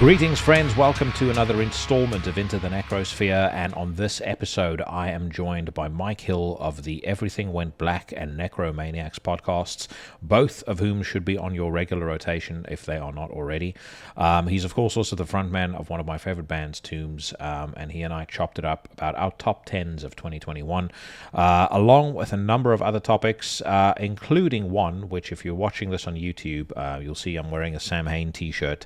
Greetings, friends. Welcome to another installment of Into the Necrosphere. And on this episode, I am joined by Mike Hill of the Everything Went Black and Necromaniacs podcasts, both of whom should be on your regular rotation if they are not already. He's, of course, also the frontman of one of my favorite bands, Tombs, and he and I chopped it up about our top 10s of 2021, along with a number of other topics, including one which, if you're watching this on YouTube, you'll see I'm wearing a Sam Hain t-shirt.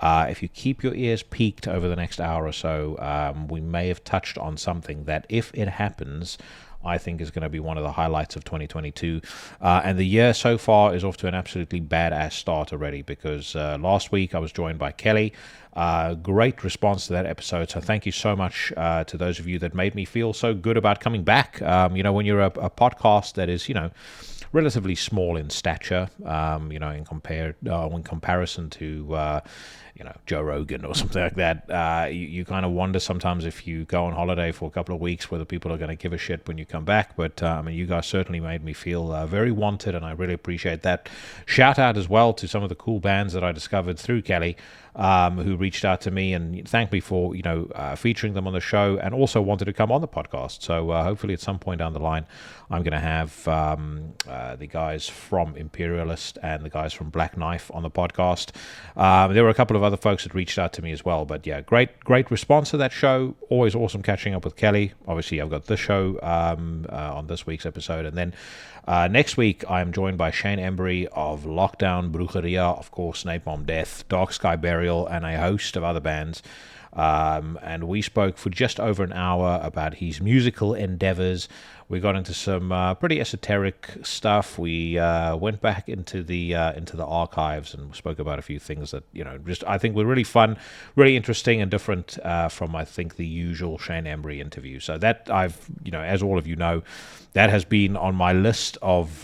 If you keep your ears peaked over the next hour or so, we may have touched on something that, if it happens, I think is going to be one of the highlights of 2022. And the year so far is off to an absolutely badass start already, because last week I was joined by Kelly. Great response to that episode, so thank you so much to those of you that made me feel so good about coming back. When you're a podcast that is, relatively small in stature, in comparison to, Joe Rogan or something like that, you kind of wonder sometimes if you go on holiday for a couple of weeks whether people are going to give a shit when you come back. But you guys certainly made me feel very wanted, and I really appreciate that. Shout out as well to some of the cool bands that I discovered through Kelly, who reached out to me and thanked me for featuring them on the show, and also wanted to come on the podcast. So hopefully at some point down the line I'm going to have the guys from Imperialist and the guys from Black Knife on the podcast. There were a couple of other folks that reached out to me as well, but yeah, great response to that show. Always awesome catching up with Kelly. Obviously I've got this show on this week's episode, and then next week I'm joined by Shane Embry of Lockdown, Brujeria, of course, Napalm Death, Dark Sky Burial, and a host of other bands. And we spoke for just over an hour about his musical endeavors. We got into some pretty esoteric stuff. We went back into the archives and spoke about a few things that I think were really fun, really interesting, and different from, I think, the usual Shane Embry interview. So that I've as all of you know, that has been on my list of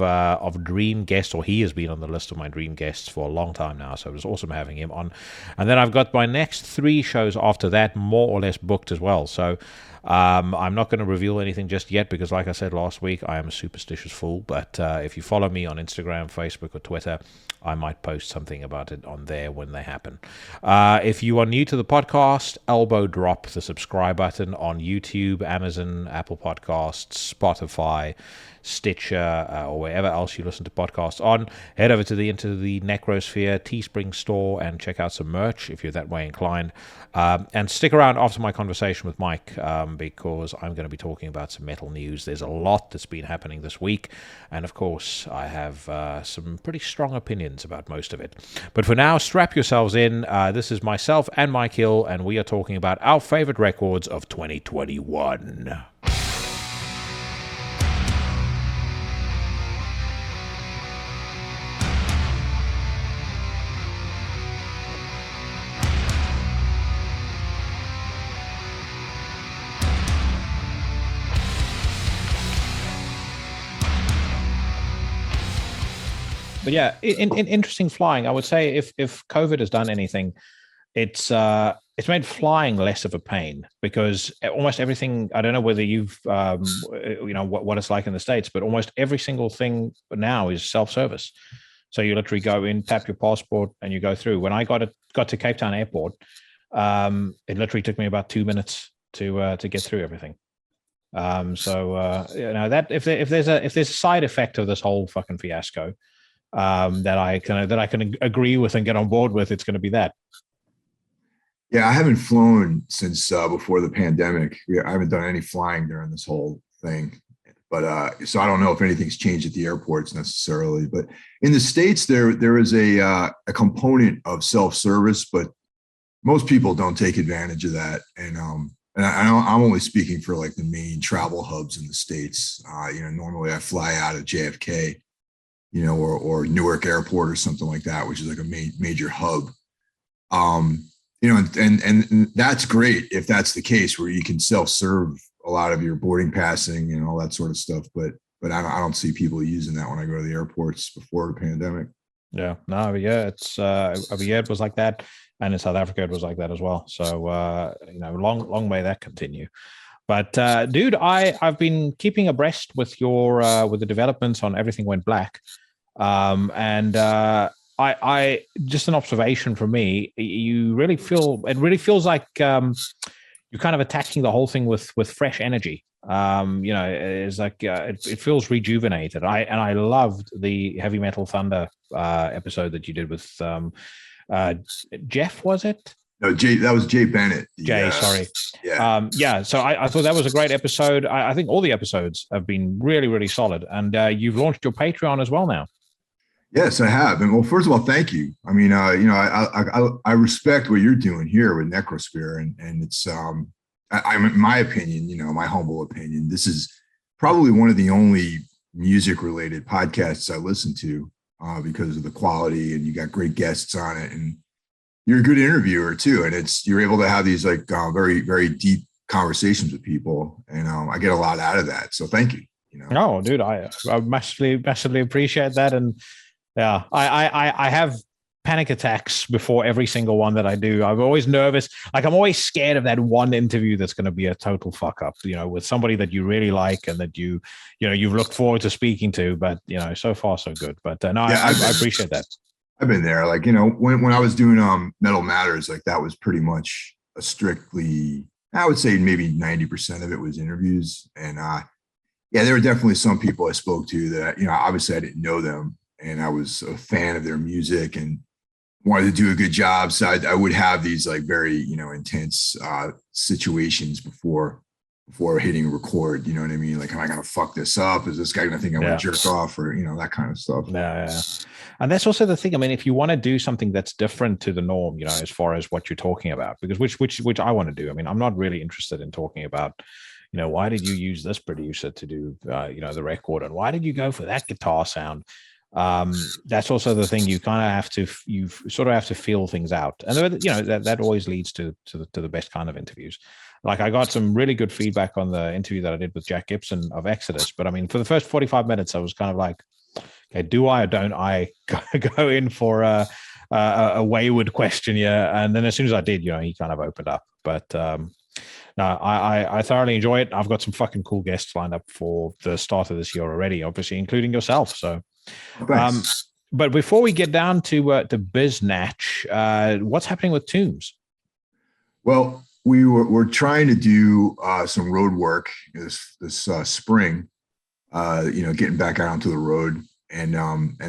dream guests, or he has been on the list of my dream guests for a long time now. So it was awesome having him on. And then I've got my next 3 shows after that more or less booked as well. So I'm not going to reveal anything just yet, because like I said last week, I am a superstitious fool. But if you follow me on Instagram, Facebook, or Twitter, I might post something about it on there when they happen. If you are new to the podcast, elbow drop the subscribe button on YouTube, Amazon, Apple Podcasts, Spotify, Stitcher, or wherever else you listen to podcasts on. Head over to the Into the Necrosphere Teespring store and check out some merch if you're that way inclined. And stick around after my conversation with Mike, because I'm going to be talking about some metal news. There's a lot that's been happening this week, and of course I have some pretty strong opinions about most of it. But for now, strap yourselves in. This is myself and Mike Hill, and we are talking about our favorite records of 2021. But yeah, in interesting flying, I would say if COVID has done anything, it's made flying less of a pain, because almost everything, I don't know whether you've what it's like in the States, but almost every single thing now is self-service. So you literally go in, tap your passport, and you go through. When I got to Cape Town Airport, it literally took me about 2 minutes to get through everything. That if there's a side effect of this whole fucking fiasco, that I can agree with and get on board with, it's going to be that. Yeah, I haven't flown since before the pandemic. I haven't done any flying during this whole thing, but so I don't know if anything's changed at the airports necessarily. But in the States, there is a component of self-service, but most people don't take advantage of that. And I'm only speaking for like the main travel hubs in the States. Normally I fly out of JFK, or Newark Airport or something like that, which is like a major hub. And that's great if that's the case, where you can self-serve a lot of your boarding passing and all that sort of stuff. But I don't see people using that when I go to the airports before the pandemic. Yeah, no, yeah, it's it was like that, and in South Africa it was like that as well. So long may that continue. But dude, I've been keeping abreast with your with the developments on Everything Went Black, and I just an observation from me. You really feel it really feels like you're kind of attacking the whole thing with fresh energy. It's like it feels rejuvenated. I loved the Heavy Metal Thunder episode that you did with uh, Jeff, was it? No, Jay, that was Jay Bennett. Jay, sorry. Yeah. So I thought that was a great episode. I think all the episodes have been really, really solid. And you've launched your Patreon as well now. Yes, I have. And well, first of all, thank you. I mean, I respect what you're doing here with Necrosphere, and it's I'm in my opinion, my humble opinion, this is probably one of the only music related podcasts I listen to because of the quality, and you got great guests on it, and you're a good interviewer too, and you're able to have these like very, very deep conversations with people, and I get a lot out of that. So thank you. Oh, dude, I massively appreciate that. And yeah, I have panic attacks before every single one that I do. I'm always nervous. Like I'm always scared of that one interview that's going to be a total fuck up, with somebody that you really like and that you've looked forward to speaking to. But so far so good. But no, yeah, I appreciate that. I've been there. Like when I was doing Metal Matters, like that was pretty much a strictly, I would say maybe 90% of it was interviews, and yeah, there were definitely some people I spoke to that obviously I didn't know them, and I was a fan of their music and wanted to do a good job. So I would have these like very, intense situations before hitting record. You know what I mean? Like, am I going to fuck this up? Is this guy going to think I'm going to jerk off, or, that kind of stuff? Yeah. And that's also the thing. I mean, if you want to do something that's different to the norm, as far as what you're talking about, because which I want to do. I mean, I'm not really interested in talking about, why did you use this producer to do, the record, and why did you go for that guitar sound? That's also the thing. You kind of have to feel things out, and that always leads to the best kind of interviews. Like I got some really good feedback on the interview that I did with Jack Gibson of Exodus, but I mean, for the first 45 minutes, I was kind of like, okay, do I or don't I go in for a wayward question here? And then as soon as I did, he kind of opened up. But no, I thoroughly enjoy it. I've got some fucking cool guests lined up for the start of this year already, obviously, including yourself. So. But before we get down to Biznatch, what's happening with Tombs? Well, we're trying to do some road work this spring. Getting back out onto the road, and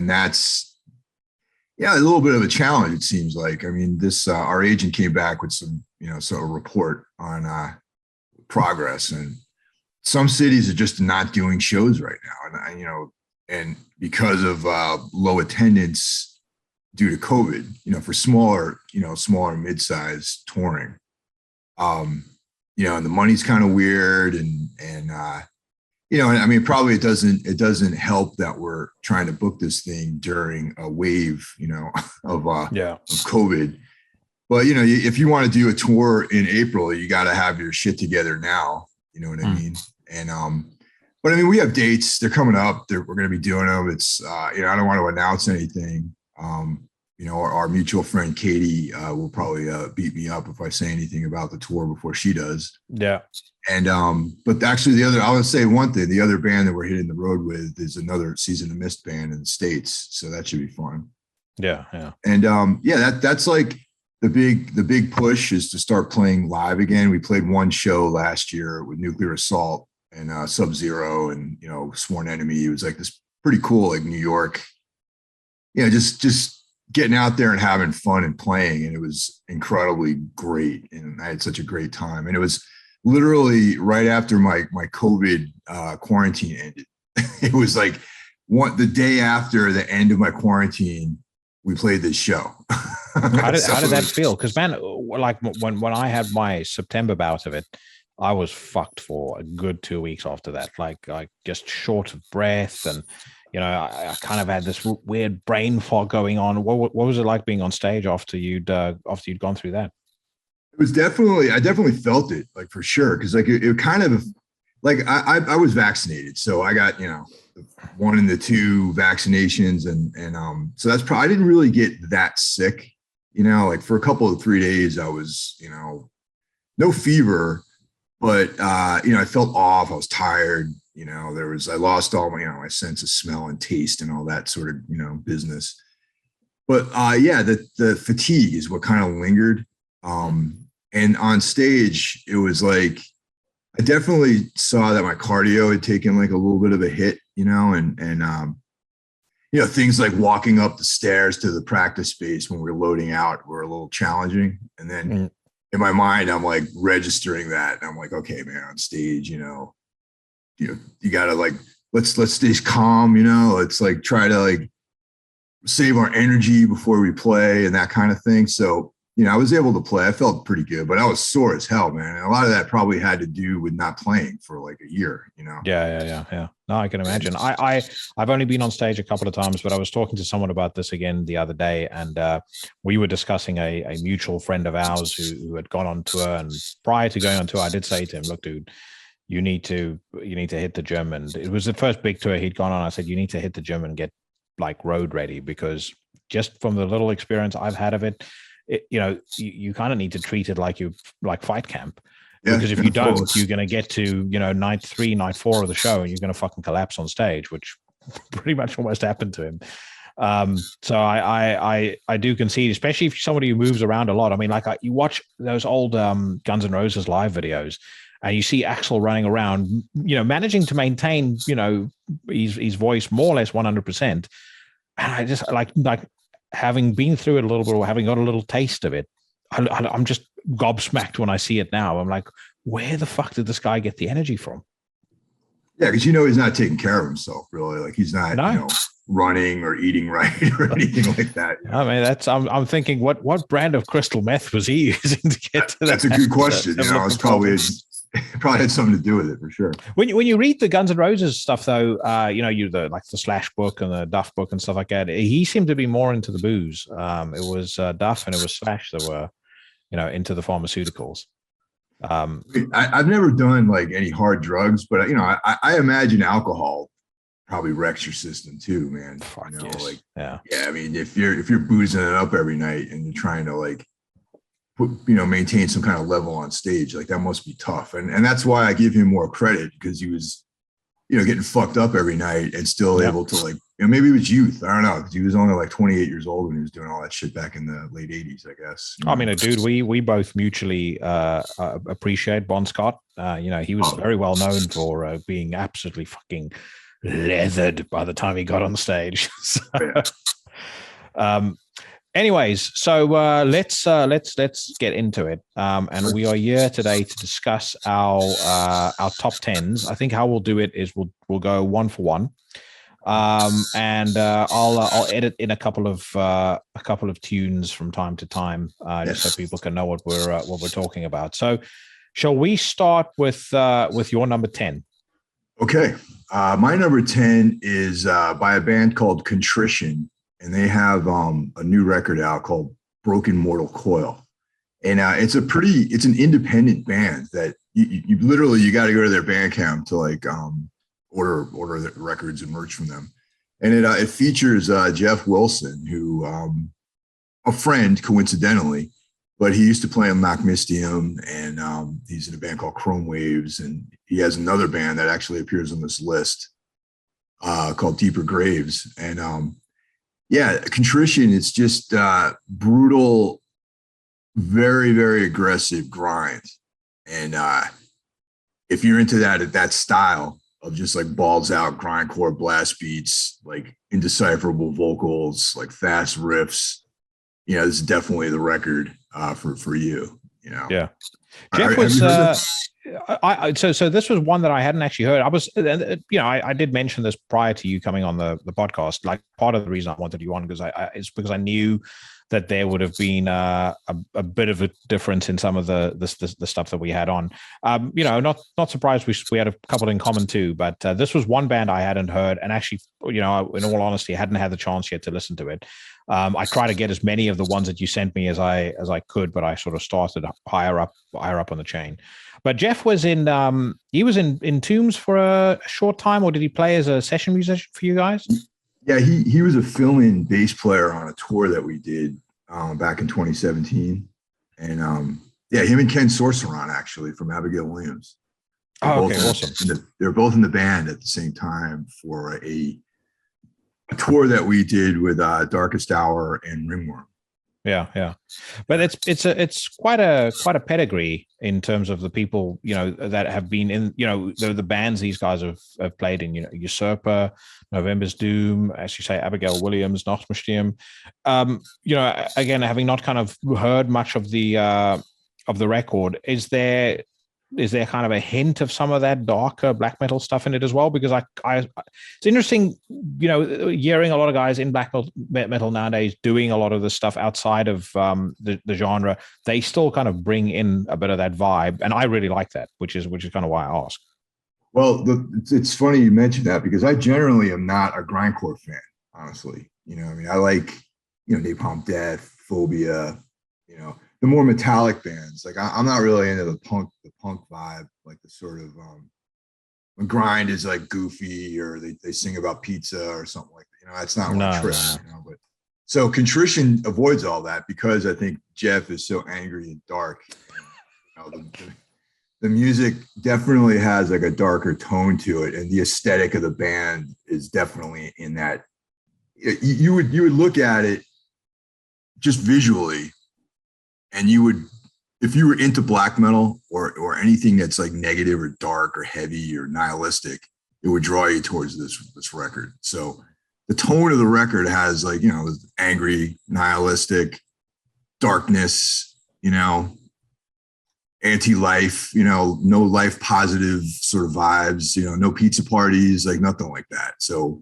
that's a little bit of a challenge. It seems like. I mean, this our agent came back with some sort of report on progress, and some cities are just not doing shows right now, and because of low attendance due to COVID, for smaller mid-sized touring, and the money's kind of weird, and I mean, probably it doesn't help that we're trying to book this thing during a wave, of COVID. But if you want to do a tour in April, you got to have your shit together now. You know what I mean? And but I mean, we have dates. They're coming up. We're going to be doing them. It's, I don't want to announce anything. Our mutual friend Katie will probably beat me up if I say anything about the tour before she does. Yeah. And but actually, I would say one thing. The other band that we're hitting the road with is another Season of Mist band in the States, so that should be fun. Yeah. And that's like the big push is to start playing live again. We played one show last year with Nuclear Assault and Sub-Zero and Sworn Enemy. It was like this pretty cool, like New York, just getting out there and having fun and playing, and it was incredibly great, and I had such a great time. And it was literally right after my COVID quarantine ended. It was like the day after the end of my quarantine, we played this show. How did that feel? Because man, like when I had my September bout of it, I was fucked for a good 2 weeks after that. Like just short of breath, and I kind of had this weird brain fog going on. What was it like being on stage after you'd gone through that? It was I definitely felt it, like, for sure, because like it kind of, like, I was vaccinated, so I got 1 and 2 vaccinations, and so that's probably, I didn't really get that sick, like for a couple of 3 days I was no fever, but I felt off. I was tired. I lost all my my sense of smell and taste and all that sort of business. But yeah, the fatigue is what kind of lingered. And on stage, it was like I definitely saw that my cardio had taken like a little bit of a hit, things like walking up the stairs to the practice space when we were loading out were a little challenging. And then in my mind, I'm like registering that. And I'm like, okay, man, on stage, you gotta like, let's stay calm, let's like try to like save our energy before we play and that kind of thing. So, I was able to play. I felt pretty good, but I was sore as hell, man. And a lot of that probably had to do with not playing for like a year, Yeah. No, I can imagine. I've only been on stage a couple of times, but I was talking to someone about this again the other day, and we were discussing a mutual friend of ours who had gone on tour. And prior to going on tour, I did say to him, "Look, dude, you need to hit the gym." And it was the first big tour he'd gone on. I said, "You need to hit the gym and get like road ready," because just from the little experience I've had of it, you kind of need to treat it like fight camp. Yeah, because if you don't, you're going to get to, night 3, night 4 of the show, and you're going to fucking collapse on stage, which pretty much almost happened to him. So I do concede, especially if somebody who moves around a lot. I mean, like you watch those old Guns N' Roses live videos, and you see Axl running around, managing to maintain, his voice more or less 100%. And I just like having been through it a little bit, or having got a little taste of it, I'm just gobsmacked when I see it now. I'm like, where the fuck did this guy get the energy from? Yeah, because he's not taking care of himself, really. Like he's not, running or eating right or anything like that. I mean, I'm thinking, what brand of crystal meth was he using to get to that? That's a good question. It's probably had something to do with it for sure. When you read the Guns N' Roses stuff, though, the Slash book and the Duff book and stuff like that, he seemed to be more into the booze. It was Duff and it was Slash that were, into the pharmaceuticals. I've never done like any hard drugs, but I imagine alcohol probably wrecks your system too, man. Yes. Yeah. I mean, if you're boozing it up every night and you're trying to like maintain some kind of level on stage, like that must be tough. And that's why I give him more credit, because he was, getting fucked up every night and still able to like, maybe it was youth. I don't know, because he was only like 28 years old when he was doing all that shit back in the late 80s, I guess. I mean, dude, we both mutually appreciate Bon Scott. He was very well known for being absolutely fucking leathered by the time he got on stage. So, anyways, so let's get into it. And we are here today to discuss our top tens. I think how we'll do it is we'll go one for one. And I'll edit in a couple of tunes from time to time, just so people can know what we're talking about. So, shall we start with your number 10? Okay, my number 10 is by a band called Contrition, and they have a new record out called Broken Mortal Coil, and it's an independent band that you literally got to go to their Bandcamp to like order the records and merch from them. And it features Jeff Wilson, who a friend coincidentally, but he used to play in Macmystium, and he's in a band called Chrome Waves, and he has another band that actually appears on this list called Deeper Graves. And Contrition, it's just brutal, very, very aggressive grind. And if you're into that style of just like balls out grindcore blast beats, like indecipherable vocals, like fast riffs, this is definitely the record for you. Yeah. Jeff was so this was one that I hadn't actually heard. I was, I did mention this prior to you coming on the podcast. Like part of the reason I wanted you on is because I knew that there would have been a bit of a difference in some of the stuff that we had on. Not surprised we had a couple in common too, but this was one band I hadn't heard, and actually, in all honesty, I hadn't had the chance yet to listen to it. I try to get as many of the ones that you sent me as I could, but I sort of started higher up on the chain. But Jeff was in Tombs for a short time, or did he play as a session musician for you guys? Yeah, he was a fill-in bass player on a tour that we did back in 2017, and him and Ken Sorceron actually from Abigail Williams. Okay, awesome. They're both in the band at the same time for a tour that we did with Darkest Hour and Ringworm. Yeah. But it's quite a pedigree in terms of the people, that have been in, the bands these guys have played in, Usurper, November's Doom, as you say, Abigail Williams, Necrosphere. Again, having not kind of heard much of the record, is there kind of a hint of some of that darker black metal stuff in it as well? Because I it's interesting, hearing a lot of guys in black metal nowadays doing a lot of the stuff outside of the genre. They still kind of bring in a bit of that vibe, and I really like that, which is kind of why I ask. Well, it's funny you mentioned that, because I generally am not a grindcore fan, honestly. I mean, I like, Napalm Death, Phobia, the more metallic bands. Like I'm not really into the punk vibe, like the sort of when grind is like goofy, or they sing about pizza or something like that. That's not my trip. But so Contrition avoids all that, because I think Jeff is so angry and dark. The music definitely has like a darker tone to it, and the aesthetic of the band is definitely in that. You would look at it just visually, and you would, if you were into black metal or anything that's like negative or dark or heavy or nihilistic, it would draw you towards this record. So the tone of the record has like, angry, nihilistic, darkness, anti-life, no life positive sort of vibes, no pizza parties, like nothing like that. So,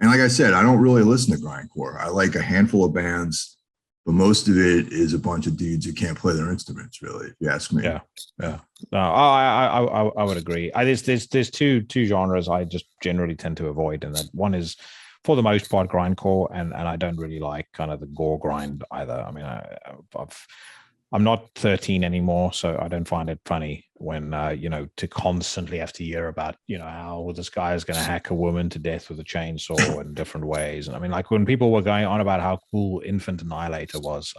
and like I said, I don't really listen to grindcore. I like a handful of bands, but most of it is a bunch of dudes who can't play their instruments, really, if you ask me. Yeah. No, I would agree. There's two genres I just generally tend to avoid, and that one is, for the most part, grindcore, and I don't really like kind of the gore grind either. I mean, I'm not 13 anymore, so I don't find it funny when, to constantly have to hear about, how this guy is going to hack a woman to death with a chainsaw in different ways. And I mean, like when people were going on about how cool Infant Annihilator was,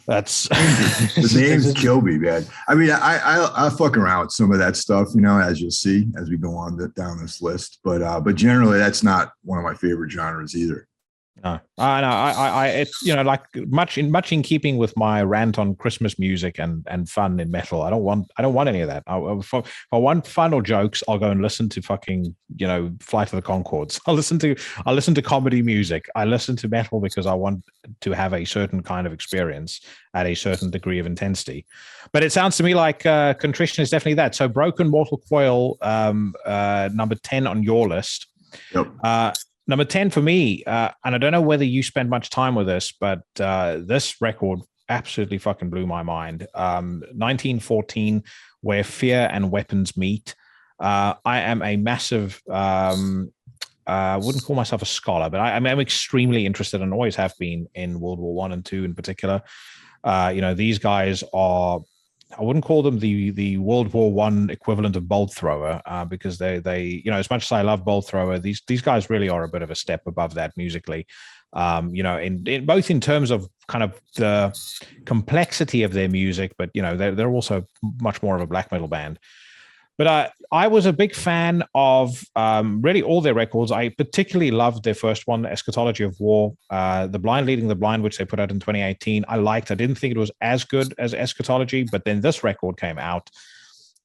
that's the names kill me, man. I mean, I fuck around with some of that stuff, as you'll see as we go on down this list. But generally, that's not one of my favorite genres either. No, it's like much in keeping with my rant on Christmas music and fun in metal. I don't want any of that. If I want fun or jokes, I'll go and listen to fucking Flight of the Conchords. I'll listen to comedy music. I listen to metal because I want to have a certain kind of experience at a certain degree of intensity. But it sounds to me like Contrition is definitely that. So Broken Mortal Coil, number 10 on your list. Yep. Number 10 for me, and I don't know whether you spent much time with this, but this record absolutely fucking blew my mind. 1914, Where Fear and Weapons Meet. I am a massive, wouldn't call myself a scholar, but I'm extremely interested and always have been in World War I and II in particular. These guys are, I wouldn't call them the World War I equivalent of Bolt Thrower, because they as much as I love Bolt Thrower, these guys really are a bit of a step above that musically. In both in terms of kind of the complexity of their music, but they're also much more of a black metal band. But I was a big fan of really all their records. I particularly loved their first one, Eschatology of War, The Blind Leading the Blind, which they put out in 2018. I didn't think it was as good as Eschatology, but then this record came out.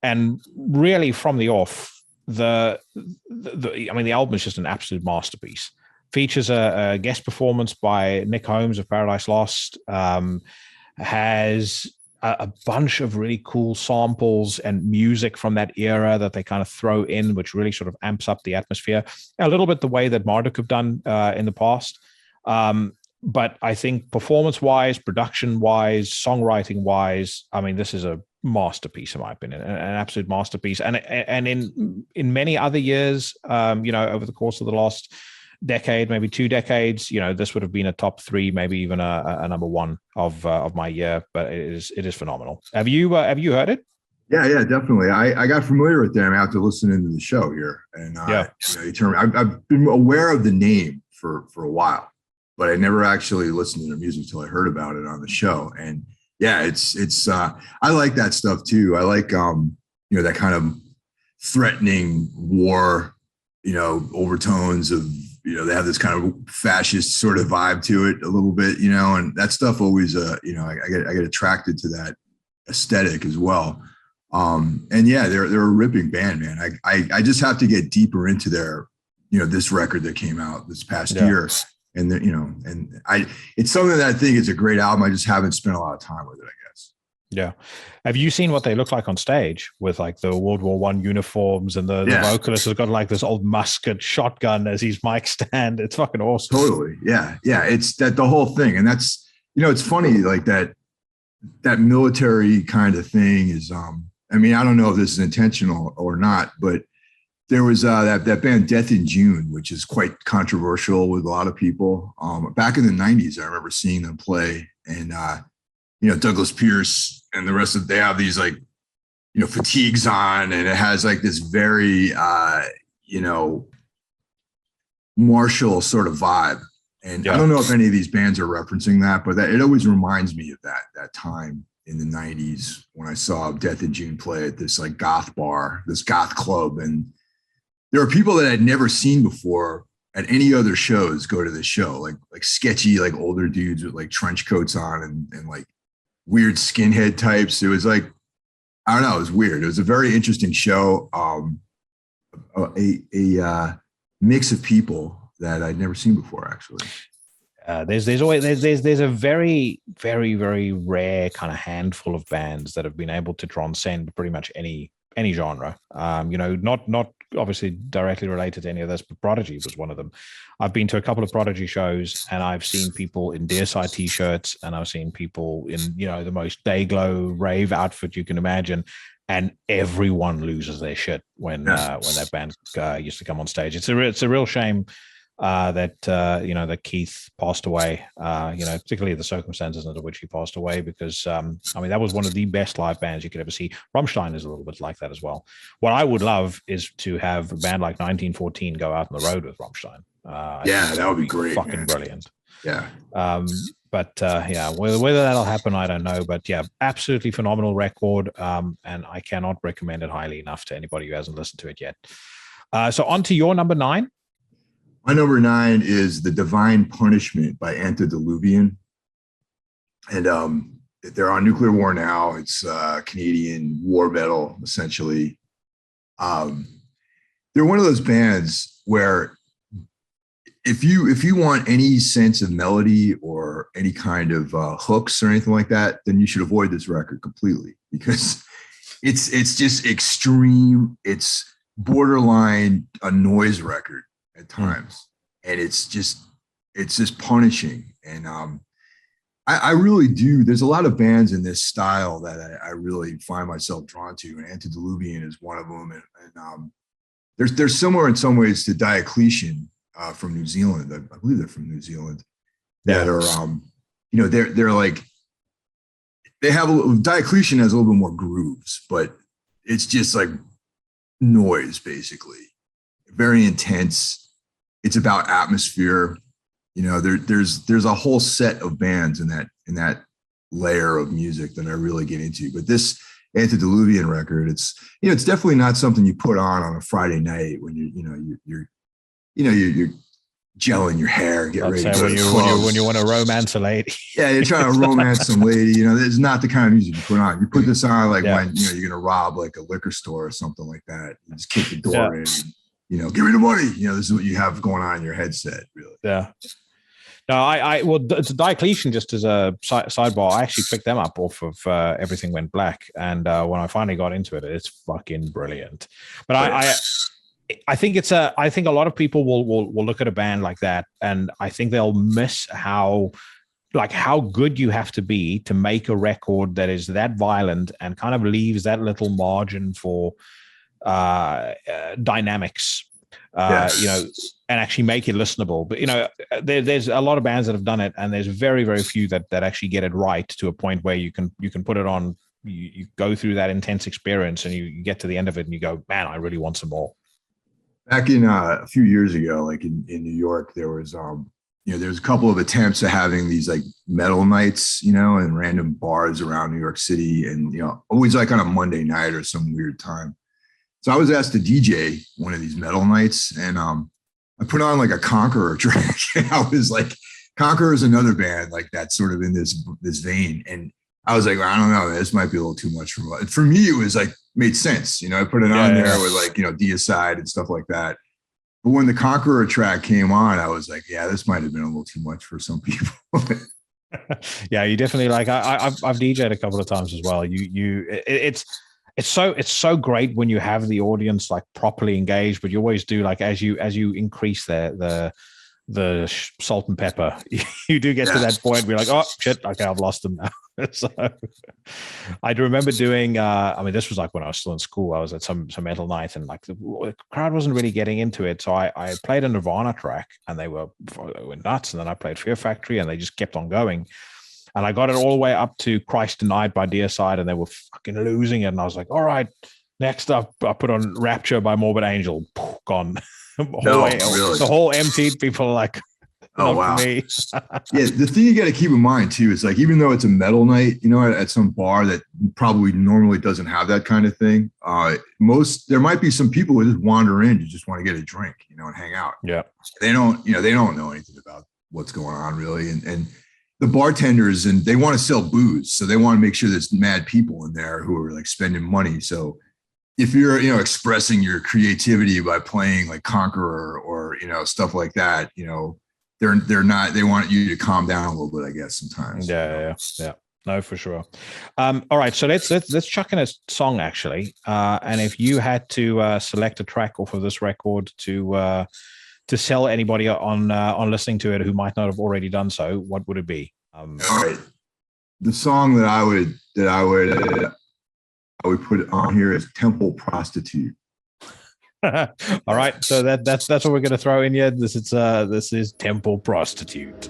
And really from the off, the album is just an absolute masterpiece. Features a guest performance by Nick Holmes of Paradise Lost, has a bunch of really cool samples and music from that era that they kind of throw in, which really sort of amps up the atmosphere a little bit the way that Marduk have done in the past. But I think performance-wise, production-wise, songwriting-wise, I mean, this is a masterpiece in my opinion, an absolute masterpiece. And in many other years, over the course of the last decade, maybe 2 decades, this would have been a top 3, maybe even a number 1 of my year. But it is phenomenal. Have you heard it? Yeah, definitely. I got familiar with them after listening to the show here, and I've been aware of the name for a while, but I never actually listened to their music until I heard about it on the show. And yeah, it's I like that stuff too. I like that kind of threatening war overtones of, they have this kind of fascist sort of vibe to it a little bit, and that stuff always, I get attracted to that aesthetic as well. And yeah, they're a ripping band, man. I just have to get deeper into their, this record that came out this past year. And it's something that I think is a great album. I just haven't spent a lot of time with it, I guess. Yeah. Have you seen what they look like on stage with like the World War I uniforms, and the vocalist has got like this old musket shotgun as his mic stand? It's fucking awesome. Totally. Yeah. Yeah. It's that the whole thing. And that's, it's funny, like that military kind of thing is, I don't know if this is intentional or not, but there was that band Death in June, which is quite controversial with a lot of people. Back in the 90s, I remember seeing them play, and Douglas Pierce and the rest of, they have these like, fatigues on, and it has like this very martial sort of vibe. And I don't know if any of these bands are referencing that, but it always reminds me of that time in the 90s when I saw Death in June play at this like goth bar, this goth club. And there were people that I'd never seen before at any other shows go to this show, like sketchy, like older dudes with like trench coats on and like weird skinhead types. It was like, I don't know, it was weird. It was a very interesting show. A mix of people that I'd never seen before, actually. There's a very, very, very rare kind of handful of bands that have been able to transcend pretty much any genre. Not obviously directly related to any of this, but Prodigy was one of them. I've been to a couple of Prodigy shows, and I've seen people in Deicide t-shirts, and I've seen people in the most Dayglow rave outfit you can imagine, and everyone loses their shit when that band used to come on stage. It's a real shame that Keith passed away, particularly the circumstances under which he passed away, because that was one of the best live bands you could ever see. Rammstein is a little bit like that as well. What I would love is to have a band like 1914 go out on the road with Rammstein. That would be great. Fucking man. Brilliant. Yeah. Whether that'll happen, I don't know. But yeah, absolutely phenomenal record. And I cannot recommend it highly enough to anybody who hasn't listened to it yet. So on to your number 9. My number 9 is The Divine Punishment by Antediluvian. And they're on Nuclear War Now. It's Canadian war metal, essentially. They're one of those bands where if you want any sense of melody or any kind of hooks or anything like that, then you should avoid this record completely, because it's just extreme. It's borderline a noise record at times, and it's just punishing. And I really do. There's a lot of bands in this style that I really find myself drawn to, and Antediluvian is one of them. And they're similar in some ways to Diocletian from New Zealand. I believe they're from New Zealand. That are they're like, they have Diocletian has a little bit more grooves, but it's just like noise, basically. Very intense. It's about atmosphere. There's a whole set of bands in that layer of music that I really get into. But this Antediluvian record, it's definitely not something you put on a Friday night when you're gelling your hair, get ready when you want to romance a lady. Yeah, you're trying to romance some lady. This is not the kind of music you put on. You put this on when you're gonna rob like a liquor store or something like that. You just kick the door in. And, give me the money. This is what you have going on in your headset, really. Yeah. No, it's Diocletian, just as a sidebar. I actually picked them up off of Everything Went Black, and when I finally got into it, it's fucking brilliant. But I think I think a lot of people will look at a band like that, and I think they'll miss how good you have to be to make a record that is that violent and kind of leaves that little margin for dynamics, and actually make it listenable. But there's a lot of bands that have done it, and there's very, very few that actually get it right to a point where you can put it on. You go through that intense experience, and you get to the end of it, and you go, man, I really want some more. Back in a few years ago, like in New York, there was there's a couple of attempts at having these like metal nights, in random bars around New York City, and always like on a Monday night or some weird time. So I was asked to DJ one of these metal nights, and I put on like a Conqueror track. I was like, Conqueror is another band like that, sort of in this vein, and I was like, well, I don't know, this might be a little too much for me. It was like made sense, you know. I put it on there with like, you know, Deicide and stuff like that. But when the Conqueror track came on, I was like, yeah, this might have been a little too much for some people. Yeah, you definitely like. I've DJed a couple of times as well. It's so great when you have the audience like properly engaged, but you always do like as you increase the salt and pepper, you do get to that point where you're like, oh shit, okay, I've lost them now. So I remember doing I mean, this was like when I was still in school. I was at some metal night, and like the crowd wasn't really getting into it, so I played a Nirvana track, and they were nuts. And then I played Fear Factory, and they just kept on going, and I got it all the way up to Christ Denied by Deicide, and they were fucking losing it. And I was like, all right, next up I put on Rapture by Morbid Angel. Gone. The whole emptied. People are like, oh wow. Me. Yeah, the thing you got to keep in mind too is like, even though it's a metal night, you know, at some bar that probably normally doesn't have that kind of thing, there might be some people who just wander in to just want to get a drink, you know, and hang out. Yeah, they don't know anything about what's going on really, and the bartenders, and they want to sell booze, so they want to make sure there's mad people in there who are like spending money. So if you're, you know, expressing your creativity by playing like Conqueror or, you know, stuff like that, you know, they want you to calm down a little bit, I guess, sometimes. Yeah. No, for sure. All right, so let's chuck in a song actually, and if you had to select a track off of this record to sell anybody on listening to it who might not have already done so, what would it be? All right, the song that I would put on here is Temple Prostitute. All right, so that's what we're going to throw in here. This is Temple Prostitute.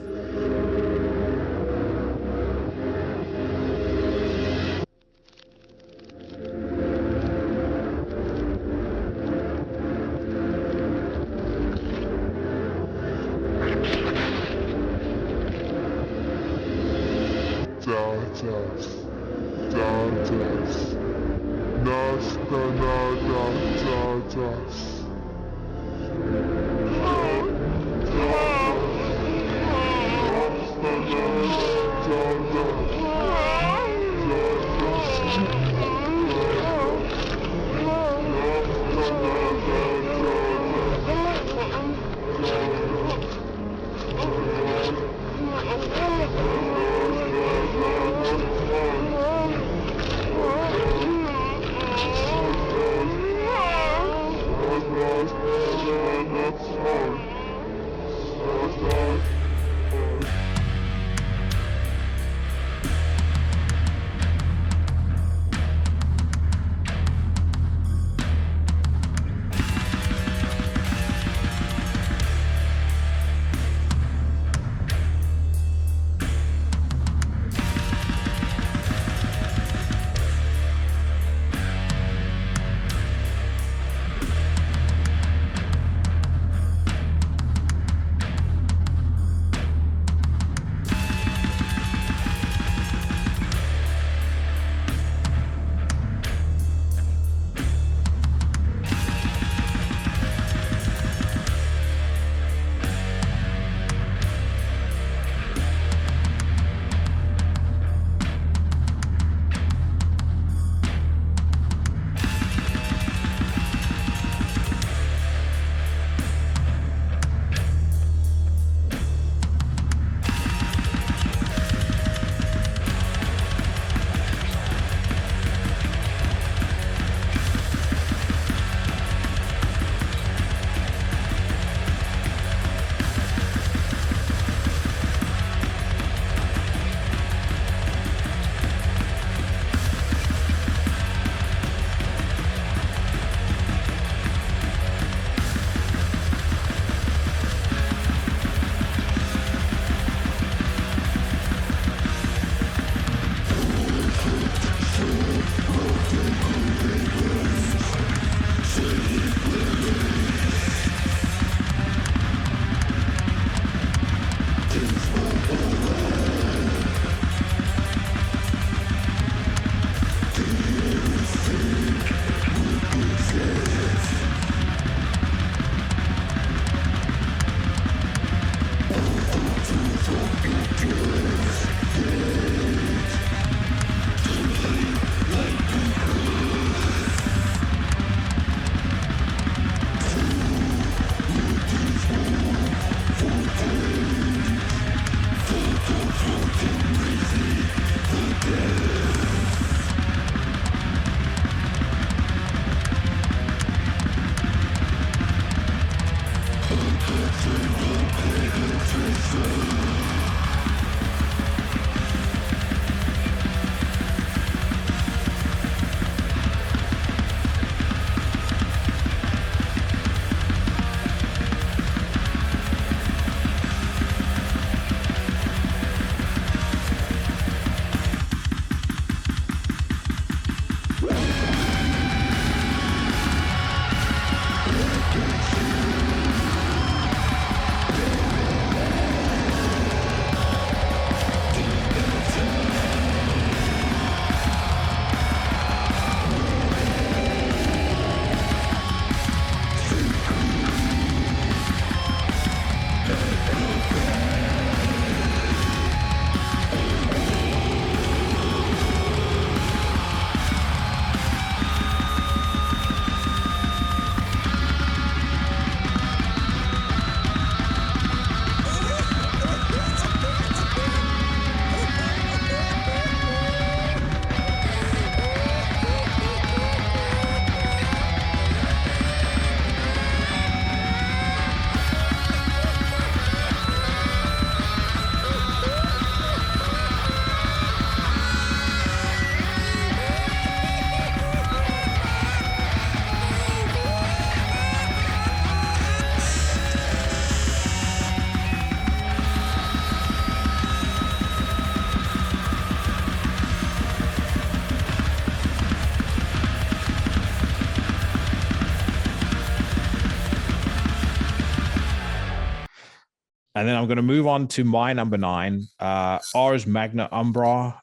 And then I'm going to move on to my number 9, Ars Magna Umbra,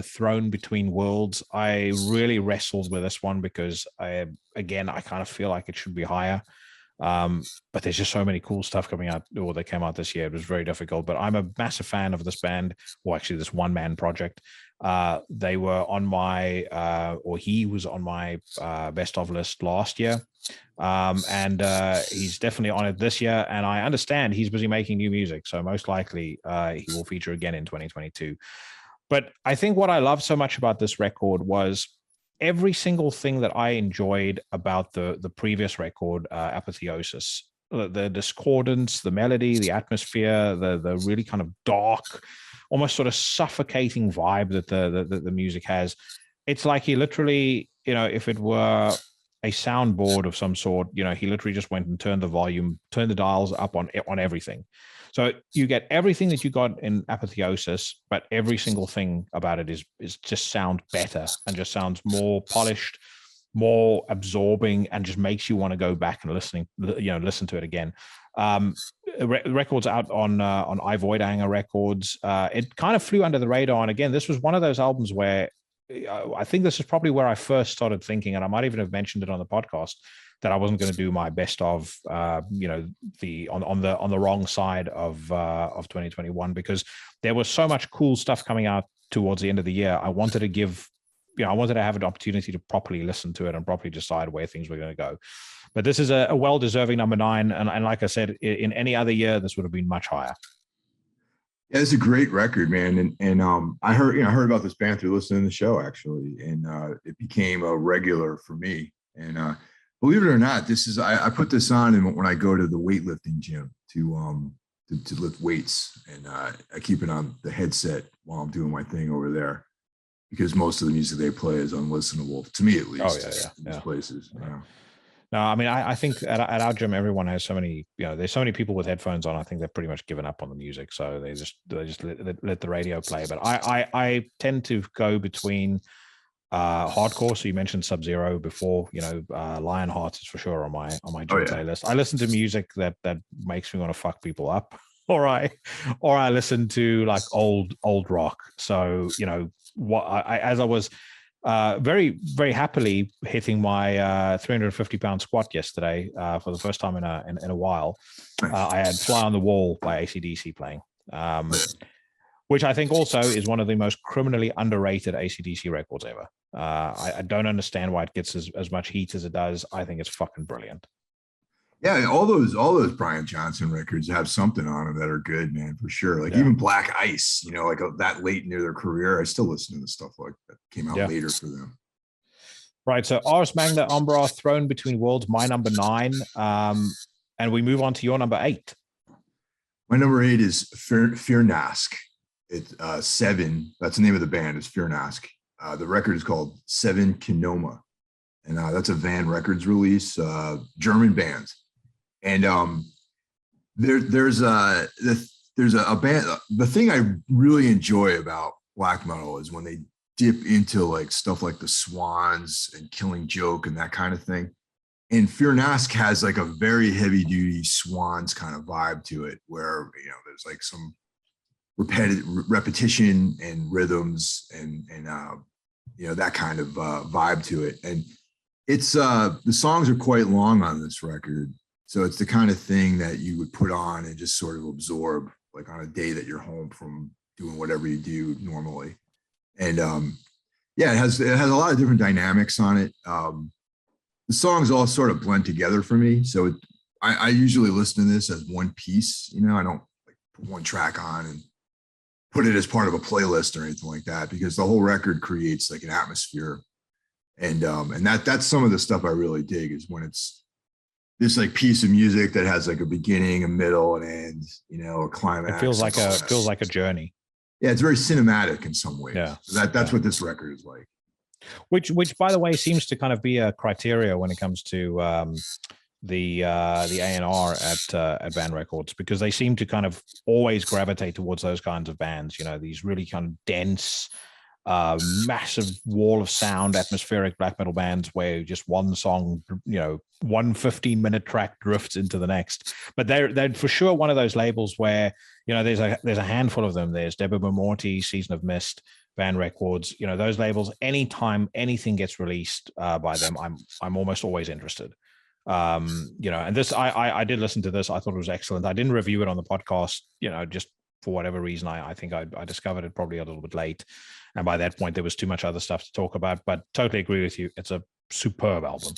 Throne Between Worlds. I really wrestled with this one because I kind of feel like it should be higher. But there's just so many cool stuff coming out, or they came out this year. It was very difficult, but I'm a massive fan of this band, or actually this one-man project. They were on my, or he was on my best of list last year. And he's definitely on it this year. And I understand he's busy making new music, so most likely he will feature again in 2022. But I think what I loved so much about this record was every single thing that I enjoyed about the previous record, Apotheosis. The discordance, the melody, the atmosphere, the really kind of dark, almost sort of suffocating vibe that the music has. It's like he literally, if it were a soundboard of some sort, he literally just went and turned the volume, turned the dials up on everything. So you get everything that you got in Apotheosis, but every single thing about it is just sound better and just sounds more polished, more absorbing, and just makes you want to go back and listen to it again. Records out on I Voidanger Records. It kind of flew under the radar, and again, this was one of those albums where I think this is probably where I first started thinking, and I might even have mentioned it on the podcast, that I wasn't going to do my best of, on the wrong side of 2021, because there was so much cool stuff coming out towards the end of the year. I wanted to have an opportunity to properly listen to it and properly decide where things were going to go. But this is a well-deserving number 9, and like I said, in any other year, this would have been much higher. Yeah, it's a great record, man. And I heard about this band through listening to the show, actually, and it became a regular for me. And believe it or not, I put this on when I go to the weightlifting gym to lift weights, and I keep it on the headset while I'm doing my thing over there, because most of the music they play is unlistenable to me, at least. In these places. Yeah. No, I mean, I think at our gym, everyone has so many, there's so many people with headphones on. I think they've pretty much given up on the music. So they just let the radio play. But I tend to go between hardcore. So you mentioned Sub-Zero before, Lionheart is for sure on my gym playlist. I listen to music that makes me want to fuck people up, or I listen to like old rock. So, as I was very, very happily hitting my 350-pound squat yesterday for the first time in a while. I had Fly on the Wall by AC/DC playing, which I think also is one of the most criminally underrated AC/DC records ever. I don't understand why it gets as much heat as it does. I think it's fucking brilliant. Yeah, all those Brian Johnson records have something on them that are good, man, for sure. Like even Black Ice, like that late into their career, I still listen to the stuff like that came out later for them. Right. So Ars Magna Umbra, Throne Between Worlds, my number 9, and we move on to your number 8. My number 8 is Fear Nask. It's 7. That's the name of the band. Is Fear Nask. The record is called Seven Kinoma, and that's a Van Records release. German band, and there's a band. The thing I really enjoy about black metal is when they dip into like stuff like the Swans and Killing Joke and that kind of thing. And Fear Nask has like a very heavy duty Swans kind of vibe to it, where there's like some repetition and rhythms and that kind of vibe to it. And it's the songs are quite long on this record, so it's the kind of thing that you would put on and just sort of absorb, like on a day that you're home from doing whatever you do normally. And it has a lot of different dynamics on it. The songs all sort of blend together for me, so I usually listen to this as one piece. I don't like put one track on and put it as part of a playlist or anything like that, because the whole record creates like an atmosphere. And that's some of the stuff I really dig, is when it's this like piece of music that has like a beginning, a middle, an end, a climax. It feels like a journey. Yeah, it's very cinematic in some ways. Yeah, so that's what this record is like. Which, by the way, seems to kind of be a criteria when it comes to the A&R at Band Records, because they seem to kind of always gravitate towards those kinds of bands. These really kind of dense, massive wall of sound, atmospheric black metal bands where just one song, one 15-minute track drifts into the next. But they're for sure one of those labels where there's a handful of them. There's Deborah Morty, Season of Mist, Band Records. Those labels. Anytime anything gets released by them, I'm almost always interested. And this I did listen to this. I thought it was excellent. I didn't review it on the podcast, just for whatever reason. I think I discovered it probably a little bit late, and by that point there was too much other stuff to talk about. But totally agree with you. It's a superb album.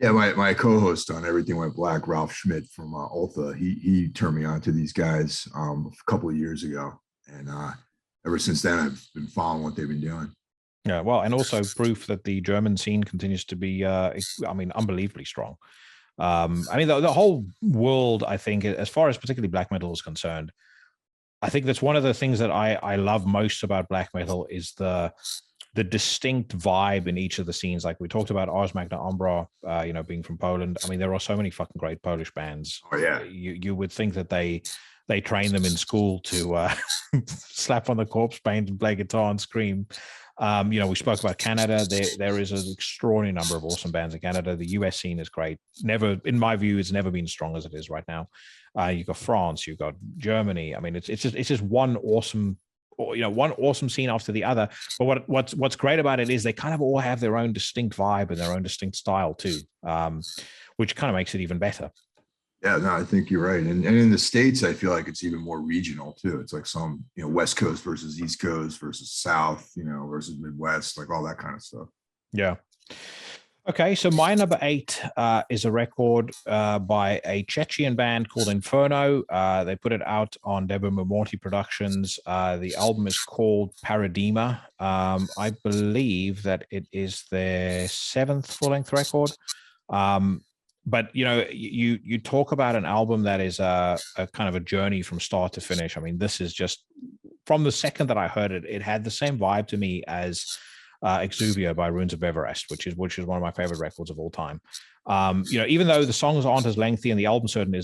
Yeah, my co-host on Everything Went Black, Ralph Schmidt from Ultha, he turned me on to these guys a couple of years ago, and ever since then I've been following what they've been doing. Yeah, well, and also proof that the German scene continues to be, unbelievably strong. The whole world, I think, as far as particularly black metal is concerned, I think that's one of the things that I love most about black metal is the distinct vibe in each of the scenes. Like we talked about Ars Magna Umbra, being from Poland. There are so many fucking great Polish bands. Oh yeah, you would think that they train them in school to slap on the corpse paint and play guitar and scream. We spoke about Canada. There is an extraordinary number of awesome bands in Canada. The US scene is great. Never, in my view, it's never been as strong as it is right now. You've got France, you've got Germany. It's just one awesome scene after the other. But what's great about it is they kind of all have their own distinct vibe and their own distinct style too, which kind of makes it even better. Yeah, no, I think you're right. And in the States, I feel like it's even more regional too. It's like some, West Coast versus East Coast versus South, versus Midwest, like all that kind of stuff. Yeah. Okay, so my number 8 is a record by a Chechen band called Inferno. They put it out on Deborah Morty Productions. The album is called Paradigma. I believe that it is their 7th full-length record. But you talk about an album that is a kind of a journey from start to finish. This is just, from the second that I heard it, it had the same vibe to me as Exuvia by Runes of Everest, which is one of my favorite records of all time. Even though the songs aren't as lengthy and the album certainly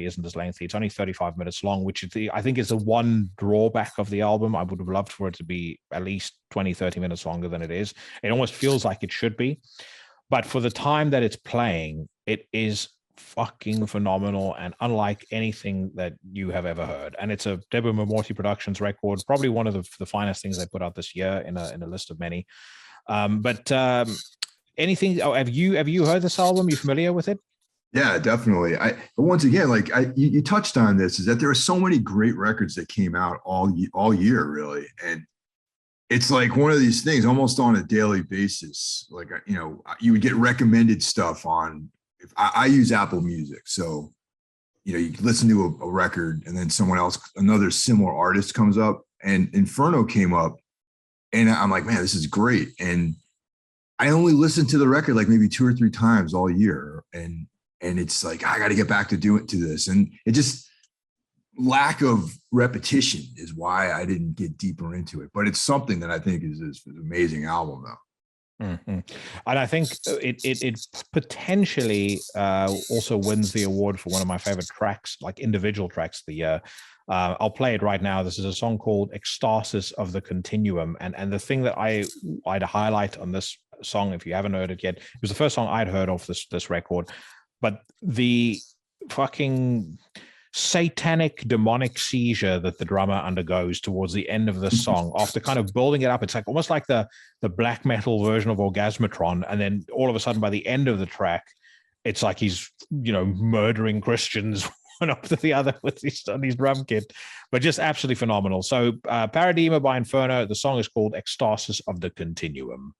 isn't as lengthy, it's only 35 minutes long, which I think is the one drawback of the album. I would have loved for it to be at least 20, 30 minutes longer than it is. It almost feels like it should be. But for the time that it's playing, it is fucking phenomenal and unlike anything that you have ever heard. And it's a Deborah Morty Productions record, probably one of the finest things they put out this year in a list of many. Anything? Oh, have you heard this album? You familiar with it? Yeah, definitely. But once again, like you touched on this, is that there are so many great records that came out all year, really, and it's like one of these things almost on a daily basis. Like, you would get recommended stuff on, if I use Apple Music. So, you listen to a record and then another similar artist comes up, and Inferno came up, and I'm like, man, this is great. And I only listened to the record like maybe 2 or 3 times all year. And it's like, I got to get back to this. And it just, lack of repetition is why I didn't get deeper into it. But it's something that I think is an amazing album, though. Mm-hmm. And I think it potentially also wins the award for one of my favorite tracks, like individual tracks of the year. I'll play it right now. This is a song called "Ecstasis of the Continuum," and the thing that I'd highlight on this song, if you haven't heard it yet, it was the first song I'd heard of this record, but the fucking satanic demonic seizure that the drummer undergoes towards the end of the song after kind of building it up. It's like almost like the black metal version of Orgasmatron, and then all of a sudden by the end of the track it's like he's murdering Christians one after the other with his drum kit. But just absolutely phenomenal. So Paradema by Inferno, the song is called Ecstasis of the Continuum.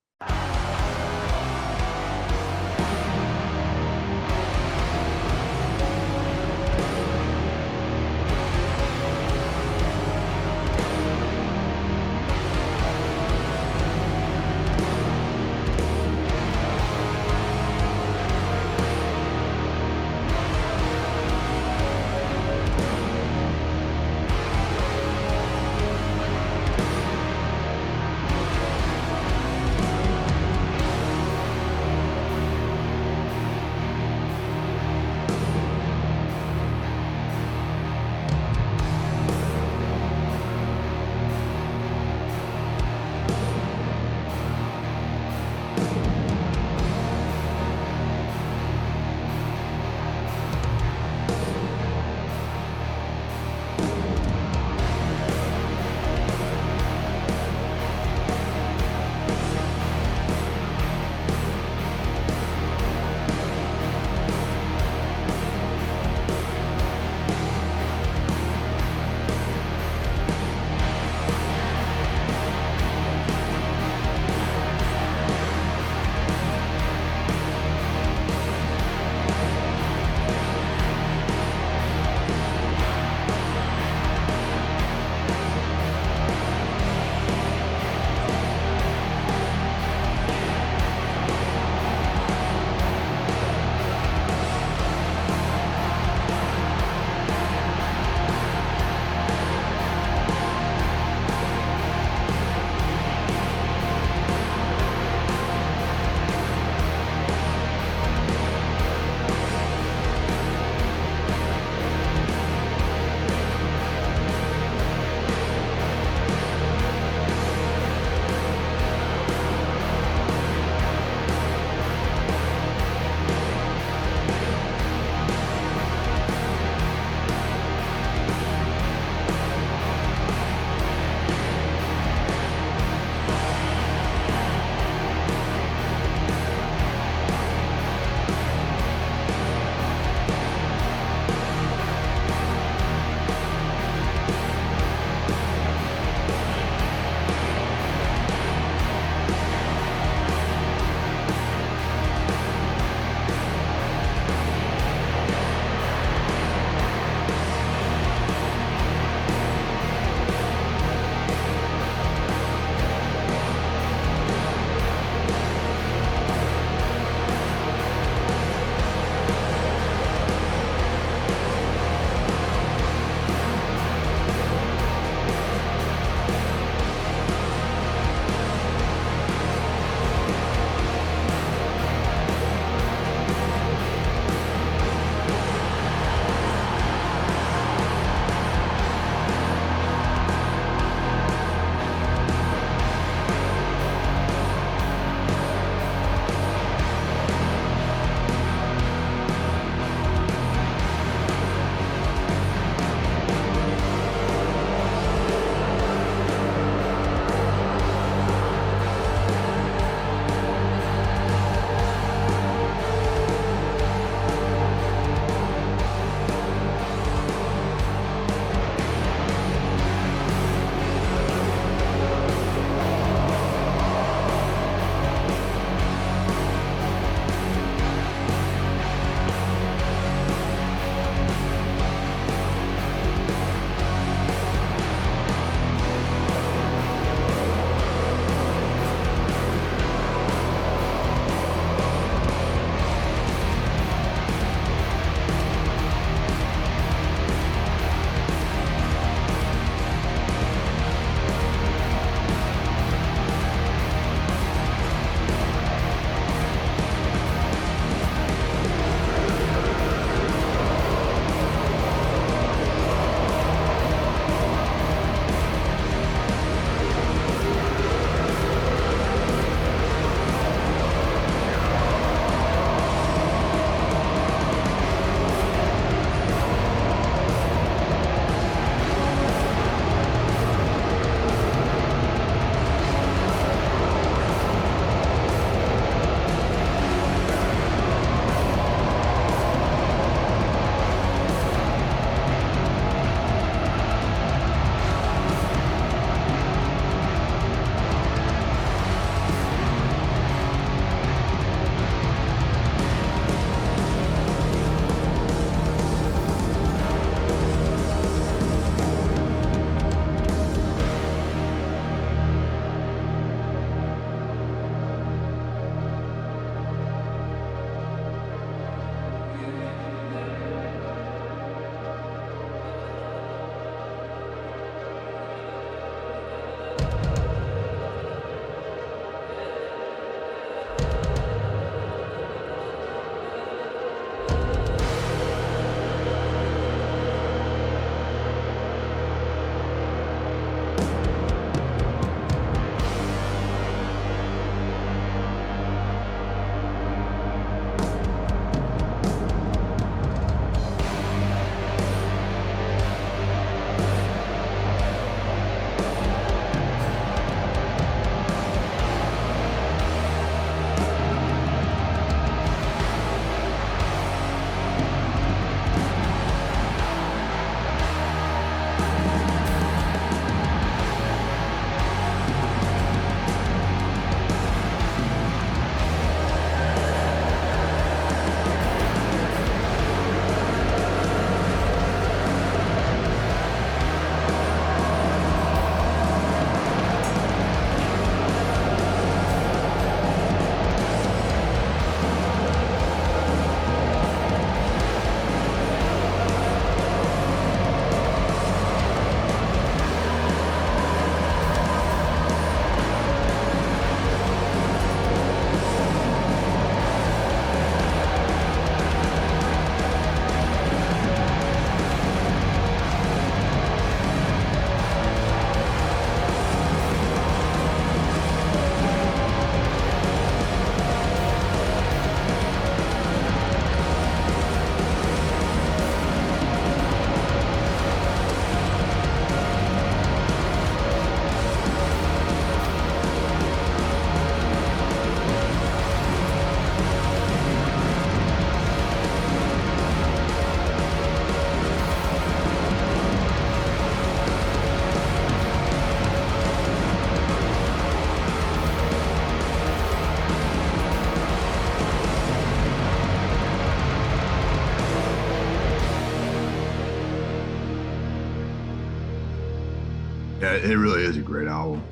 Yeah, it really is a great album.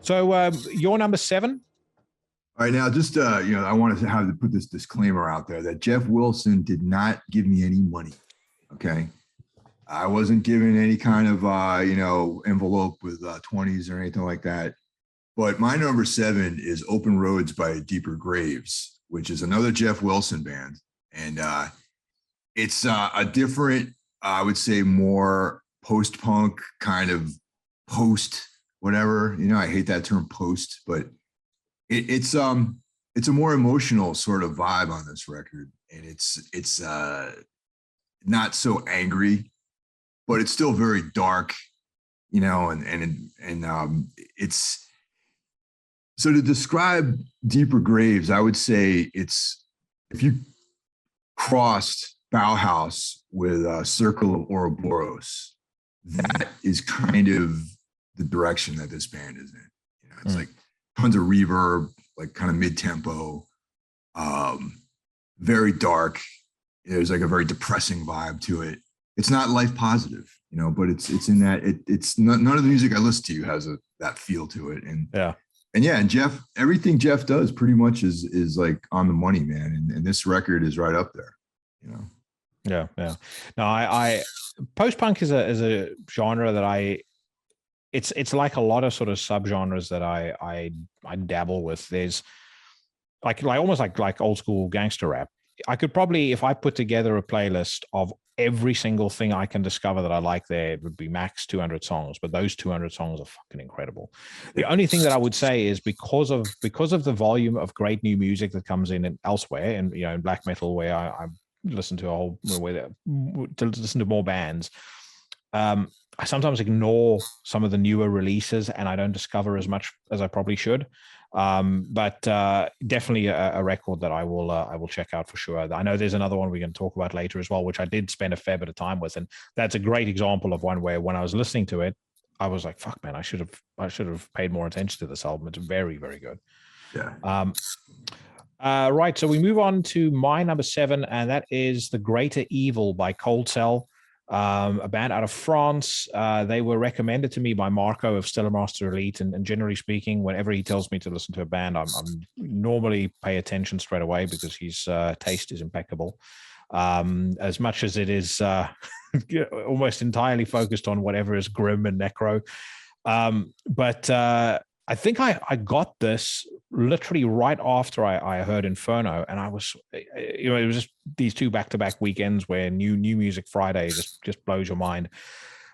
So your number 7? All right, now just I wanted to have to put this disclaimer out there that Jeff Wilson did not give me any money. Okay, I wasn't given any kind of envelope with 20s or anything like that. But my number 7 is Open Roads by Deeper Graves, which is another Jeff Wilson band, and it's a different, I would say, more post-punk kind of post whatever. I hate that term post, but it's a more emotional sort of vibe on this record, and it's not so angry, but it's still very dark, and it's so to describe Deeper Graves, I would say it's if you crossed Bauhaus with a Circle of Ouroboros, that is kind of the direction that this band is in. It's like tons of reverb, like kind of mid-tempo, very dark. There's like a very depressing vibe to it. It's not life positive, but it's in that it's none of the music I listen to has that feel to it. And Jeff, everything Jeff does pretty much is like on the money, man. And this record is right up there, Yeah. No, I post-punk is a genre that it's like a lot of sort of subgenres that I dabble with. There's like almost like old school gangster rap. I could probably, if I put together a playlist of every single thing I can discover that I like there, it would be max 200 songs, but those 200 songs are fucking incredible. The only thing that I would say is because of the volume of great new music that comes in and elsewhere, and in black metal, where I listen to to listen to more bands, I sometimes ignore some of the newer releases and I don't discover as much as I probably should. But definitely a record that I will check out for sure. I know there's another one we're going to talk about later as well, which I did spend a fair bit of time with, and that's a great example of one where when I was listening to it, I was like, "Fuck, man, I should have paid more attention to this album. It's very, very good." Yeah. Right, so we move on to my number 7, and that is The Greater Evil by Cold Cell. A band out of France. They were recommended to me by Marco of Stellar Master Elite, and generally speaking, whenever he tells me to listen to a band, I'm normally pay attention straight away because his taste is impeccable. As much as it is almost entirely focused on whatever is grim and necro. But I think I got this literally right after I heard Inferno, and I was, it was just these two back-to-back weekends where new music Friday just blows your mind.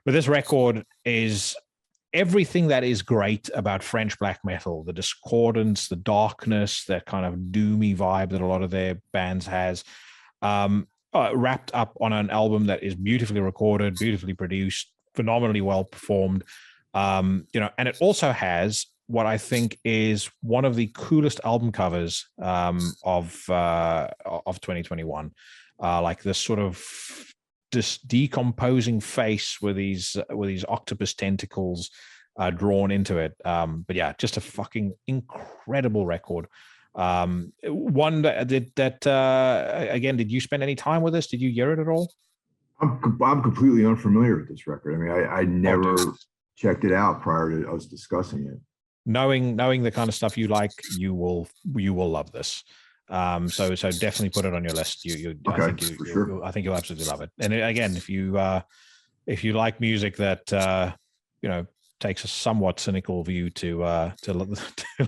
But this record is everything that is great about French black metal: the discordance, the darkness, that kind of doomy vibe that a lot of their bands has, wrapped up on an album that is beautifully recorded, beautifully produced, phenomenally well performed. And it also has what I think is one of the coolest album covers of 2021. Like this sort of this decomposing face with these octopus tentacles drawn into it. But yeah, just a fucking incredible record. One again, did you spend any time with this? Did you hear it at all? I'm completely unfamiliar with this record. I mean, I never checked it out prior to us discussing it. Knowing the kind of stuff you like, you will love this. So definitely put it on your list. I think you'll absolutely love it. And again, if you like music that takes a somewhat cynical view to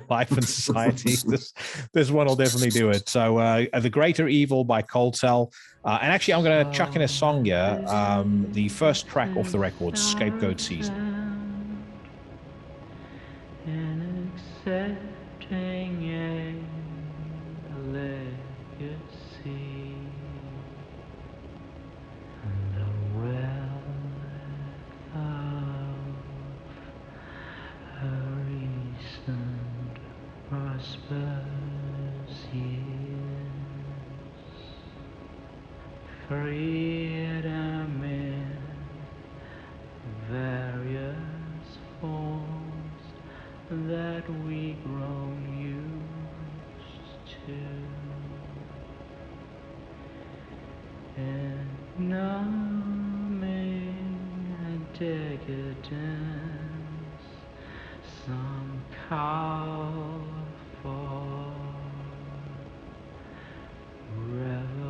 life and society, this one will definitely do it. So The Greater Evil by Cold Cell. And actually, I'm going to chuck in a song here. The first track off the record, Scapegoat Season. And accepting a legacy and the relic of a recent prosperous years. Freedom in various forms that we grown used to, and numbing decadence, some call for revolution.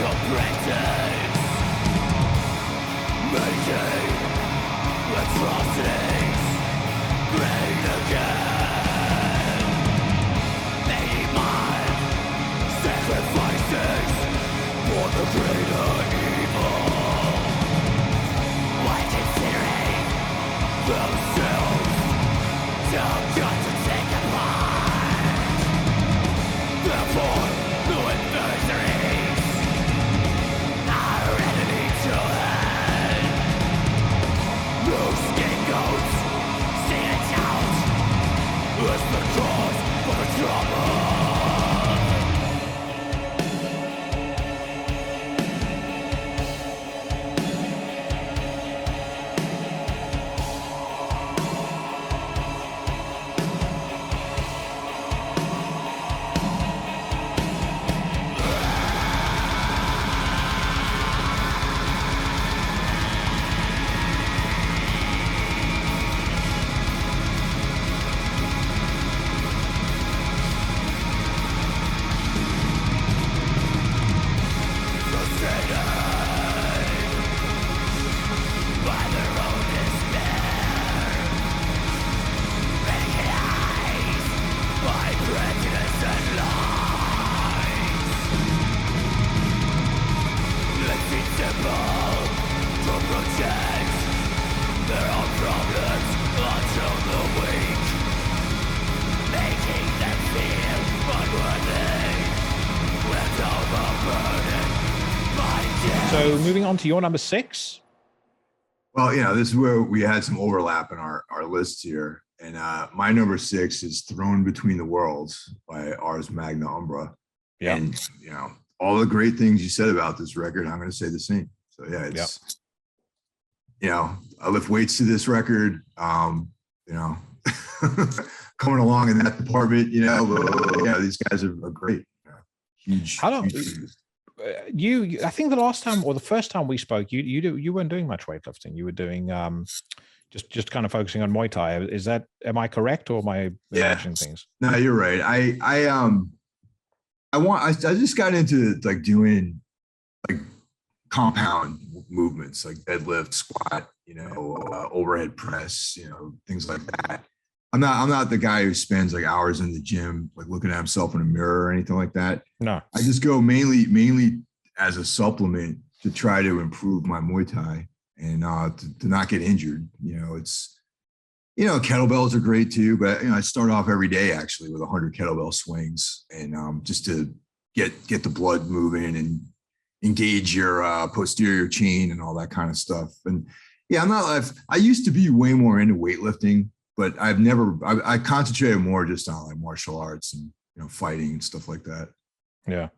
Apprentice So moving on to your number 6. Well, this is where we had some overlap in our list here. And my number 6 is Thrown Between the Worlds by Ars Magna Umbra. Yeah. And, all the great things you said about this record, I'm going to say the same. So, yeah, it's, I lift weights to this record, coming along in that department, but, these guys are great. Huge. How long? Huge. I think the last time or the first time we spoke, you weren't doing much weightlifting. You were doing just kind of focusing on Muay Thai. Am I correct, or am I imagining things? No, you're right. I just got into like doing like compound movements, like deadlift, squat, overhead press, things like that. I'm not the guy who spends like hours in the gym, like looking at himself in a mirror or anything like that. No, I just go mainly as a supplement to try to improve my Muay Thai and to not get injured. It's, kettlebells are great too, but I start off every day actually with 100 kettlebell swings and just to get the blood moving and engage your posterior chain and all that kind of stuff. And yeah, I used to be way more into weightlifting, but I concentrated more just on like martial arts and, fighting and stuff like that. Yeah.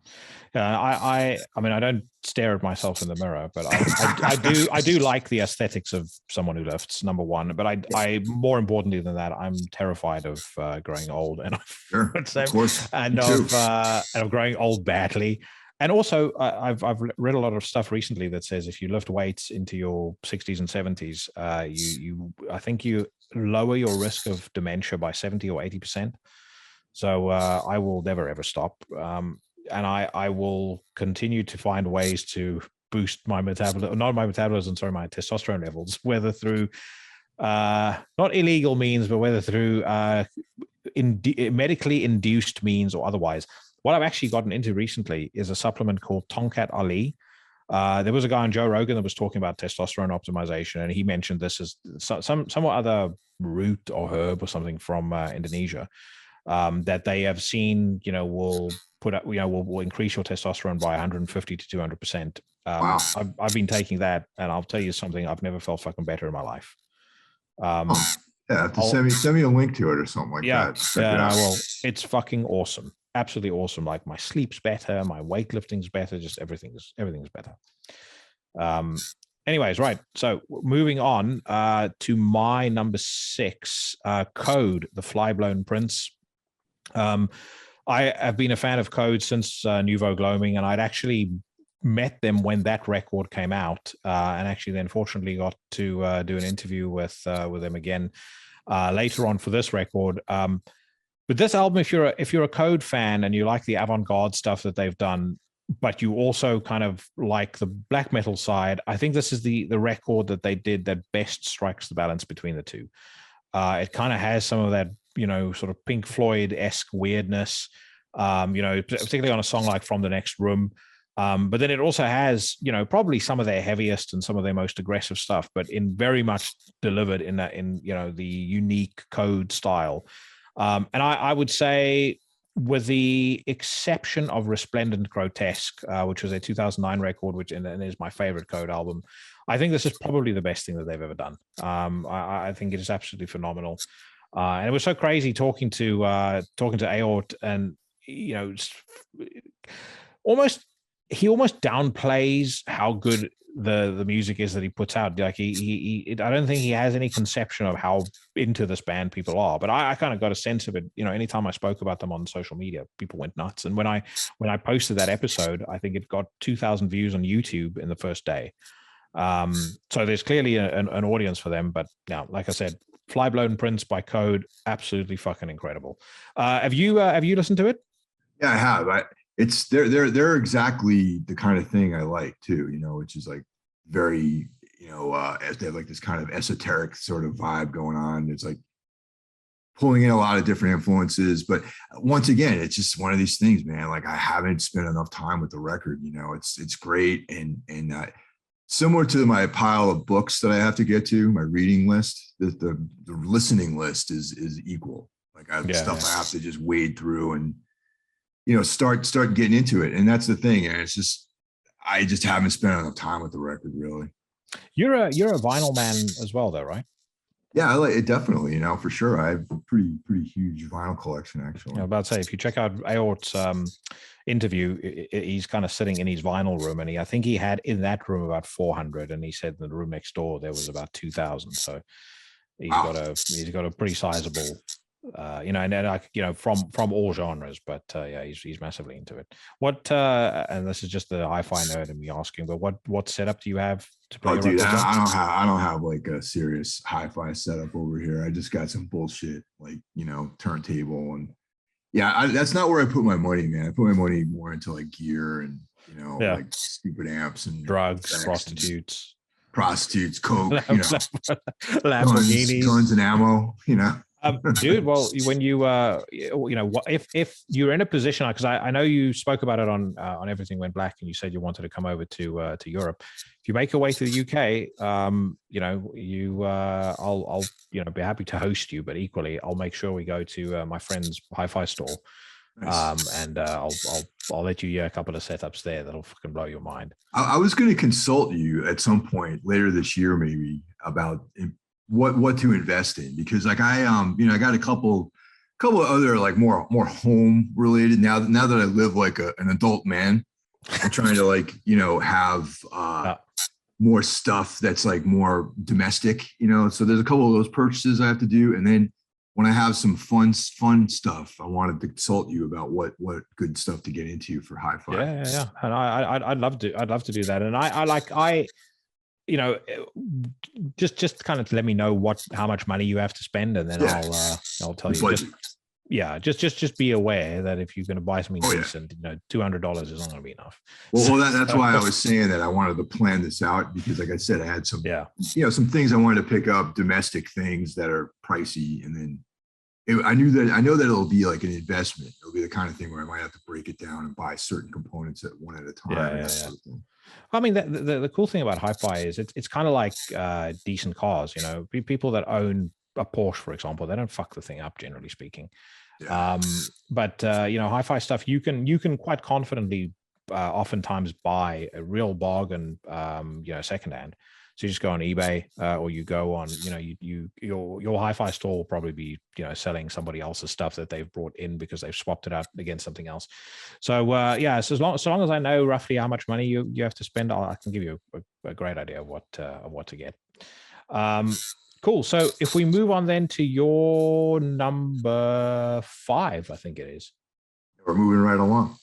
I mean, I don't stare at myself in the mirror, but I do like the aesthetics of someone who lifts, number one. But I more importantly than that, I'm terrified of growing old, and Sure, of course, and of growing old badly. And also, I've read a lot of stuff recently that says if you lift weights into your 60s and 70s, I think you lower your risk of dementia by 70 or 80%. So I will never ever stop, and I will continue to find ways to boost my metabolism, not my metabolism, sorry, my testosterone levels, whether through not illegal means, but whether through medically induced means or otherwise. What I've actually gotten into recently is a supplement called Tonkat Ali. There was a guy on Joe Rogan that was talking about testosterone optimization, and he mentioned this as somewhat other root or herb or something from Indonesia that they have seen, will put up, will increase your testosterone by 150 to 200%. Wow. I've been taking that, and I'll tell you something, I've never felt fucking better in my life. Yeah, send me a link to it or something like that. Yeah, I will. It's fucking awesome. Absolutely awesome. Like my sleep's better, my weightlifting's better, just everything's better. Anyways, right. So moving on to my number 6, Code, the Flyblown Prince. I have been a fan of Code since Nouveau Gloaming, and I'd actually met them when that record came out, and actually then fortunately got to do an interview with them again later on for this record. But this album, if you're a Code fan and you like the avant-garde stuff that they've done, but you also kind of like the black metal side. I think this is the record that they did that best strikes the balance between the two. It kind of has some of that, sort of Pink Floyd-esque weirdness, particularly on a song like From the Next Room. But then it also has, probably some of their heaviest and some of their most aggressive stuff, but in very much delivered in the unique Code style. And I would say, with the exception of Resplendent Grotesque, which was a 2009 record, which and is my favorite Code album, I think this is probably the best thing that they've ever done. I think it is absolutely phenomenal. And it was so crazy talking to Aort, and almost he almost downplays how good the music is that he puts out. Like I don't think he has any conception of how into this band people are. But I kind of got a sense of it. Anytime I spoke about them on social media, people went nuts. And when I posted that episode, I think it got 2,000 views on YouTube in the first day. So there's clearly an audience for them. But now, like I said, Fly Blown Prince by Code, absolutely fucking incredible. Have you listened to it? Yeah, I have. They're exactly the kind of thing I like too, which is like very, they have like this kind of esoteric sort of vibe going on. It's like pulling in a lot of different influences, but once again, it's just one of these things, man. Like I haven't spent enough time with the record, it's great. And similar to my pile of books that I have to get to, my reading list, the listening list is equal. Like I have stuff I have to just wade through and, start getting into it. And that's the thing. And it's just, I just haven't spent enough time with the record, really. You're a vinyl man as well, though, right? Yeah, I like it, definitely, for sure. I have a pretty huge vinyl collection, actually. I was about to say, if you check out Aort's interview, he's kind of sitting in his vinyl room, and I think he had in that room about 400, and he said in the room next door there was about 2,000. So he's got a pretty sizable, from all genres. But he's massively into it. What and this is just the hi-fi nerd and me asking, but what setup do you have to play? Oh, dude, I don't have like a serious hi-fi setup over here. I just got some bullshit like turntable, and that's not where I put my money, man. I put my money more into like gear and like stupid amps and drugs, prostitutes, coke, Lamborghinis, guns and ammo, dude, well, when you if you're in a position, because I know you spoke about it on Everything Went Black, and you said you wanted to come over to Europe. If you make your way to the UK, I'll be happy to host you, but equally I'll make sure we go to my friend's hi-fi store. Nice. And I'll let you hear a couple of setups there that'll fucking blow your mind. I was going to consult you at some point later this year, maybe, about what to invest in, because like I got a couple of other like more home related now that I live like an adult man. I'm trying to like have more stuff that's like more domestic, so there's a couple of those purchases I have to do, and then when I have some fun stuff, I wanted to consult you about what good stuff to get into for hi-fi. Yeah, and I'd love to do that, and I just kind of let me know how much money you have to spend, and then I'll tell you. Just be aware that if you're going to buy something decent, $200 is not going to be enough. Well, that's why I was saying that I wanted to plan this out, because, like I said, I had some some things I wanted to pick up, domestic things that are pricey, and then I know that it'll be like an investment. It'll be the kind of thing where I might have to break it down and buy certain components at one at a time. Sort of thing. I mean, the cool thing about hi-fi is it's kind of like decent cars. People that own a Porsche, for example, they don't fuck the thing up, generally speaking. Yeah. But hi-fi stuff, you can quite confidently oftentimes buy a real bargain, secondhand. So you just go on eBay, or you go on, your hi-fi store will probably be, selling somebody else's stuff that they've brought in because they've swapped it out against something else. So so as long as I know roughly how much money you have to spend, I can give you a great idea of what to get. Cool. So if we move on then to your number 5, I think it is. We're moving right along.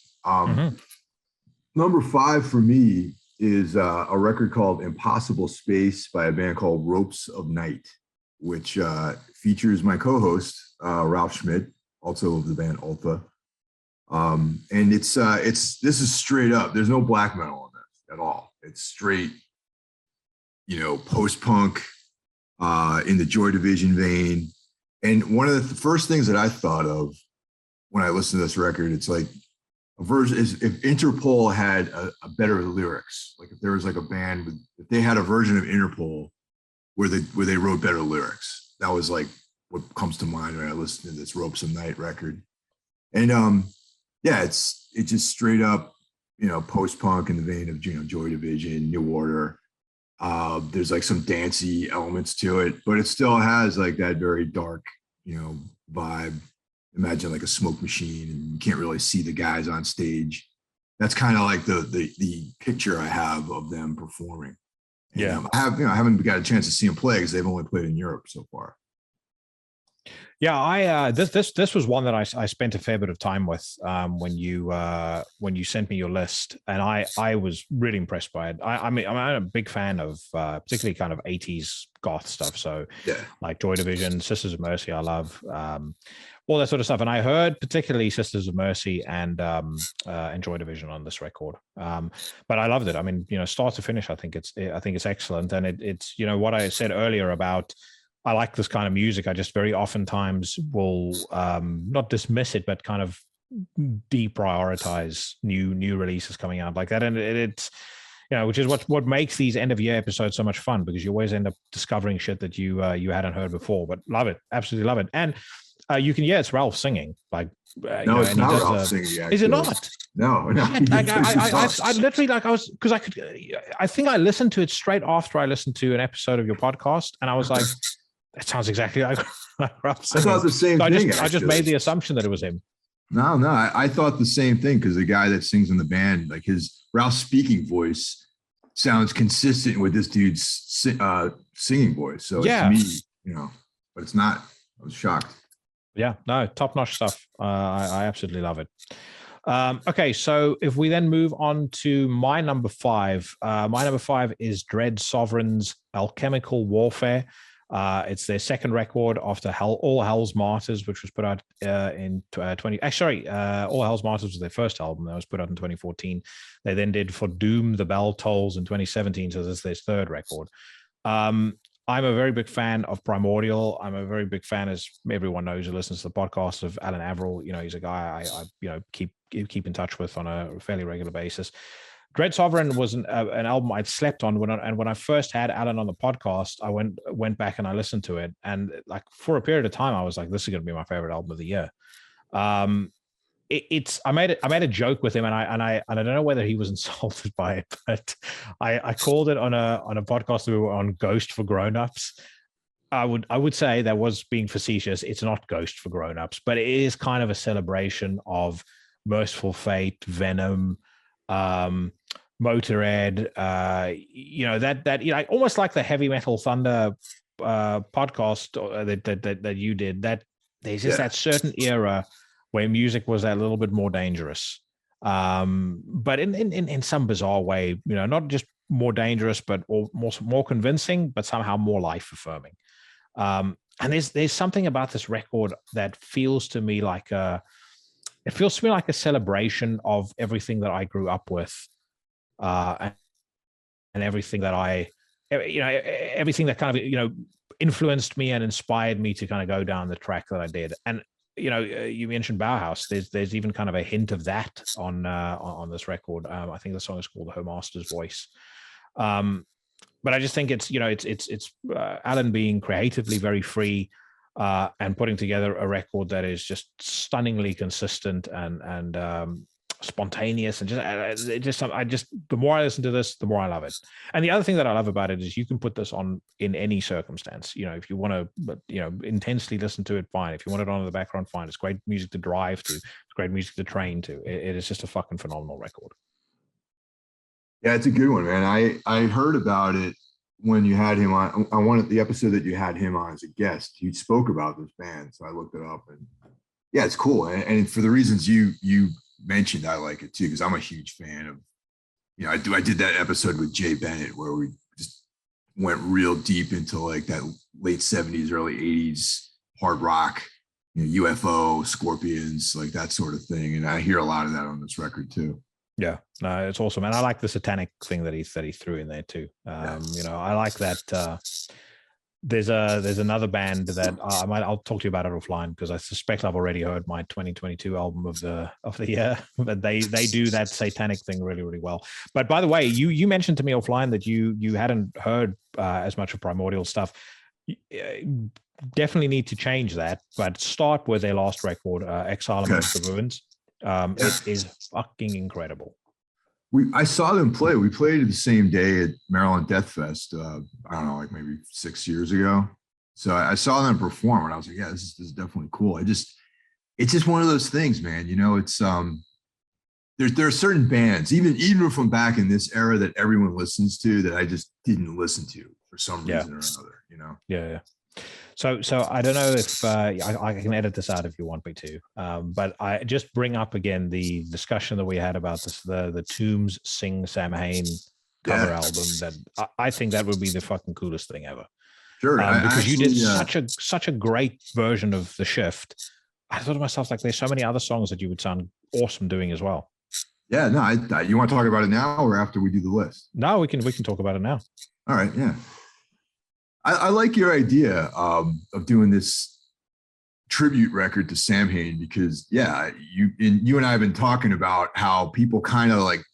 Number 5 for me is a record called Impossible Space by a band called Ropes of Night, which features my co-host, Ralph Schmidt, also of the band Ultha. And it's this is straight up. There's no black metal on this at all. It's straight, post punk in the Joy Division vein. And one of the first things that I thought of when I listened to this record, it's like a version is if Interpol had a better lyrics, like if there was like a band with, if they had a version of Interpol where they wrote better lyrics. That was like what comes to mind when I listen to this Ropes of Night record. And yeah, it's just straight up, post punk in the vein of Joy Division, New Order. There's like some dancey elements to it, but it still has like that very dark, vibe. Imagine like a smoke machine, and you can't really see the guys on stage. That's kind of like the picture I have of them performing. And, Yeah, I haven't got a chance to see them play because they've only played in Europe so far. yeah. This was one that I spent a fair bit of time with when you sent me your list, and I was really impressed by it. I mean, I'm a big fan of particularly kind of 80s goth stuff. So Yeah, like Joy Division, Sisters of Mercy, I love all that sort of stuff. And I heard particularly Sisters of Mercy and Joy Division on this record. But I loved it. I mean, start to finish, I think it's excellent. And it's what I said earlier about I like this kind of music. I just very oftentimes will not dismiss it, but kind of deprioritize new releases coming out like that. And it's which is what makes these end of year episodes so much fun, because you always end up discovering shit that you hadn't heard before. But love it, absolutely love it. And you can it's Ralph singing like no, it's not Ralph singing. Actually. Is it not? No. Like, I literally I think I listened to it straight after I listened to an episode of your podcast, and I was like, that sounds exactly like Ralph singing. I thought the same thing. I just made the assumption that it was him. No, I thought the same thing, because the guy that sings in the band, like Ralph's speaking voice sounds consistent with this dude's singing voice. So yeah, to me, but it's not. I was shocked. Yeah, no, top-notch stuff. I absolutely love it. Okay, so if we then move on to my number 5, my number 5 is Dread Sovereign's Alchemical Warfare. It's their second record after All Hell's Martyrs, which was put out in 20. All Hell's Martyrs was their first album that was put out in 2014. They then did For Doom, The Bell Tolls in 2017, so this is their third record. I'm a very big fan of Primordial. I'm a very big fan, as everyone knows who listens to the podcast, of Alan Averill. He's a guy I keep in touch with on a fairly regular basis. Dread Sovereign was an album I'd slept on when I first had Alan on the podcast. I went back and I listened to it, and like for a period of time, I was like, "This is going to be my favorite album of the year." I made a joke with him, and I don't know whether he was insulted by it, but I called it on a podcast we were on, Ghost for Grown-ups. I would say that was being facetious. It's not Ghost for Grown-ups, but it is kind of a celebration of Merciful Fate, Venom, Motorhead, almost like the Heavy Metal Thunder podcast that you did. That there's just that certain era where music was a little bit more dangerous, but in some bizarre way, not just more dangerous, but more convincing, but somehow more life affirming. And there's something about this record that feels to me like a celebration of everything that I grew up with, and everything that everything that kind of influenced me and inspired me to kind of go down the track that I did. And you mentioned Bauhaus. There's even kind of a hint of that on this record. I think the song is called Her Master's Voice. But I just think it's Alan being creatively very free, and putting together a record that is just stunningly consistent and spontaneous, and the more I listen to this, the more I love it. And the other thing that I love about it is you can put this on in any circumstance. If you want to, intensely listen to it, fine. If you want it on in the background, fine. It's great music to drive to. It's great music to train to. It is just a fucking phenomenal record. Yeah, it's a good one, man. I heard about it when you had him on. I wanted the episode that you had him on as a guest. He spoke about this band, so I looked it up, and yeah, it's cool. And for the reasons you mentioned, I like it too, because I'm a huge fan of, I did that episode with Jay Bennett where we just went real deep into like that late 70s, early 80s hard rock, UFO, scorpions, like that sort of thing. And I hear a lot of that on this record too. Yeah, no, it's awesome, and I like the satanic thing that he threw in there too. I like that. There's another band that I'll talk to you about it offline, because I suspect I've already heard my 2022 album of the year, but they do that satanic thing really, really well. But by the way, you mentioned to me offline that you hadn't heard as much of Primordial stuff. Definitely need to change that, but start with their last record, Exile Amongst the Ruins. It is fucking incredible. I saw them play. We played the same day at Maryland Death Fest. I don't know, like maybe 6 years ago. So I saw them perform, and I was like, yeah, this is definitely cool. It's just one of those things, man. It's there are certain bands, even from back in this era, that everyone listens to that I just didn't listen to for some reason or another. Yeah. So I don't know if I can edit this out if you want me to, but I just bring up again the discussion that we had about this, the Tombs Sing Sam Hain cover album. That I think that would be the fucking coolest thing ever. Sure, because you did such a great version of The Shift. I thought to myself, like, there's so many other songs that you would sound awesome doing as well. Yeah, no, you want to talk about it now or after we do the list? No, we can talk about it now. All right, yeah. I like your idea of doing this tribute record to Sam Hain, because you and I have been talking about how people kind of like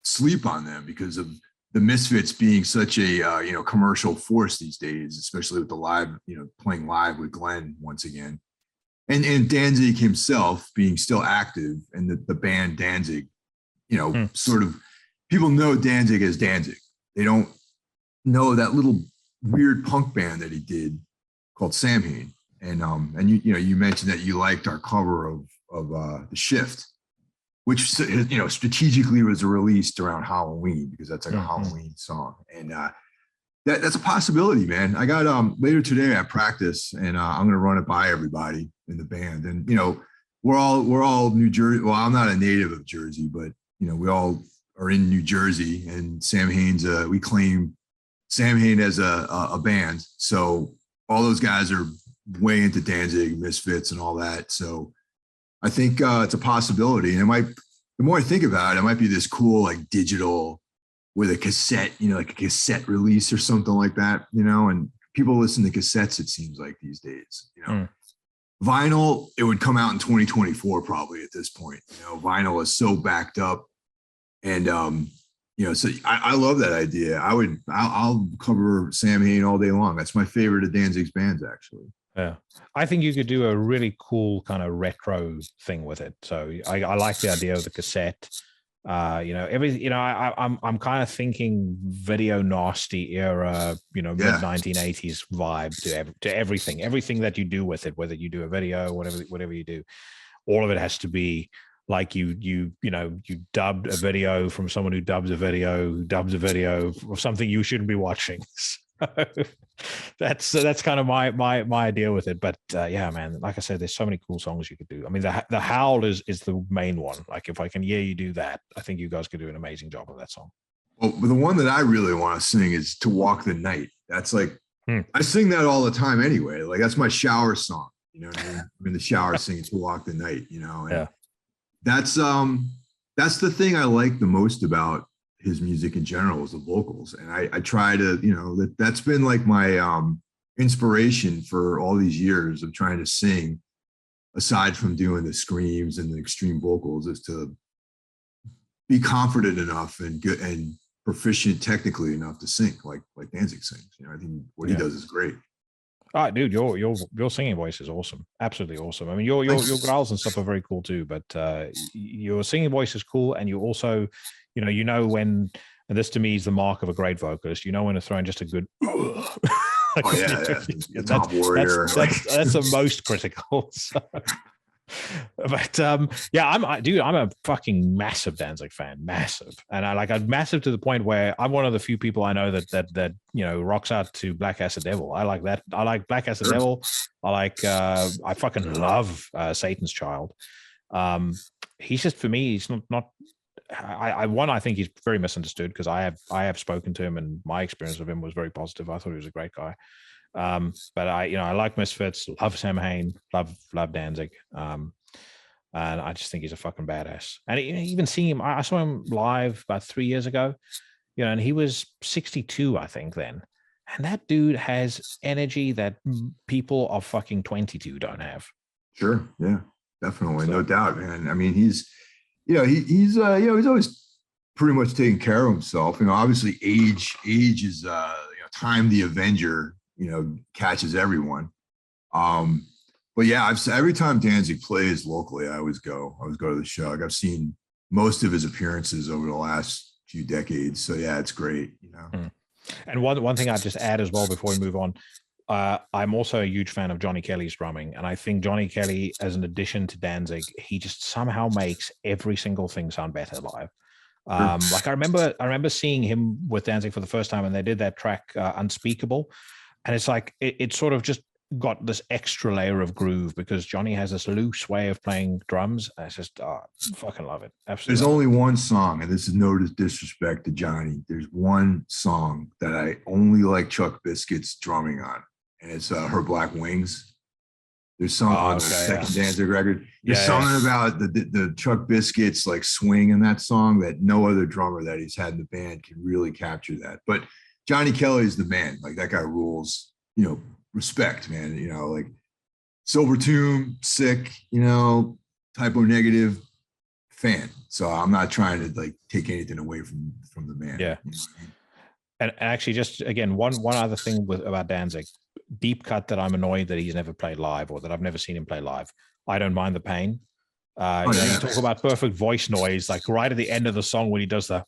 sleep on them because of the Misfits being such a commercial force these days, especially with the live, playing live with Glenn once again, and Danzig himself being still active, and the band Danzig, sort of, people know Danzig as Danzig. They don't know that little weird punk band that he did called Sam Hain. And you mentioned that you liked our cover of The Shift, which strategically was released around Halloween, because that's like a Halloween song. And that's a possibility, man. I got later today at practice, and I'm gonna run it by everybody in the band. And we're all New Jersey. Well, I'm not a native of Jersey, but we all are in New Jersey, and Sam Hain's we claim Sam Hain as a band. So all those guys are way into Danzig, Misfits, and all that. So I think it's a possibility. And the more I think about it, it might be this cool, like, digital with a cassette, like a cassette release or something like that, and people listen to cassettes, it seems like, these days. Vinyl, it would come out in 2024 probably at this point. Vinyl is so backed up. And so I love that idea. I'll cover Sam Hain all day long. That's my favorite of Danzig's bands, actually. Yeah, I think you could do a really cool kind of retro thing with it. So I like the idea of the cassette. I'm kind of thinking video nasty era, mid 1980s vibe to everything that you do with it, whether you do a video, whatever you do, all of it has to be like you dubbed a video from someone who dubs a video of something you shouldn't be watching. So that's kind of my idea with it. But yeah, man, like I said, there's so many cool songs you could do. I mean, the Howl is the main one. Like, if I can hear you do that, I think you guys could do an amazing job of that song. Well, but the one that I really want to sing is To Walk the Night. That's like, I sing that all the time anyway. Like, that's my shower song. You know what I mean? I'm in the shower singing To Walk the Night, and that's the thing I like the most about his music in general, is the vocals. And I try to, that's been like my inspiration for all these years of trying to sing, aside from doing the screams and the extreme vocals, is to be confident enough and good and proficient technically enough to sing like Danzig sings. I think what he does is great. Ah, dude, your singing voice is awesome, absolutely awesome. I mean, your growls and stuff are very cool too, but your singing voice is cool, and you also, when, and this to me is the mark of a great vocalist, when to throw in just a good. Top warrior. That's the most critical. So. But I'm a fucking massive Danzig fan, massive, and I'm massive to the point where I'm one of the few people I know that rocks out to Black Acid Devil. I like that. I like Black Acid Devil. I fucking love Satan's Child. He's just, for me, he's not. I think he's very misunderstood, because I have spoken to him, and my experience with him was very positive. I thought he was a great guy. But I like Misfits, love Sam Hain, love Danzig. And I just think he's a fucking badass. And even seeing him, I saw him live about 3 years ago, and he was 62, I think, then. And that dude has energy that people of fucking 22 don't have. Sure. Yeah, definitely. No doubt, man. I mean, he's he's always pretty much taking care of himself. Obviously age is, time the Avenger, catches everyone. But yeah, every time Danzig plays locally, I always go to the show. Like I've seen most of his appearances over the last few decades. So yeah, it's great. And one thing I'd just add as well before we move on, I'm also a huge fan of Johnny Kelly's drumming, and I think Johnny Kelly, as an addition to Danzig, he just somehow makes every single thing sound better live. Like I remember seeing him with Danzig for the first time, and they did that track Unspeakable, and it's like it sort of just got this extra layer of groove because Johnny has this loose way of playing drums. And it's just fucking love it. Absolutely. There's only one song, and this is no disrespect to Johnny. There's one song that I only like Chuck Biscuit's drumming on, and it's Her Black Wings. There's something on the second Danzig record. There's something about the Chuck Biscuit's like swing in that song that no other drummer that he's had in the band can really capture that. But Johnny Kelly is the man. Like that guy rules. Respect, man. Like Silver Tomb, sick. Typo Negative, fan. So I'm not trying to like take anything away from the man. Yeah. And actually, just again, one other thing about Danzig. Deep cut that I'm annoyed that he's never played live or that I've never seen him play live. I don't mind the pain. You talk about perfect voice noise, like right at the end of the song when he does the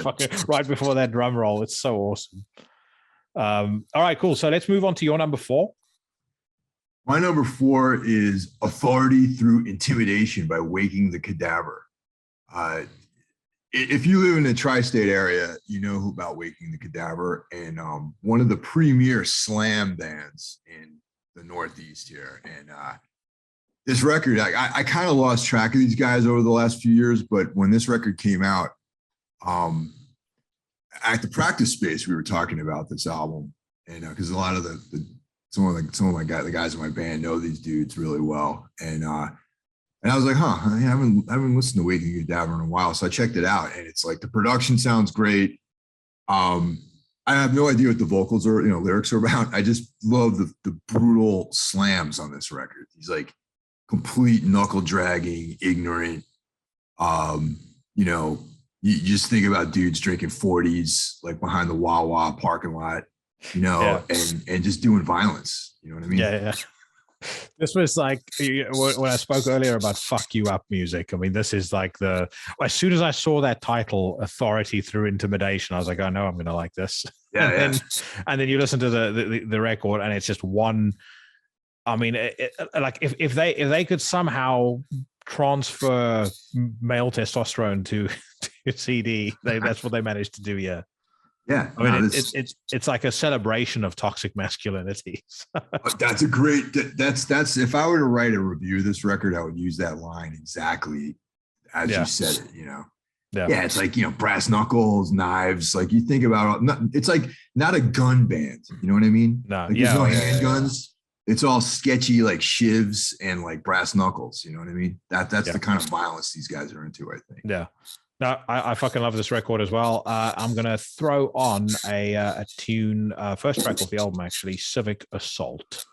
fucking right before that drum roll. It's so awesome. All right, cool. So let's move on to your number 4. My number 4 is Authority Through Intimidation by Waking the Cadaver. If you live in the tri-state area, you know about Waking the Cadaver, and one of the premier slam bands in the Northeast here. And this record, I kind of lost track of these guys over the last few years, but when this record came out, at the practice space, we were talking about this album, and because a lot of some of the guys in my band know these dudes really well, and I was like, I haven't listened to Waking the Cadaver in a while, so I checked it out, and it's like the production sounds great. I have no idea what the vocals or lyrics are about. I just love the brutal slams on this record. He's like complete knuckle dragging, ignorant. You just think about dudes drinking 40s like behind the Wawa parking lot, and just doing violence. You know what I mean? Yeah. This was like when I spoke earlier about fuck you up music. I mean, this is like as soon as I saw that title, Authority Through Intimidation, I was like, I know I'm going to like this. And then you listen to the record, and it's just one. I mean, like if they could somehow transfer male testosterone to CD, that's what they managed to do. Yeah. I mean, it's like a celebration of toxic masculinity. That's a great. That's if I were to write a review of this record, I would use that line exactly as you said it. Yeah, it's like brass knuckles, knives. Like you think about it's like not a gun band. You know what I mean? No, like, there's no handguns. It's all sketchy, like shivs and like brass knuckles. You know what I mean? That's the kind of violence these guys are into, I think. Yeah. No, I fucking love this record as well. I'm going to throw on a tune, first track off the album, actually, Civic Assault.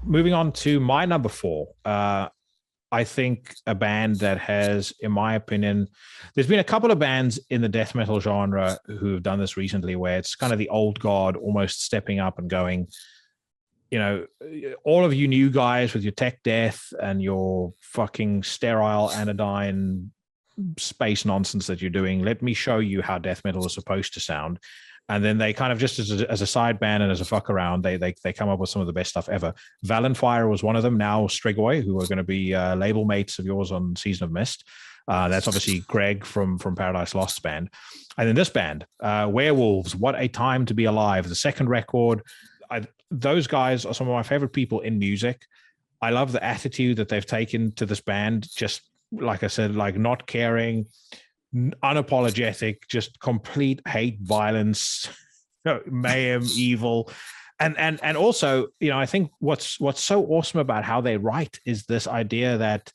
moving on to my number 4. I think a band that has, in my opinion, there's been a couple of bands in the death metal genre who have done this recently, where it's kind of the old guard almost stepping up and going, all of you new guys with your tech death and your fucking sterile anodyne space nonsense that you're doing, let me show you how death metal is supposed to sound. And then they kind of just as a side band and as a fuck around, they come up with some of the best stuff ever. Valenfire was one of them. Now Strigoi, who are going to be label mates of yours on Season of Mist. That's obviously Greg from Paradise Lost's band. And then this band, Werewolves, What a Time to Be Alive. The second record. Those guys are some of my favorite people in music. I love the attitude that they've taken to this band. Just like I said, like not caring, unapologetic, just complete hate, violence, mayhem, evil. And also, I think what's so awesome about how they write is this idea that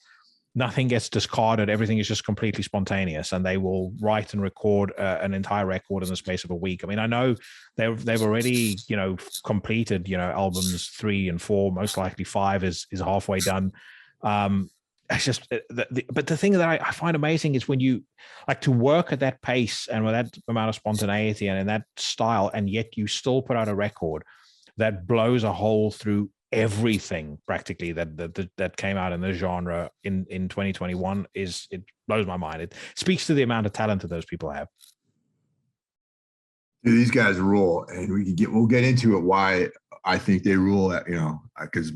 nothing gets discarded. Everything is just completely spontaneous, and they will write and record an entire record in the space of a week. I mean, I know they've already, completed, albums 3 and 4, most likely 5 is halfway done. It's just, but the thing that I find amazing is when you like to work at that pace and with that amount of spontaneity and in that style, and yet you still put out a record that blows a hole through everything practically that came out in this genre in 2021. It blows my mind. It speaks to the amount of talent that those people have. Dude, these guys rule, and we'll get into it why I think they rule. Because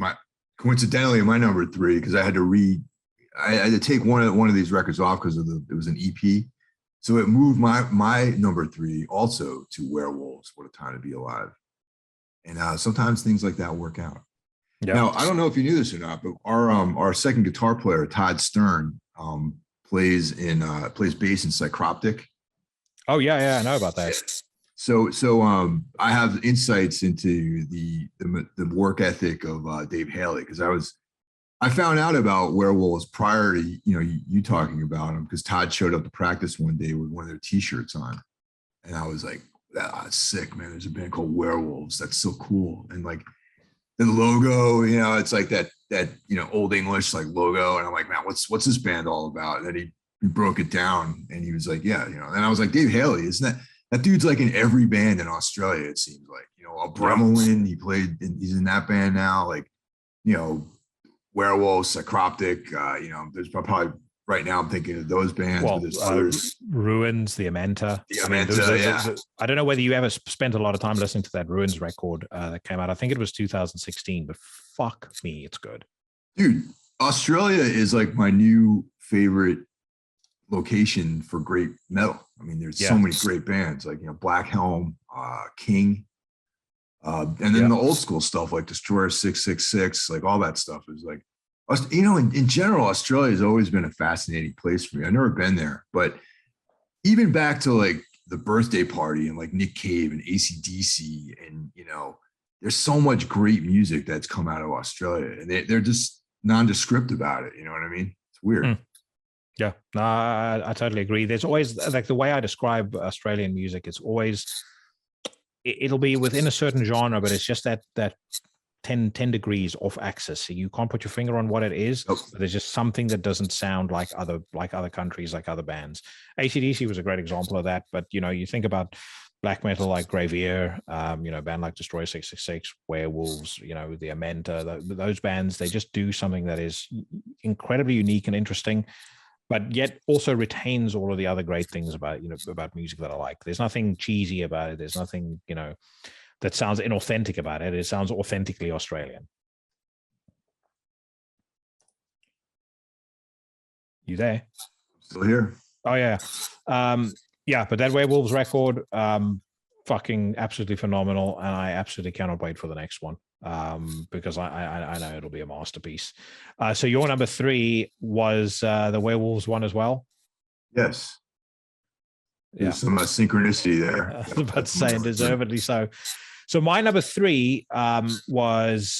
coincidentally my number 3, because I had to take one of these records off because it was an EP, so it moved my number 3 also to Werewolves, What a Time to Be Alive. And sometimes things like that work out. Yep. Now, I don't know if you knew this or not, but our second guitar player, Todd Stern, plays bass in Psychroptic. Oh yeah, I know about that. So I have insights into the work ethic of Dave Haley, because I found out about Werewolves prior to you talking about them, because Todd showed up to practice one day with one of their T-shirts on, and I was like, "That's sick, man! There's a band called Werewolves. That's so cool!" And like the logo, it's like that old English like logo, and I'm like, "Man, what's this band all about?" And then he broke it down, and he was like, "Yeah, And I was like, "Dave Haley, isn't that dude's like in every band in Australia? It seems like Bremelin. He's in that band now, like Werewolves, Psychroptic. There's probably right now I'm thinking of those bands. Well, but there's others. Ruins, the Amenta. I don't know whether you ever spent a lot of time listening to that Ruins record that came out. I think it was 2016, but fuck me, it's good. Dude, Australia is like my new favorite location for great metal. I mean, there's so many great bands like Black Helm, King, and then the old school stuff like Destroyer 666, like all that stuff is like, in general, Australia has always been a fascinating place for me. I've never been there, but even back to like the Birthday Party and like Nick Cave and AC/DC, and there's so much great music that's come out of Australia, and they're just nondescript about it. You know what I mean? It's weird. Yeah, no, I totally agree. There's always, like, the way I describe Australian music, it's always, it'll be within a certain genre, but it's just that 10 degrees off axis. So you can't put your finger on what it is. But there's just something that doesn't sound like other countries, like other bands. AC/DC was a great example of that. But, you think about black metal like Gravier, a band like Destroyer 666, Werewolves, the Amenta, those bands, they just do something that is incredibly unique and interesting, but yet also retains all of the other great things about music that I like. There's nothing cheesy about it. There's nothing, that sounds inauthentic about it. It sounds authentically Australian. You there? Still here. Oh yeah. But that Werewolves record, fucking absolutely phenomenal. And I absolutely cannot wait for the next one. Because I know it'll be a masterpiece. So your number 3 was the Werewolves one as well? Yes. There's some synchronicity there. I was about to say, deservedly so. So my number 3 was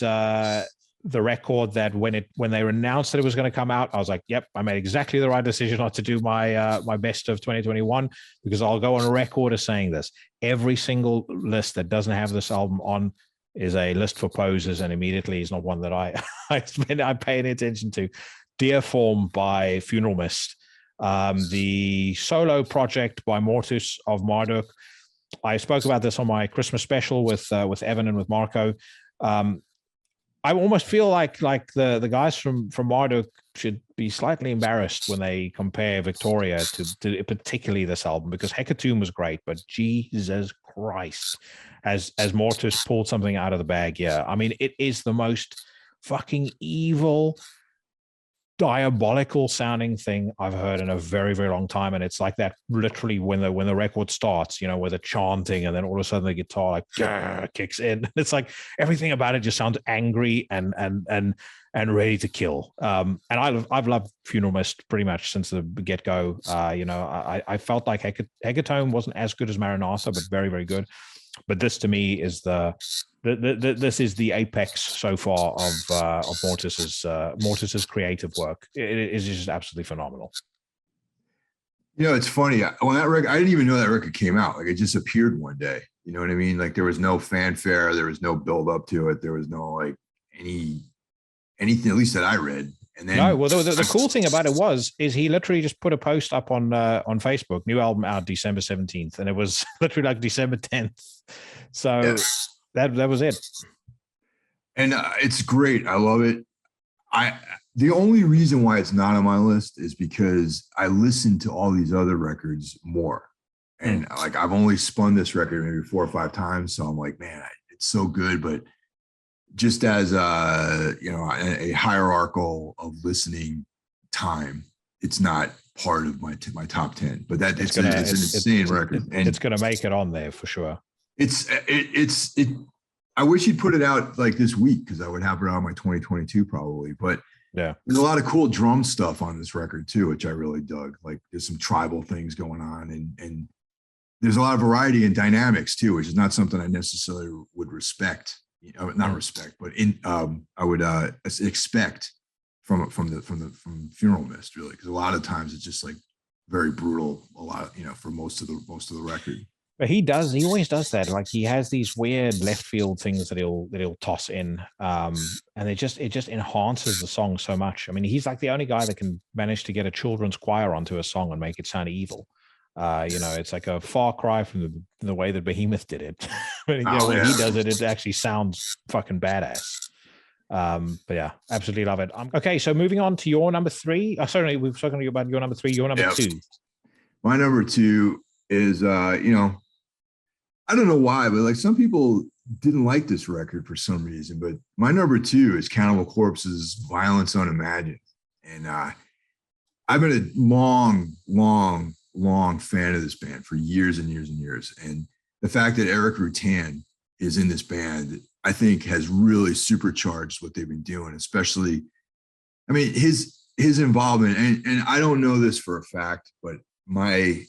the record that when they announced that it was going to come out, I was like, yep, I made exactly the right decision not to do my my best of 2021, because I'll go on a record as saying this. Every single list that doesn't have this album on is a list for posers, and immediately is not one that I pay any attention to. Dear Form by Funeral Mist, the solo project by Mortis of Marduk. I spoke about this on my Christmas special with Evan and with Marco. I almost feel like the guys from Marduk should be slightly embarrassed when they compare Victoria to particularly this album, because Hecatomb was great, but Jesus Christ, as Mortis pulled something out of the bag. Yeah, I mean, it is the most fucking evil, diabolical sounding thing I've heard in a very, very long time. And it's like that literally when the record starts, you know, with the chanting, and then all of a sudden the guitar like kicks in. It's like everything about it just sounds angry and ready to kill. And I've loved Funeral Mist pretty much since the get-go. You know, I felt like Hecatomb wasn't as good as Maranatha, but very, very good. But this to me is this is the apex so far of Mortis's creative work. It is just absolutely phenomenal. You know, it's funny. When that record, I didn't even know that record came out. Like, it just appeared one day. You know what I mean? Like, there was no fanfare, there was no build up to it, there was no like anything, at least that I read. And then no, well, the cool thing about it is he literally just put a post up on Facebook, new album out December 17th, and it was literally like December 10th. So yeah. that was it. And it's great. I love it. The only reason why it's not on my list is because I listened to all these other records more, and like I've only spun this record maybe 4 or 5 times, so I'm like, man, it's so good, but just as you know, a hierarchical of listening time, it's not part of my top 10. But it's an insane record, and it's going to make it on there for sure. I wish he'd put it out like this week, because I would have it on my 2022 probably. But yeah, there's a lot of cool drum stuff on this record too, which I really dug. Like, there's some tribal things going on, and there's a lot of variety and dynamics too, which is not something I necessarily would respect. Not respect, but I would expect from Funeral Mist, really, because a lot of times it's just like very brutal. A lot, you know, for most of the record. But he always does that. Like, he has these weird left field things that he'll toss in, and it just enhances the song so much. I mean, he's like the only guy that can manage to get a children's choir onto a song and make it sound evil. You know, it's like a far cry from the way that Behemoth did it. But when he does it, it actually sounds fucking badass. But yeah, absolutely love it. Okay, so moving on to your number 3. Sorry, we've spoken to you about your number 3. Your number 2. My number 2 is you know, I don't know why, but like some people didn't like this record for some reason. But my number 2 is Cannibal Corpse's Violence Unimagined, and I've been a long fan of this band for years and years and years. And the fact that Eric Rutan is in this band, I think, has really supercharged what they've been doing, especially, I mean, his involvement. And I don't know this for a fact, but I'm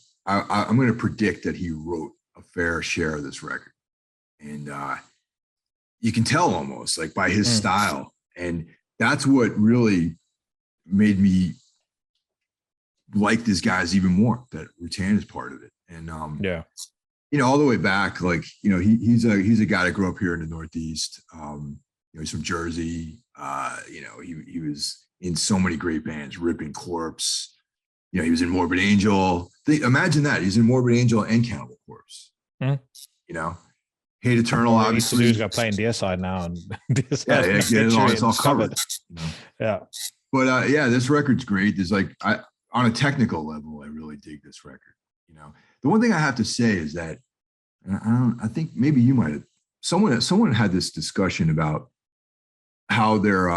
going to predict that he wrote a fair share of this record. And you can tell almost like by his style. And that's what really made me like these guys even more, that Rutan is part of it. And yeah, you know, all the way back, like, you know, he's a guy that grew up here in the Northeast. You know, he's from Jersey. You know, he was in so many great bands, Ripping Corpse. You know, he was in Morbid Angel. Imagine that, he's in Morbid Angel and Cannibal Corpse. You know, Hate Eternal, obviously. He's got playing Deicide now, and it's all covered. You know? Yeah, but yeah, this record's great. There's like, on a technical level, I really dig this record. You know, the one thing I have to say is that, and I think maybe you might have, someone had this discussion about how their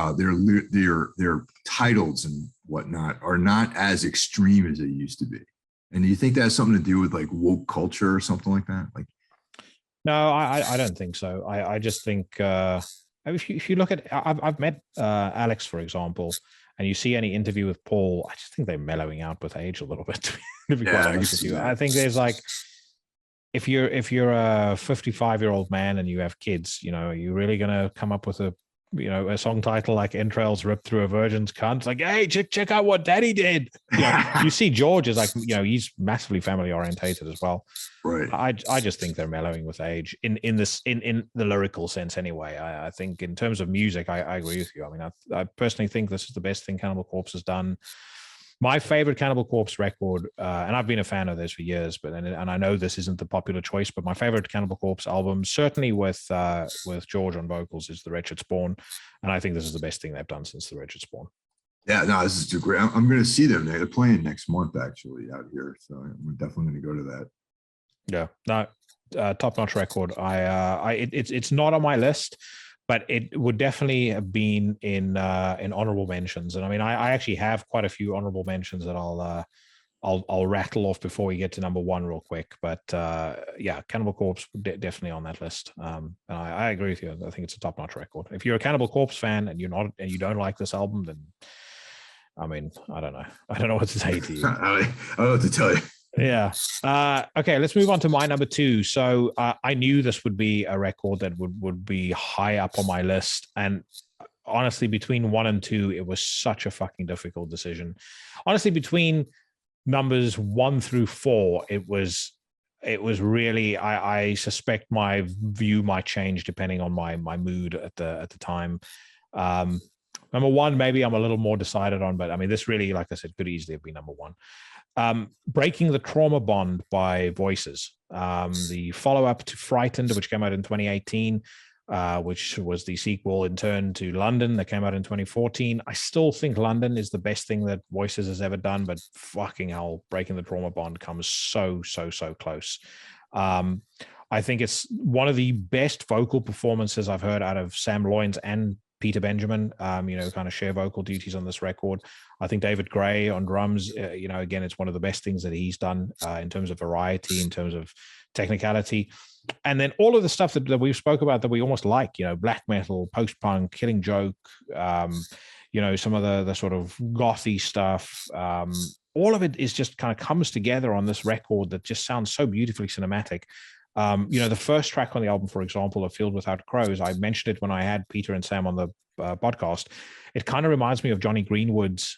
titles and whatnot are not as extreme as they used to be. And do you think that has something to do with like woke culture or something like that? Like, no, I don't think so. I just think if you look at, I've met Alex, for example, and you see any interview with Paul, I just think they're mellowing out with age a little bit. To be quite honest with you, I think there's like, if you're a 55-year-old man and you have kids, you know, are you really going to come up with a a song title like "Entrails Ripped Through a Virgin's Cunt." It's like, hey, check out what Daddy did. You see, George is like, he's massively family orientated as well. Right. I just think they're mellowing with age in the lyrical sense. Anyway, I think in terms of music, I agree with you. I mean, I personally think this is the best thing Cannibal Corpse has done. My favorite Cannibal Corpse record, and I've been a fan of theirs for years, and I know this isn't the popular choice, but my favorite Cannibal Corpse album, certainly with George on vocals, is The Wretched Spawn, and I think this is the best thing they've done since The Wretched Spawn. Yeah, no, this is great. I'm going to see them. They're playing next month actually out here, so I'm definitely going to go to that. Yeah, no, top-notch record. It's not on my list, but it would definitely have been in honorable mentions. And I mean, I actually have quite a few honorable mentions that I'll rattle off before we get to number one real quick. But yeah, Cannibal Corpse definitely on that list. And I agree with you. I think it's a top-notch record. If you're a Cannibal Corpse fan and you don't like this album, then I mean, I don't know. I don't know what to say to you. I don't know what to tell you. Yeah. Okay, let's move on to my number two. So I knew this would be a record that would be high up on my list. And honestly, between 1 and 2, it was such a fucking difficult decision. Honestly, between numbers 1 through 4, it was really, I suspect my view might change depending on my mood at the time. Number 1, maybe I'm a little more decided on, but I mean, this really, like I said, could easily have been number 1. Breaking the Trauma Bond by Voices, the follow-up to Frightened, which came out in 2018, which was the sequel in turn to London that came out in 2014. I still think London is the best thing that Voices has ever done, but fucking hell, Breaking the Trauma Bond comes so close. I think it's one of the best vocal performances I've heard out of Sam Loynes and Peter Benjamin, kind of share vocal duties on this record. I think David Gray on drums, again, it's one of the best things that he's done in terms of variety, in terms of technicality. And then all of the stuff that we've spoke about that we almost like, black metal, post-punk, Killing Joke, some of the sort of gothy stuff. All of it is just kind of comes together on this record that just sounds so beautifully cinematic. The first track on the album, for example, A Field Without Crows, I mentioned it when I had Peter and Sam on the podcast. It kind of reminds me of Johnny Greenwood's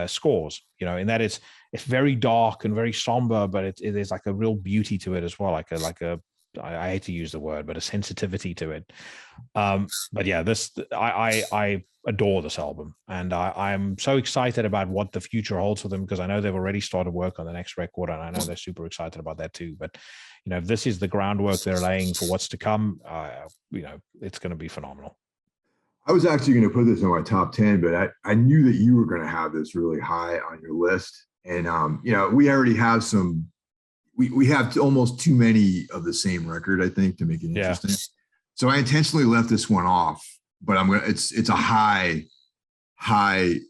scores, in that it's very dark and very somber, but there's like a real beauty to it as well, like a I hate to use the word, but a sensitivity to it. But yeah, I adore this album, and I'm so excited about what the future holds for them, because I know they've already started work on the next record, and I know they're super excited about that too. But if this is the groundwork they're laying for what's to come, it's going to be phenomenal. I was actually going to put this in my top 10, but I knew that you were going to have this really high on your list, and we already have some. We have almost too many of the same record, I think, to make it interesting. Yeah. So I intentionally left this one off, but it's a high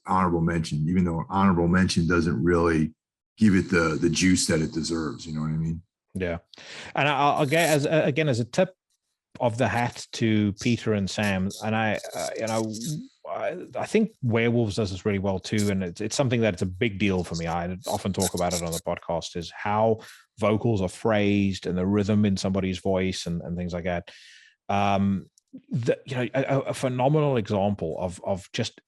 honorable mention, even though honorable mention doesn't really give it the juice that it deserves. You know what I mean? Yeah. And I'll get as a tip of the hat to Peter and Sam, and I think Werewolves does this really well too, and it's something that it's a big deal for me. I often talk about it on the podcast, is how vocals are phrased and the rhythm in somebody's voice and things like that. A phenomenal example of just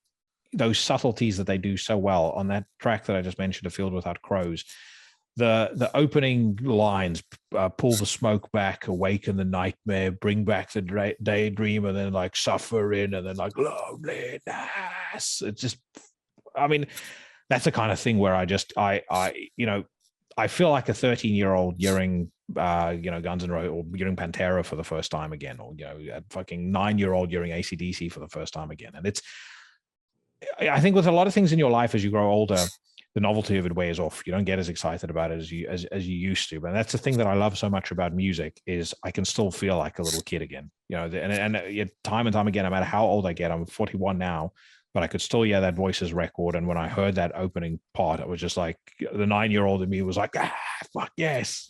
those subtleties that they do so well on that track that I just mentioned, A Field Without Crows. The opening lines, pull the smoke back, awaken the nightmare, bring back the daydream, and then like suffer in, and then like loneliness. It's just, I mean, that's the kind of thing where I feel like a 13-year-old hearing, Guns N' Roses, or hearing Pantera for the first time again, or a fucking 9-year-old hearing AC/DC for the first time again. And I think with a lot of things in your life as you grow older, the novelty of it wears off. You don't get as excited about it as you used to. But that's the thing that I love so much about music, is I can still feel like a little kid again. And time and time again, no matter how old I get, I'm 41 now, but I could still hear that Voices record. And when I heard that opening part, it was just like the 9-year-old in me was like, fuck yes,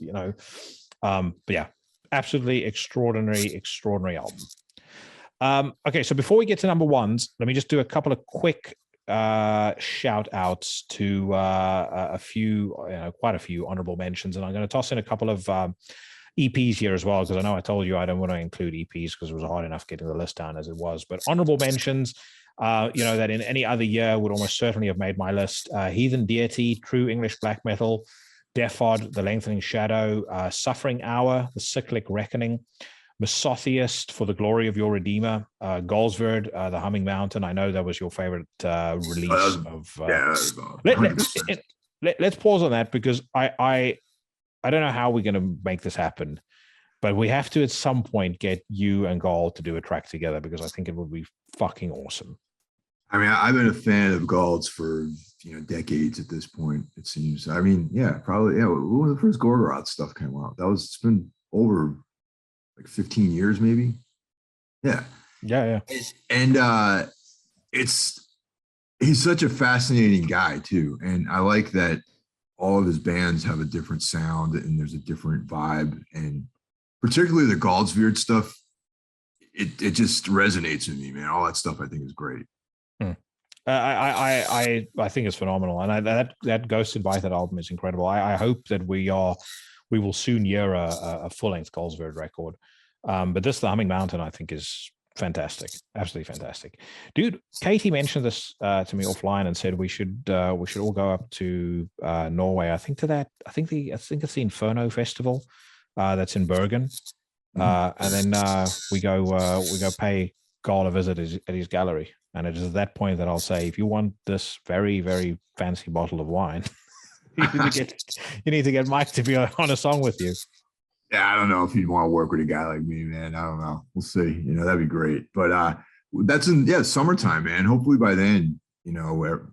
But yeah, absolutely extraordinary album. Okay, so before we get to number ones, let me just do a couple of quick shout outs to quite a few honorable mentions, and I'm going to toss in a couple of EPs here as well, because I know I told you I don't want to include EPs because it was hard enough getting the list down as it was. But honorable mentions, that in any other year would almost certainly have made my list. Heathen Deity, True English Black Metal, Dephod, The Lengthening Shadow, Suffering Hour, The Cyclic Reckoning, Mesotheist, For the Glory of Your Redeemer, Goldsverd, The Humming Mountain. I know that was your favorite release of. Yeah, Let's pause on that, because I don't know how we're going to make this happen, but we have to at some point get you and Gall to do a track together, because I think it would be fucking awesome. I mean, I've been a fan of Galds for decades at this point, it seems. I mean, probably when the first Gorgoroth stuff came out, it's been over like 15 years, maybe. Yeah. And he's such a fascinating guy too, and I like that all of his bands have a different sound and there's a different vibe, and particularly the Goldsverd stuff, it just resonates with me, man. All that stuff I think is great. I think it's phenomenal, and that Ghost Invited album is incredible. I hope that we will soon hear a full length Goldsverd record. But The Humming Mountain, I think, is fantastic, absolutely fantastic, dude. Katie mentioned this to me offline and said we should all go up to Norway. I think it's the Inferno Festival that's in Bergen, and then we go pay Carl a visit at his gallery. And it is at that point that I'll say, if you want this very, very fancy bottle of wine, you need to get Mike to be on a song with you. Yeah, I don't know if you'd want to work with a guy like me, man. I don't know. We'll see. That'd be great. But that's in summertime, man. Hopefully by then, where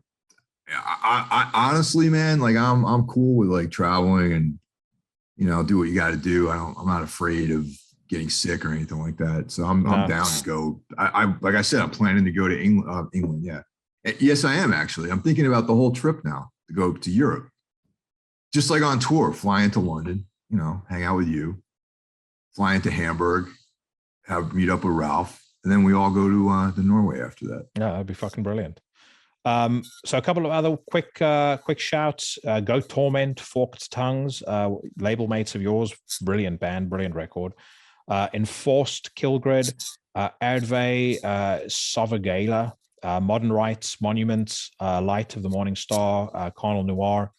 I honestly, man, like I'm cool with like traveling and do what you got to do. I'm not afraid of getting sick or anything like that. So I'm down to go. I like I said, I'm planning to go to England. Yeah. Yes, I am actually. I'm thinking about the whole trip now to go to Europe. Just like on tour, fly into London, hang out with you, fly into Hamburg, meet up with Ralph, and then we all go to Norway after that. Yeah, that'd be fucking brilliant. So a couple of other quick shouts. Goat Torment, Forked Tongues, label mates of yours, brilliant band, brilliant record. Enforced Kilgrid, Erdve, Sovagala, Modern Rites, Monuments, Light of the Morning Star, Carnal Noir,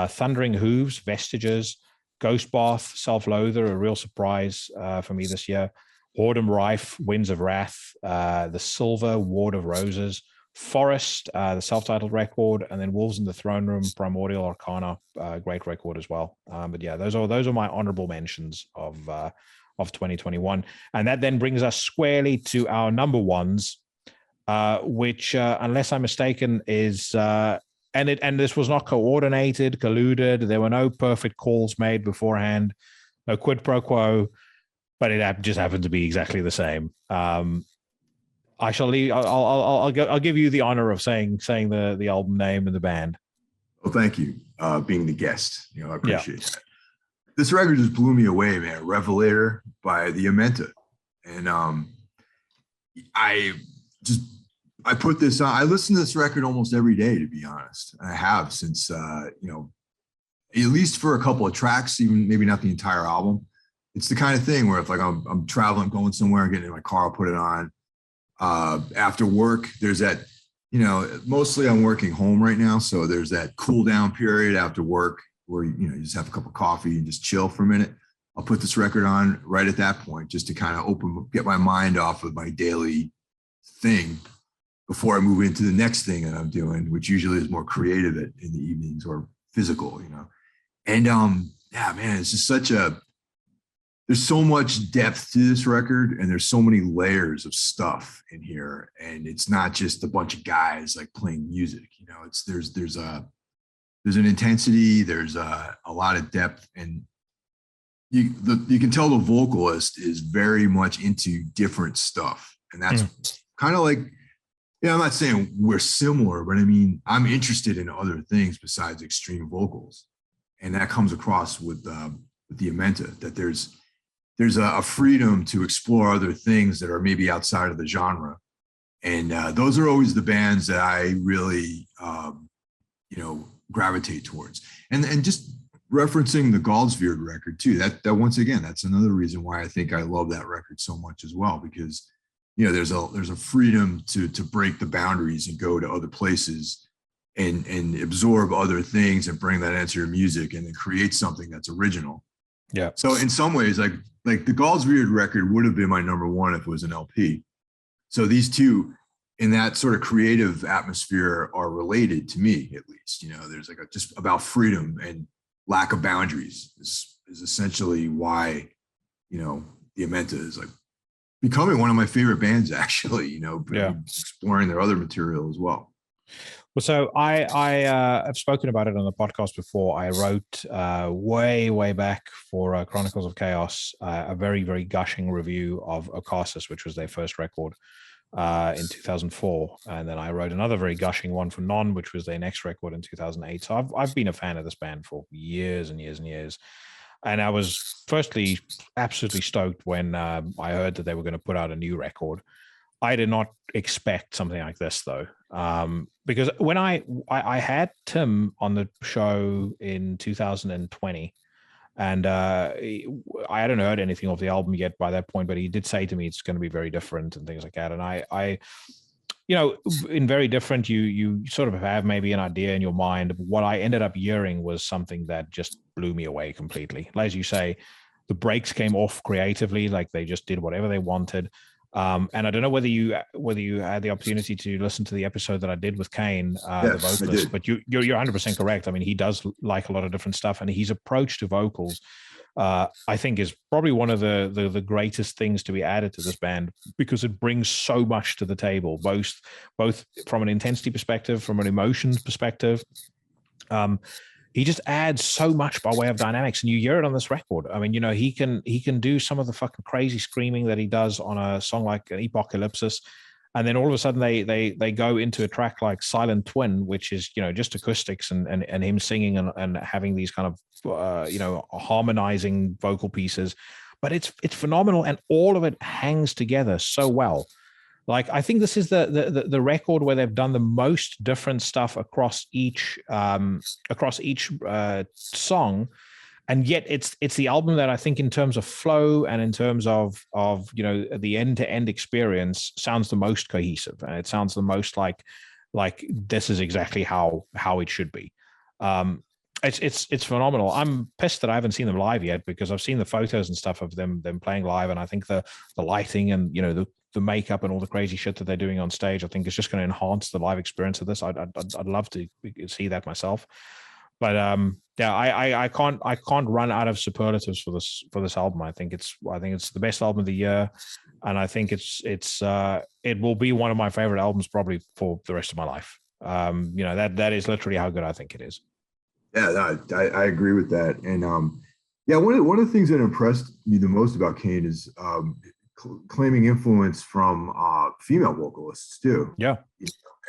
Thundering Hooves, Vestiges, Ghostbath, Self-Loather, a real surprise for me this year, Whoredom Rife, Winds of Wrath, The Silver, Ward of Roses, Forest, the self-titled record, and then Wolves in the Throne Room, Primordial Arcana, great record as well. But yeah, those are my honorable mentions of 2021, and that then brings us squarely to our number ones, which, unless I'm mistaken, is and this was not coordinated, colluded. There were no perfect calls made beforehand, no quid pro quo, but it just happened to be exactly the same. I shall leave. I'll give you the honor of saying the album name and the band. Well, thank you, being the guest. I appreciate that. This record just blew me away, man. Revelator by the Amenta. And I put this on. I listen to this record almost every day, to be honest. I have since at least for a couple of tracks, even maybe not the entire album. It's the kind of thing where if like I'm traveling, going somewhere, getting in my car, I'll put it on. After work, there's that, mostly I'm working home right now. So there's that cool down period after work where, you just have a cup of coffee and just chill for a minute. I'll put this record on right at that point, just to kind of get my mind off of my daily thing before I move into the next thing that I'm doing, which usually is more creative in the evenings or physical, And yeah, man, it's just there's so much depth to this record, and there's so many layers of stuff in here. And it's not just a bunch of guys like playing music, there's an intensity, there's a lot of depth, and you can tell the vocalist is very much into different stuff. And that's kind of like, I'm not saying we're similar, but I mean, I'm interested in other things besides extreme vocals. And that comes across with the Amenta, that there's a freedom to explore other things that are maybe outside of the genre. And those are always the bands that I really, gravitate towards. And just referencing the Galdsveard record too. That once again, that's another reason why I think I love that record so much as well, because there's a freedom to break the boundaries and go to other places and absorb other things and bring that into your music and then create something that's original. Yeah. So in some ways, like the Galdsveard record would have been my number one if it was an LP. So these two in that sort of creative atmosphere are related to me, at least. There's like just about freedom and lack of boundaries is essentially why, the Amenta is like becoming one of my favorite bands, actually, exploring their other material as well. Well, so I have spoken about it on the podcast before. I wrote way back for Chronicles of Chaos a very, very gushing review of Ocasis, which was their first record in 2004. And then I wrote another very gushing one for Non, which was their next record in 2008. So I've been a fan of this band for years and years and years. And I was firstly absolutely stoked when I heard that they were going to put out a new record. I did not expect something like this, though, because when I had Tim on the show in 2020, and I hadn't heard anything of the album yet by that point, but he did say to me it's going to be very different and things like that. And I in very different, you sort of have maybe an idea in your mind. What I ended up hearing was something that just blew me away completely. As you say, the breaks came off creatively, like they just did whatever they wanted. And I don't know whether you had the opportunity to listen to the episode that I did with Kane, the vocalist, but you're 100% correct. I mean, he does like a lot of different stuff, and his approach to vocals, I think, is probably one of the greatest things to be added to this band, because it brings so much to the table, both from an intensity perspective, from an emotions perspective. He just adds so much by way of dynamics, and you hear it on this record. I mean, he can do some of the fucking crazy screaming that he does on a song like Apocalypsis, and then all of a sudden they go into a track like Silent Twin, which is just acoustics and him singing and having these kind of harmonizing vocal pieces, but it's phenomenal, and all of it hangs together so well. Like, I think this is the record where they've done the most different stuff across each song, and yet it's the album that I think, in terms of flow and in terms of the end-to-end experience, sounds the most cohesive, and it sounds the most like this is exactly how it should be. It's phenomenal. I'm pissed that I haven't seen them live yet, because I've seen the photos and stuff of them playing live, and I think the lighting and the makeup and all the crazy shit that they're doing on stage, I think is just going to enhance the live experience of this. I'd love to see that myself. But yeah, I can't run out of superlatives for this album. I think it's the best album of the year, and I think it will be one of my favorite albums probably for the rest of my life. That is literally how good I think it is. Yeah, I agree with that. And yeah, one of the things that impressed me the most about Kane is claiming influence from female vocalists too. Yeah,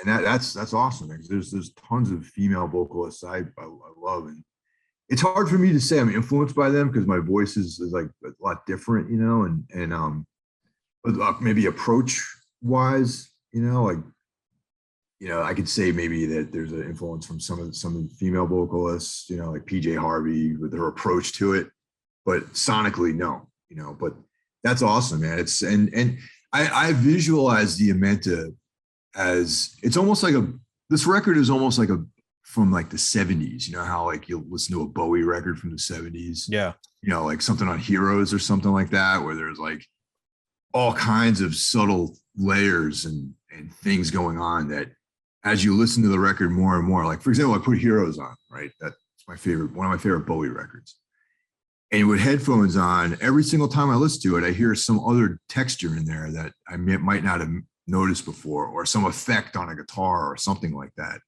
and that's awesome, because there's tons of female vocalists I love, and it's hard for me to say I'm influenced by them, because my voice is like a lot different, but maybe approach wise, I could say maybe that there's an influence from some of the female vocalists, like PJ Harvey, with their approach to it, but sonically, no, but that's awesome, man. And I visualize the Amenta as, it's almost like this record is almost like from like the 70s, how like you'll listen to a Bowie record from the 70s. Yeah. Like something on Heroes or something like that, where there's like all kinds of subtle layers and things going on that, as you listen to the record more and more, like, for example, I put Heroes on, right? That's one of my favorite Bowie records. And with headphones on, every single time I listen to it, I hear some other texture in there that I might not have noticed before, or some effect on a guitar or something like that.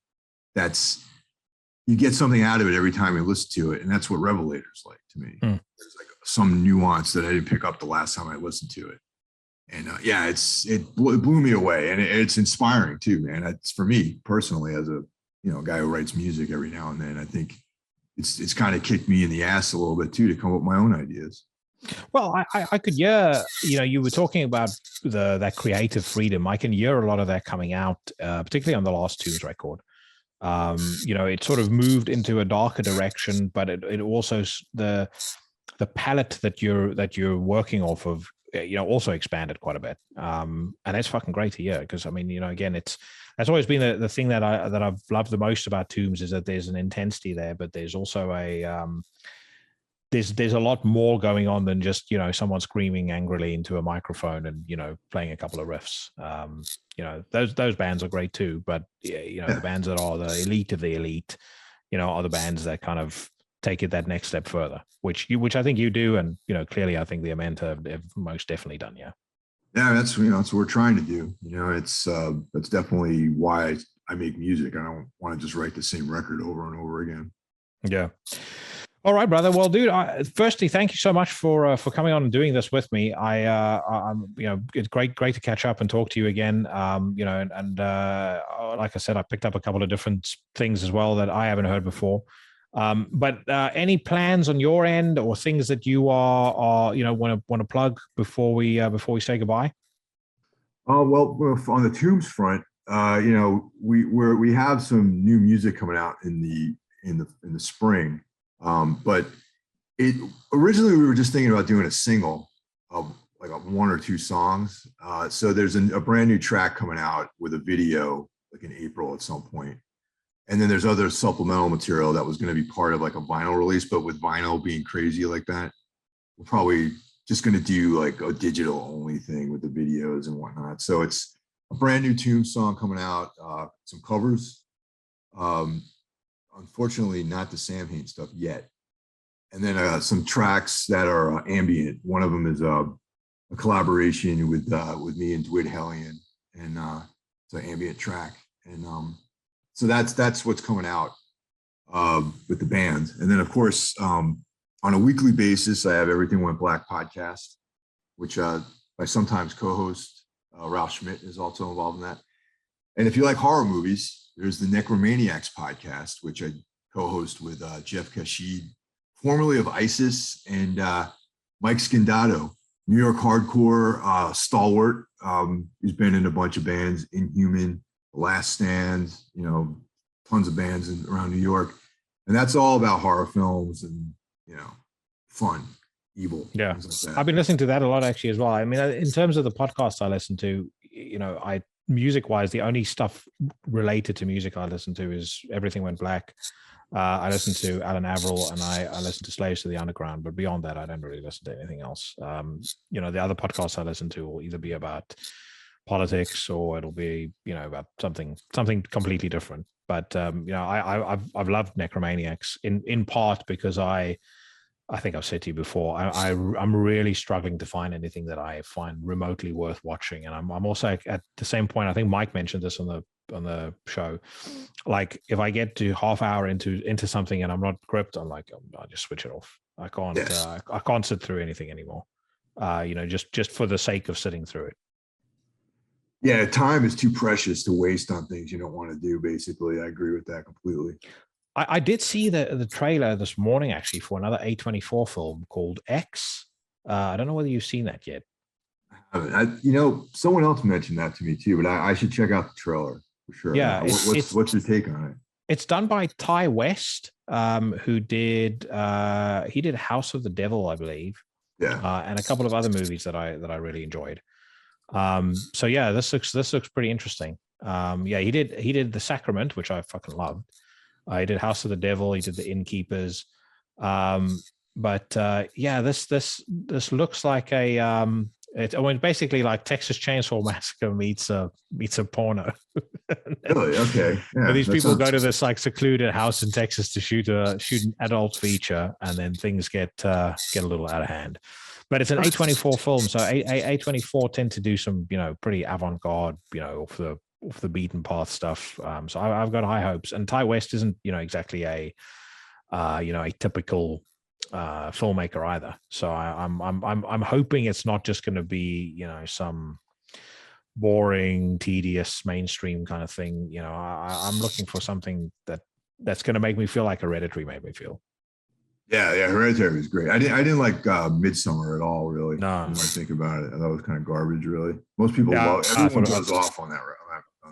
You get something out of it every time you listen to it. And that's what Revelator's like to me. There's like some nuance that I didn't pick up the last time I listened to it. And yeah, it blew me away, and it's inspiring too, man. It's, for me personally, as a guy who writes music every now and then, I think it's kind of kicked me in the ass a little bit too, to come up with my own ideas. Well, I could hear, you were talking about that creative freedom. I can hear a lot of that coming out, particularly on the Last Twos record. It sort of moved into a darker direction, but it also the palette that you're working off of, also expanded quite a bit. And that's fucking great to hear, because I mean, again, that's always been the thing that I've loved the most about Tombs, is that there's an intensity there, but there's also there's a lot more going on than just someone screaming angrily into a microphone and playing a couple of riffs. Those bands are great too, but the bands that are the elite of the elite, are the bands that kind of take it that next step further, which I think you do, and clearly I think the Amenta have most definitely done. Yeah, that's that's what we're trying to do. That's definitely why I make music. I don't want to just write the same record over and over again. Yeah. All right, brother. Well, dude, firstly, thank you so much for coming on and doing this with me. I'm it's great to catch up and talk to you again. Like I said, I picked up a couple of different things as well that I haven't heard before. But any plans on your end, or things that you are want to plug before we say goodbye? Well, on the Tombs front, we have some new music coming out in the spring. But originally we were just thinking about doing a single of like one or two songs. So there's a brand new track coming out with a video like in April at some point. And then there's other supplemental material that was going to be part of like a vinyl release, but with vinyl being crazy like that, we're probably just going to do like a digital only thing with the videos and whatnot. So it's a brand new Tombs song coming out, some covers. Unfortunately, not the Samhain stuff yet. And then some tracks that are ambient. One of them is a collaboration with me and Dwid Hellion, and it's an ambient track. And so that's what's coming out with the band. And then, of course, on a weekly basis, I have Everything Went Black podcast, which I sometimes co-host. Ralph Schmidt is also involved in that. And if you like horror movies, there's the Necromaniacs podcast, which I co-host with Jeff Kashid, formerly of ISIS, and Mike Scandato, New York hardcore stalwart. He's been in a bunch of bands, Inhuman, Last Stand, tons of bands around New York. And that's all about horror films and, fun, evil. Yeah. Things like that. I've been listening to that a lot actually as well. I mean, in terms of the podcasts I listen to, music wise, the only stuff related to music I listen to is Everything Went Black. I listen to Alan Averill, and I listen to Slaves to the Underground, but beyond that, I don't really listen to anything else. The other podcasts I listen to will either be about politics, or it'll be, about something completely different. But I've loved Necromaniacs in part because I think I've said to you before, I'm really struggling to find anything that I find remotely worth watching. And I'm also at the same point, I think Mike mentioned this on the show. Like if I get to half hour into something and I'm not gripped, I'm like, I just switch it off. I can't, I can't sit through anything anymore. Just for the sake of sitting through it. Yeah, time is too precious to waste on things you don't want to do, basically. I agree with that completely. I did see the trailer this morning, actually, for another A24 film called X. I don't know whether you've seen that yet. Someone else mentioned that to me too, but I should check out the trailer for sure. Yeah. What's your take on it? It's done by Ty West, who did he did House of the Devil, I believe. Yeah. And a couple of other movies that I really enjoyed. So yeah, this looks pretty interesting. He did The Sacrament, which I fucking loved. He did House of the Devil. He did The Innkeepers. But this looks like it's basically like Texas Chainsaw Massacre meets a porno. Really? Okay. Yeah, these people go to this like secluded house in Texas to shoot an adult feature, and then things get a little out of hand. But it's an A24 film, so A24 tend to do some pretty avant-garde, off the beaten path stuff. So I've got high hopes. And Ty West isn't exactly a typical filmmaker either. So I'm hoping it's not just going to be some boring, tedious mainstream kind of thing. I'm looking for something that's going to make me feel like Hereditary made me feel. Yeah, Hereditary was great. I didn't like Midsommar at all, really. No. When I think about it, I thought it was kind of garbage, really. Most people love. Everyone goes off on that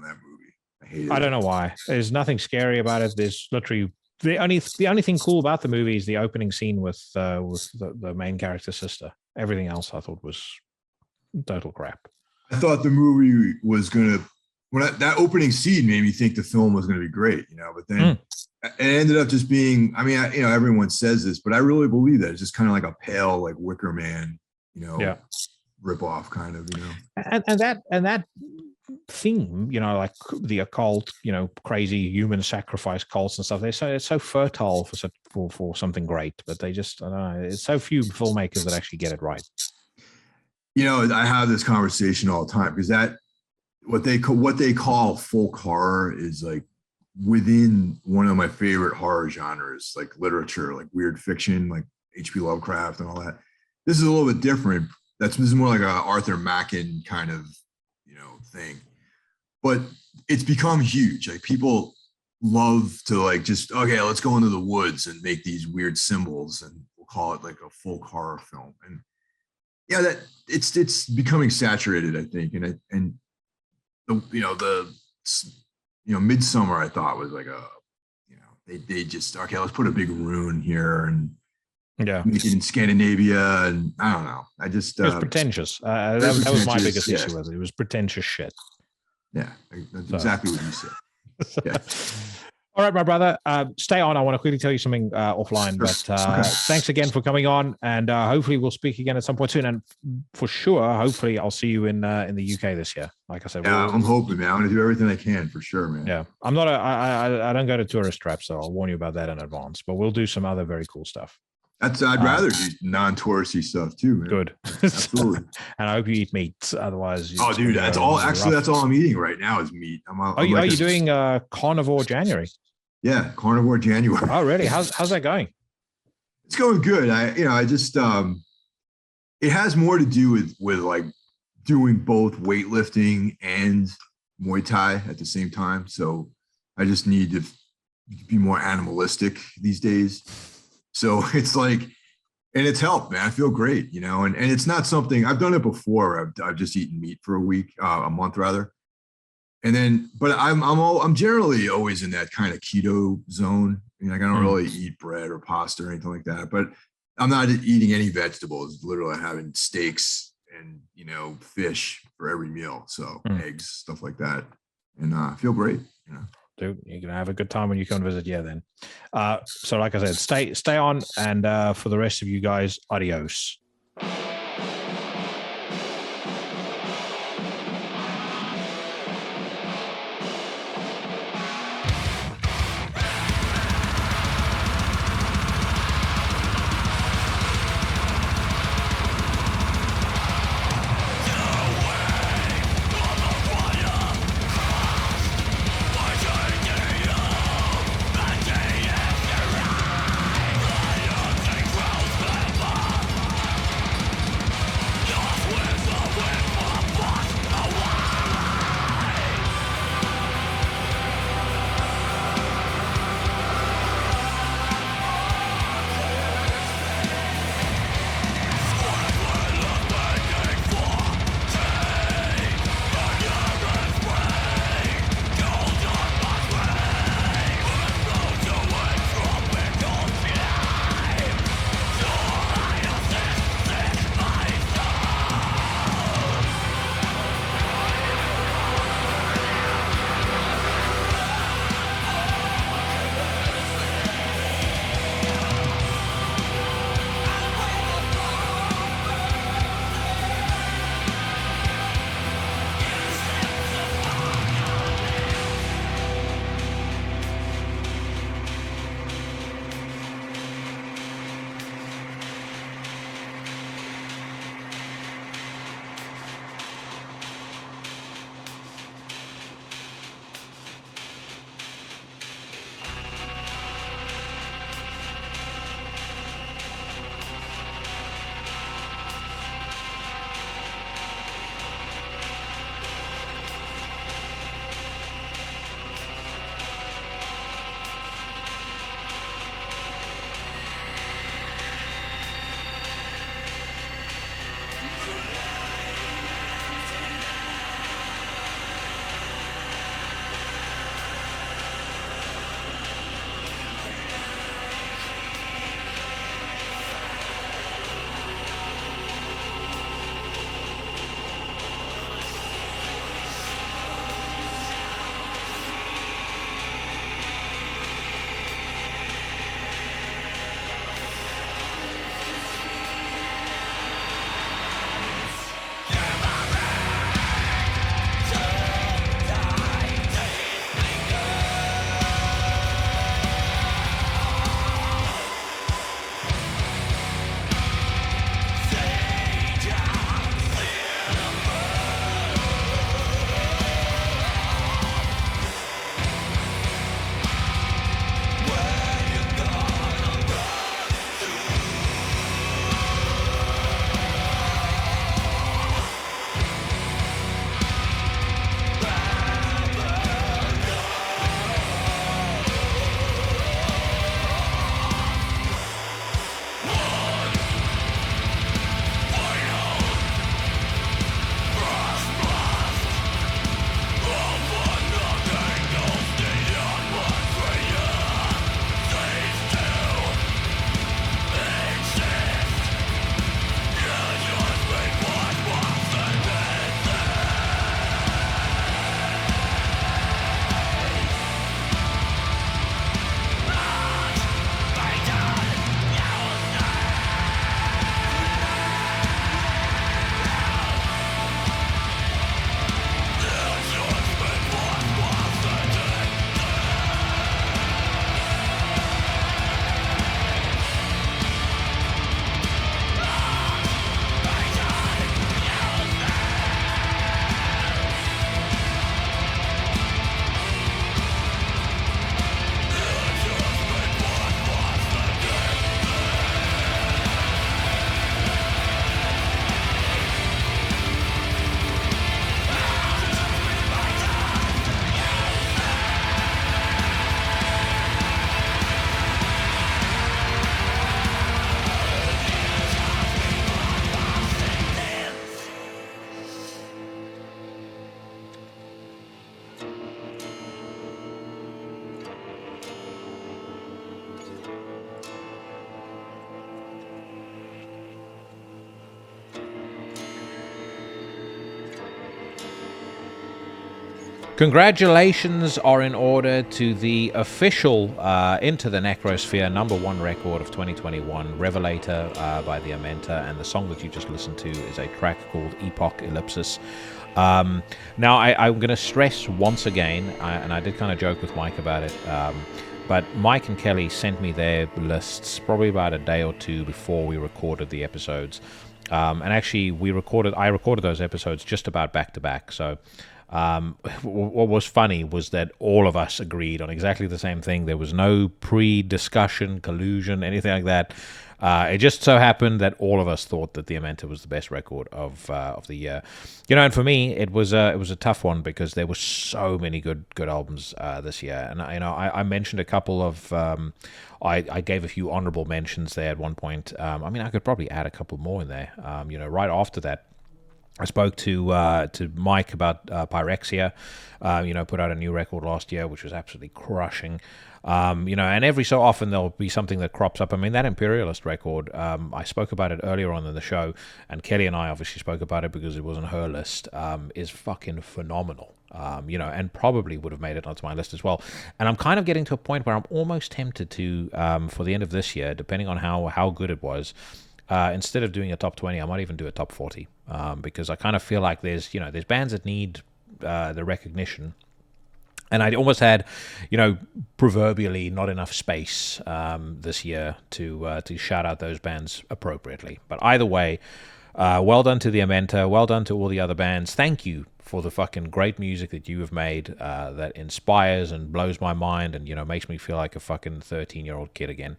movie. I hated I it. don't know why. There's nothing scary about it. There's literally the only thing cool about the movie is the opening scene with the main character's sister. Everything else I thought was total crap. I thought the movie was gonna that opening scene made me think the film was gonna be great, but then it ended up just being. I mean, everyone says this, but I really believe that it's just kind of like a pale, like Wicker Man, rip off kind of, And that theme, like the occult, crazy human sacrifice cults and stuff. It's so fertile for something great, but they just, I don't know. It's so few filmmakers that actually get it right. I have this conversation all the time because that what they call folk horror is like within one of my favorite horror genres, like literature, like weird fiction, like H.P. Lovecraft and all that. This is a little bit different. This is more like a Arthur Machen kind of thing, but it's become huge. Like people love to like just let's go into the woods and make these weird symbols, and we'll call it like a folk horror film. And yeah, that it's becoming saturated, I think. And Midsummer I thought was like they just let's put a big rune here and make it in Scandinavia, and I don't know. I just it was pretentious. That was my biggest issue with it. It was pretentious shit. Yeah, that's exactly what you said. Yeah. All right, my brother. Stay on. I want to quickly tell you something offline, but thanks again for coming on, and hopefully we'll speak again at some point soon. And for sure, hopefully I'll see you in the UK this year. Like I said, I'm hoping, man. I'm going to do everything I can for sure, man. Yeah, I'm not. I don't go to tourist traps, so I'll warn you about that in advance. But we'll do some other very cool stuff. I'd rather do non-touristy stuff too, man. Good. Absolutely. And I hope you eat meat. Otherwise, dude, that's all. Actually, that's all I'm eating right now is meat. Are you doing carnivore January? Yeah, carnivore January. Oh, really? How's that going? It's going good. I just it has more to do with like doing both weightlifting and Muay Thai at the same time. So I just need to be more animalistic these days. So it's like, and it's helped, man. I feel great, and it's not something I've done it before. I've just eaten meat for a month rather. And then, but I'm generally always in that kind of keto zone. Like I don't really eat bread or pasta or anything like that, but I'm not eating any vegetables, literally having steaks and, fish for every meal. So eggs, stuff like that. And I feel great, Dude, you're gonna have a good time when you come visit. Yeah, then. So, like I said, stay on, and for the rest of you guys, adios. Congratulations are in order to the official Into the Necrosphere #1 record of 2021, Revelator by the Amenta, and the song that you just listened to is a track called Epoch Ellipsis. Now, I'm going to stress once again, and I did kind of joke with Mike about it, but Mike and Kelly sent me their lists probably about a day or two before we recorded the episodes. And actually, I recorded those episodes just about back to back, so... what was funny was that all of us agreed on exactly the same thing. There was no pre-discussion, collusion, anything like that. It just so happened that all of us thought that the Amenta was the best record of the year. And for me, it was a tough one because there were so many good albums this year. And I mentioned a couple of. I gave a few honorable mentions there at one point. I could probably add a couple more in there. Right after that, I spoke to Mike about Pyrexia, put out a new record last year, which was absolutely crushing. And every so often there'll be something that crops up. That Imperialist record, I spoke about it earlier on in the show, and Kelly and I obviously spoke about it because it was on her list, is fucking phenomenal. And probably would have made it onto my list as well. And I'm kind of getting to a point where I'm almost tempted to, for the end of this year, depending on how good it was, instead of doing a top 20, I might even do a top 40, because I kind of feel like there's bands that need the recognition, and I almost had, proverbially not enough space this year to shout out those bands appropriately. But either way, well done to the Amenta, well done to all the other bands. Thank you for the fucking great music that you have made that inspires and blows my mind and makes me feel like a fucking 13-year-old kid again.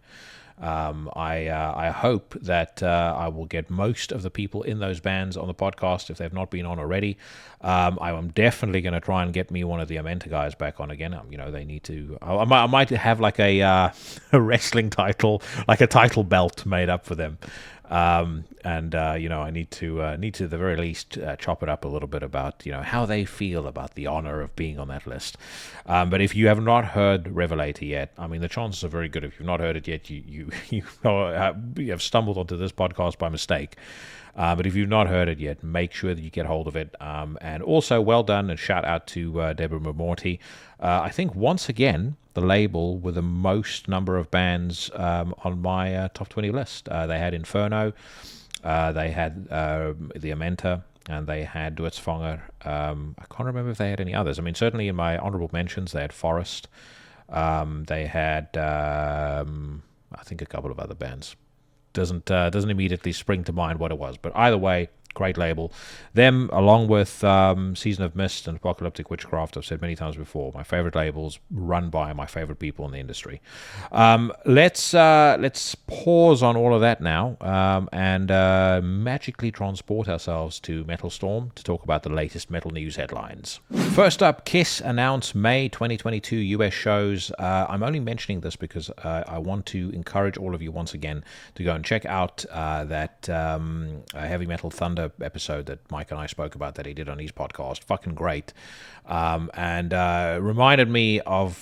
I hope that I will get most of the people in those bands on the podcast if they've not been on already. I am definitely going to try and get me one of the Amenta guys back on again. They need to. I might have like a wrestling title, like a title belt made up for them. I need to at the very least chop it up a little bit about how they feel about the honor of being on that list. But if you have not heard Revelator yet, the chances are very good. If you've not heard it yet, you have stumbled onto this podcast by mistake. But if you've not heard it yet, make sure that you get hold of it. And also, well done and shout out to Deborah Morty. I think once again, the label with the most number of bands on my top 20 list. They had Inferno, they had the Amenta, and they had Doodsvanger. I can't remember if they had any others. Certainly in my honorable mentions, they had Forest. They had, I think, a couple of other bands. Doesn't immediately spring to mind what it was, but either way, great label. Them, along with Season of Mist and Apocalyptic Witchcraft, I've said many times before, my favorite labels run by my favorite people in the industry. Let's pause on all of that now and magically transport ourselves to Metal Storm to talk about the latest metal news headlines. First up, Kiss announced May 2022 US shows. I'm only mentioning this because I want to encourage all of you once again to go and check out that Heavy Metal Thunder episode that Mike and I spoke about that he did on his podcast. Fucking great. And reminded me of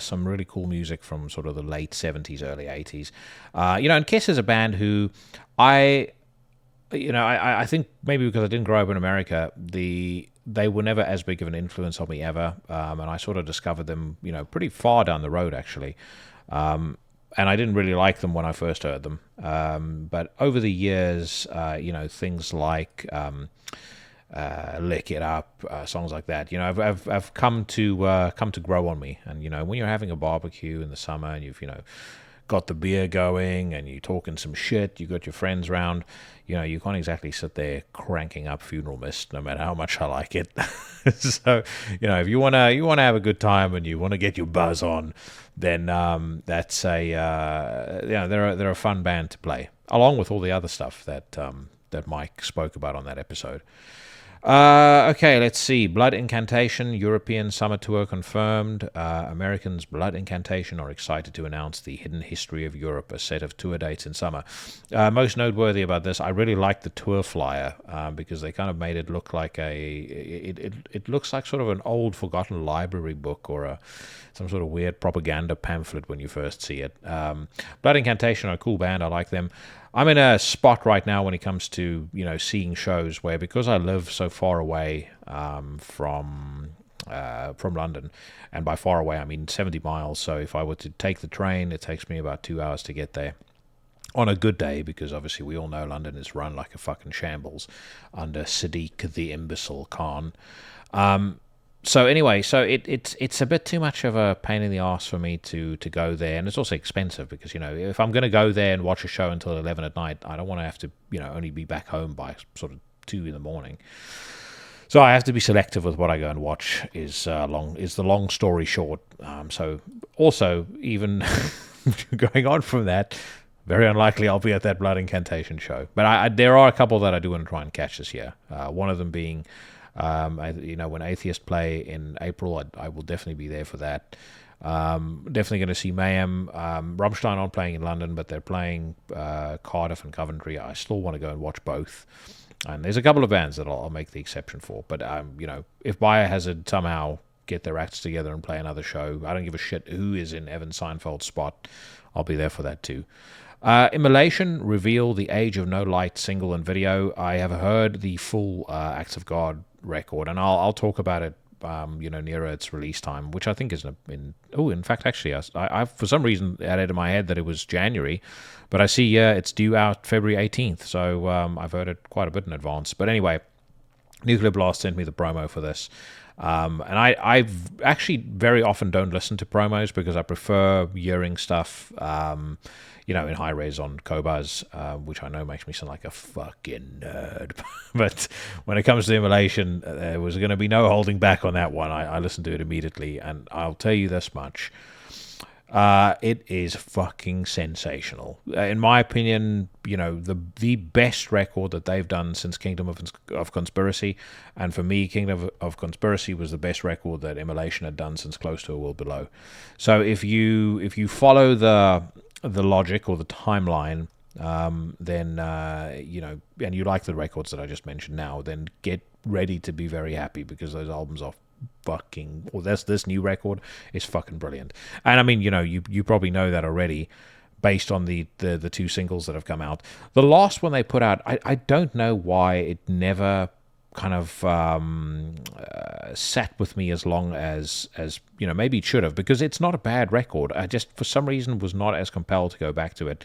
some really cool music from sort of the late 70s, early 80s. And Kiss is a band who I think maybe because I didn't grow up in America, they were never as big of an influence on me ever. And I sort of discovered them, pretty far down the road, actually. And I didn't really like them when I first heard them. But over the years, things like Lick It Up, songs like that, have come to grow on me. And, when you're having a barbecue in the summer and you've, got the beer going and you're talking some shit, you got your friends round, you can't exactly sit there cranking up Funeral Mist, no matter how much I like it. So, if you want to have a good time and you want to get your buzz on, then that's they're a fun band to play, along with all the other stuff that Mike spoke about on that episode. Okay, let's see. Blood Incantation, European Summer Tour confirmed. Americans Blood Incantation are excited to announce the Hidden History of Europe, a set of tour dates in summer. Most noteworthy about this, I really like the tour flyer because they kind of made it look like it looks like sort of an old forgotten library book or some sort of weird propaganda pamphlet when you first see it. Blood Incantation are a cool band. I like them. I'm in a spot right now when it comes to seeing shows where, because I live so far away from from London, and by far away I mean 70 miles. So if I were to take the train, it takes me about 2 hours to get there on a good day, because obviously we all know London is run like a fucking shambles under Sadiq the imbecile Khan. So anyway, it's a bit too much of a pain in the ass for me to go there, and it's also expensive because, you know, if I'm going to go there and watch a show until 11 at night, I don't want to have to, you know, only be back home by sort of 2 in the morning. So I have to be selective with what I go and watch. Is the long story short. So also, even going on from that, very unlikely I'll be at that Blood Incantation show. But there are a couple that I do want to try and catch this year. One of them being, when Atheist play in April, I will definitely be there for that. Definitely going to see Mayhem. Rammstein aren't playing in London, but they're playing Cardiff and Coventry. I still want to go and watch both. And there's a couple of bands that I'll make the exception for. But, if Biohazard somehow get their acts together and play another show, I don't give a shit who is in Evan Seinfeld's spot. I'll be there for that too. Immolation reveal the Age of No Light single and video. I have heard the full Acts of God record, and I'll talk about it nearer its release time, which I think is in fact, actually, I for some reason had it in my head that it was January, but I see it's due out February 18th, so I've heard it quite a bit in advance. But anyway, Nuclear Blast sent me the promo for this, and I've actually very often don't listen to promos because I prefer hearing stuff in high res on Cobuz, which I know makes me sound like a fucking nerd. But when it comes to Immolation, there was going to be no holding back on that one. I listened to it immediately, and I'll tell you this much. It is fucking sensational. In my opinion, the best record that they've done since Kingdom of Conspiracy, and for me, Kingdom of Conspiracy was the best record that Immolation had done since Close to a World Below. So if you follow the logic or the timeline, then and you like the records that I just mentioned now, then get ready to be very happy, because those albums are fucking, or this new record is fucking brilliant. And I mean, you probably know that already based on the two singles that have come out. The last one they put out, I don't know why it never kind of sat with me as long as maybe it should have, because it's not a bad record. I just for some reason was not as compelled to go back to it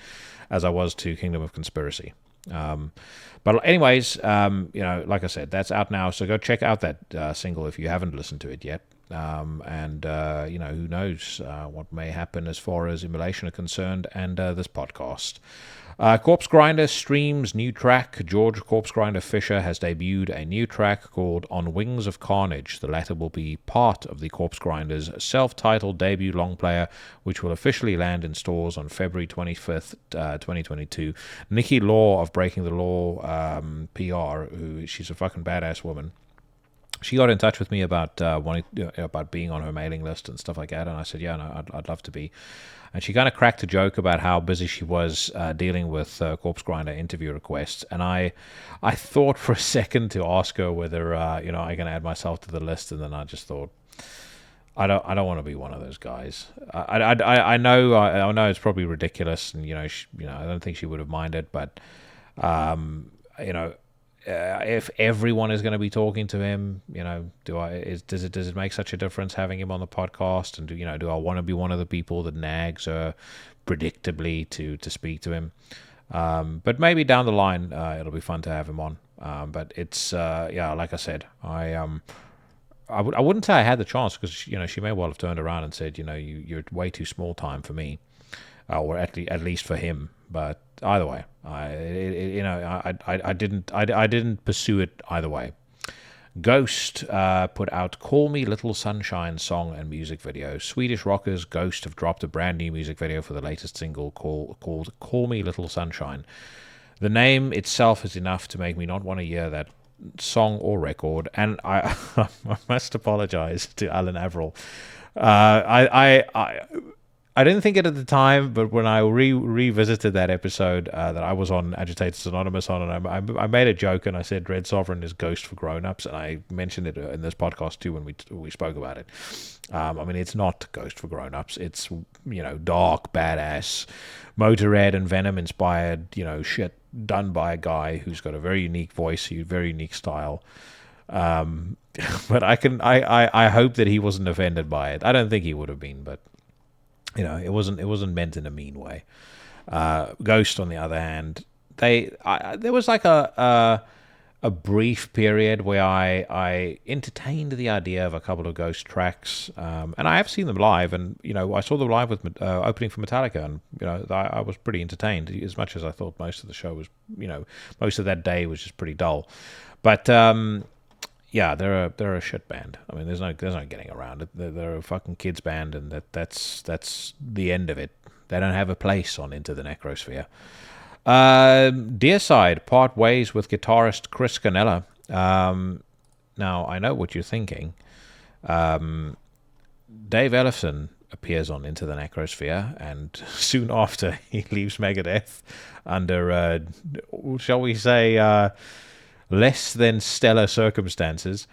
as I was to Kingdom of Conspiracy. But anyways, like I said, that's out now, so go check out that single if you haven't listened to it yet. And who knows what may happen as far as Immolation are concerned, and this podcast. Corpse Grinder streams new track. George Corpse Grinder Fisher has debuted a new track called On Wings of Carnage. The latter will be part of the Corpse Grinders self-titled debut long player, which will officially land in stores on February 25th, 2022. Nikki Law of Breaking the Law PR, she's a fucking badass woman. She got in touch with me about about being on her mailing list and stuff like that, and I said, yeah, no, I'd love to be. And she kind of cracked a joke about how busy she was dealing with Corpse Grinder interview requests, and I thought for a second to ask her whether I can add myself to the list, and then I just thought, I don't want to be one of those guys. I know it's probably ridiculous, and I don't think she would have minded, but if everyone is going to be talking to him, does it make such a difference having him on the podcast? And do I want to be one of the people that nags her predictably to speak to him? But maybe down the line, it'll be fun to have him on. But it's like I said, I wouldn't say I had the chance, because she may well have turned around and said, you're way too small time for me, or at least for him. But either way, I didn't pursue it either way. Ghost put out Call Me Little Sunshine song and music video. Swedish rockers Ghost have dropped a brand new music video for the latest single called Call Me Little Sunshine. The name itself is enough to make me not want to hear that song or record, and I must apologize to Alan Averill. I didn't think it at the time, but when I revisited that episode that I was on Agitators Anonymous on, and I made a joke and I said Red Sovereign is Ghost for grown-ups, and I mentioned it in this podcast too when we spoke about it. It's not Ghost for grown-ups. It's dark, badass, Motorhead and Venom inspired shit done by a guy who's got a very unique voice, a very unique style. But I hope that he wasn't offended by it. I don't think he would have been, but it wasn't meant in a mean way. Ghost, on the other hand, there was like a brief period where I entertained the idea of a couple of Ghost tracks, and I have seen them live, and I saw them live with opening for Metallica, and I was pretty entertained, as much as I thought most of the show was, most of that day was just pretty dull, but yeah, they're a shit band. I mean, there's no getting around it. They're a fucking kids band, and that's the end of it. They don't have a place on Into the Necrosphere. Deicide part ways with guitarist Chris Cannella. Now, I know what you're thinking. Dave Ellefson appears on Into the Necrosphere, and soon after he leaves Megadeth under, shall we say, less than stellar circumstances.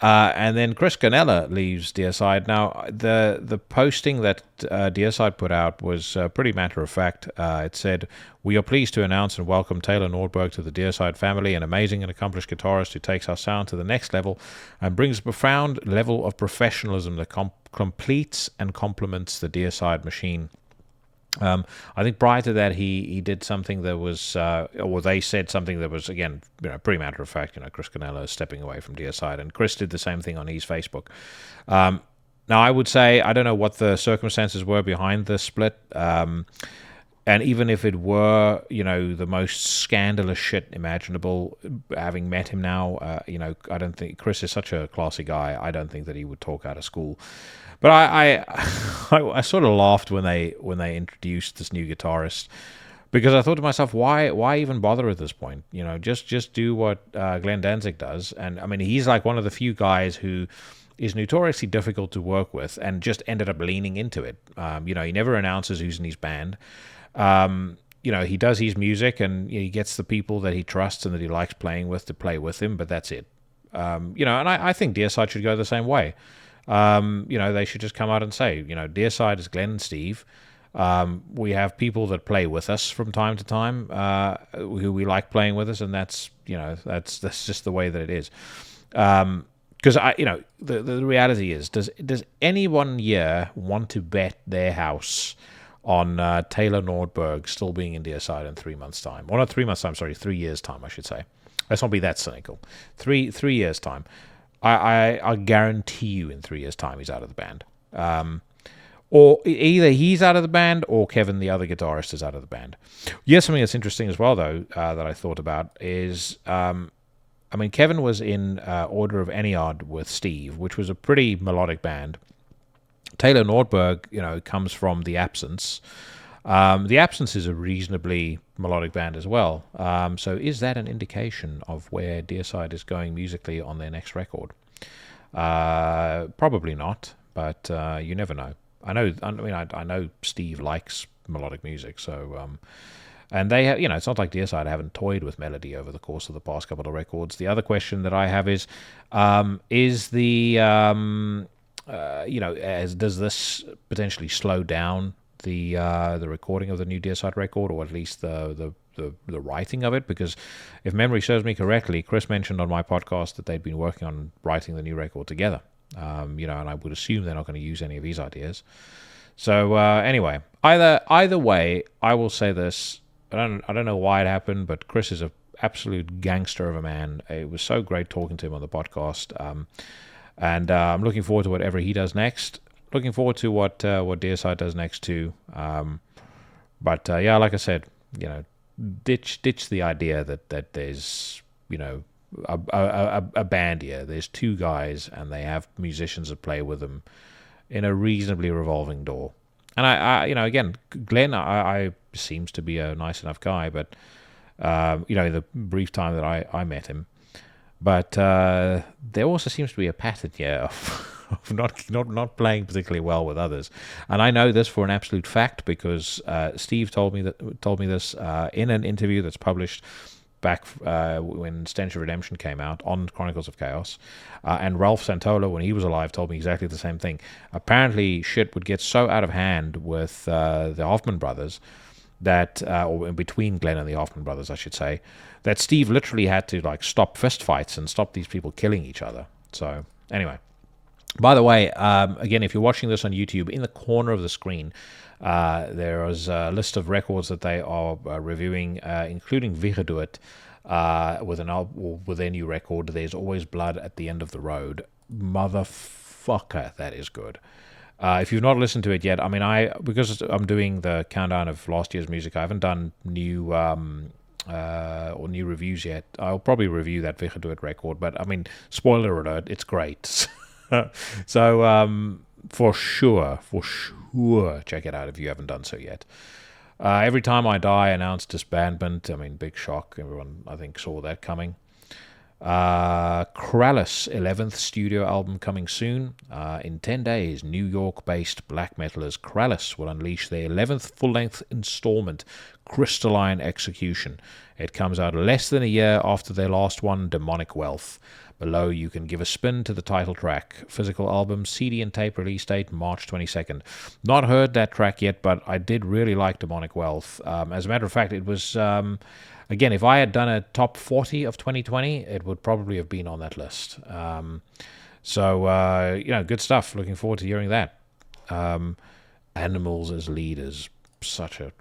And then Chris Cannella leaves Deicide. Now, the posting that Deicide put out was pretty matter of fact. It said, "We are pleased to announce and welcome Taylor Nordberg to the Deicide family, an amazing and accomplished guitarist who takes our sound to the next level and brings a profound level of professionalism that completes and complements the Deicide machine." I think prior to that, he did something that was, or they said something that was, again, pretty matter of fact. Chris Cannella is stepping away from Deicide, and Chris did the same thing on his Facebook. Now, I would say I don't know what the circumstances were behind the split, and even if it were, the most scandalous shit imaginable, having met him now, I don't think Chris is such a classy guy. I don't think that he would talk out of school. But I sort of laughed when they introduced this new guitarist, because I thought to myself, why even bother at this point? Just do what Glenn Danzig does. And I mean, he's like one of the few guys who is notoriously difficult to work with, and just ended up leaning into it. He never announces who's in his band. He does his music, and he gets the people that he trusts and that he likes playing with to play with him, but that's it. And I think Deicide should go the same way. They should just come out and say, Deicide is Glenn and Steve. We have people that play with us from time to time, who we like playing with us, and that's just the way that it is. Because the reality is, does anyone here want to bet their house on Taylor Nordberg still being in Deicide in 3 months' time? Or not 3 months' time, sorry, 3 years' time, I should say. Let's not be that cynical. 3 years' time. I guarantee you in 3 years' time he's out of the band. Or either he's out of the band, or Kevin, the other guitarist, is out of the band. Yes, something that's interesting as well, though, that I thought about is, Kevin was in Order of Ennead with Steve, which was a pretty melodic band. Taylor Nordberg, comes from The Absence. The Absence is a reasonably melodic band as well. So is that an indication of where Deicide is going musically on their next record? Probably not, but you never know. I know Steve likes melodic music, so and they have, it's not like Deicide haven't toyed with melody over the course of the past couple of records. The other question that I have is the does this potentially slow down the recording of the new Deicide record, or at least the writing of it? Because if memory serves me correctly, Chris mentioned on my podcast that they'd been working on writing the new record together. And I would assume they're not going to use any of his ideas. So anyway, either way, I will say this: I don't know why it happened, but Chris is an absolute gangster of a man. It was so great talking to him on the podcast, and I'm looking forward to whatever he does next. Looking forward to what Deicide does next too. But like I said, ditch the idea that there's a band here. There's two guys, and they have musicians that play with them in a reasonably revolving door. And I again, Glenn, I seems to be a nice enough guy, but the brief time that I met him. But there also seems to be a pattern here of not playing particularly well with others, and I know this for an absolute fact because Steve told me this in an interview that's published back when Stench of Redemption came out on Chronicles of Chaos, and Ralph Santola, when he was alive, told me exactly the same thing. Apparently, shit would get so out of hand with the Hoffman brothers that, or in between Glenn and the Hoffman brothers, I should say, that Steve literally had to like stop fist fights and stop these people killing each other. So anyway, by the way, again, if you're watching this on YouTube, in the corner of the screen, there is a list of records that they are reviewing, including Vigedoet, with their new record. There's Always Blood at the End of the Road. Motherfucker, that is good. If you've not listened to it yet, I mean, because I'm doing the countdown of last year's music, I haven't done new new reviews yet. I'll probably review that Vigedoet record, but I mean, spoiler alert, it's great. So for sure, check it out if you haven't done so yet. Every Time I Die announced disbandment. I mean, big shock. Everyone, I think, saw that coming. Krallis 11th studio album coming soon. In 10 days, New York-based black metalers Krallis will unleash their 11th full-length installment, Crystalline Execution. It comes out less than a year after their last one, Demonic Wealth. Below, you can give a spin to the title track. Physical album, CD and tape release date, March 22nd. Not heard that track yet, but I did really like Demonic Wealth. As a matter of fact, it was... again, if I had done a top 40 of 2020, it would probably have been on that list. So, good stuff. Looking forward to hearing that. Animals as Leaders. Such a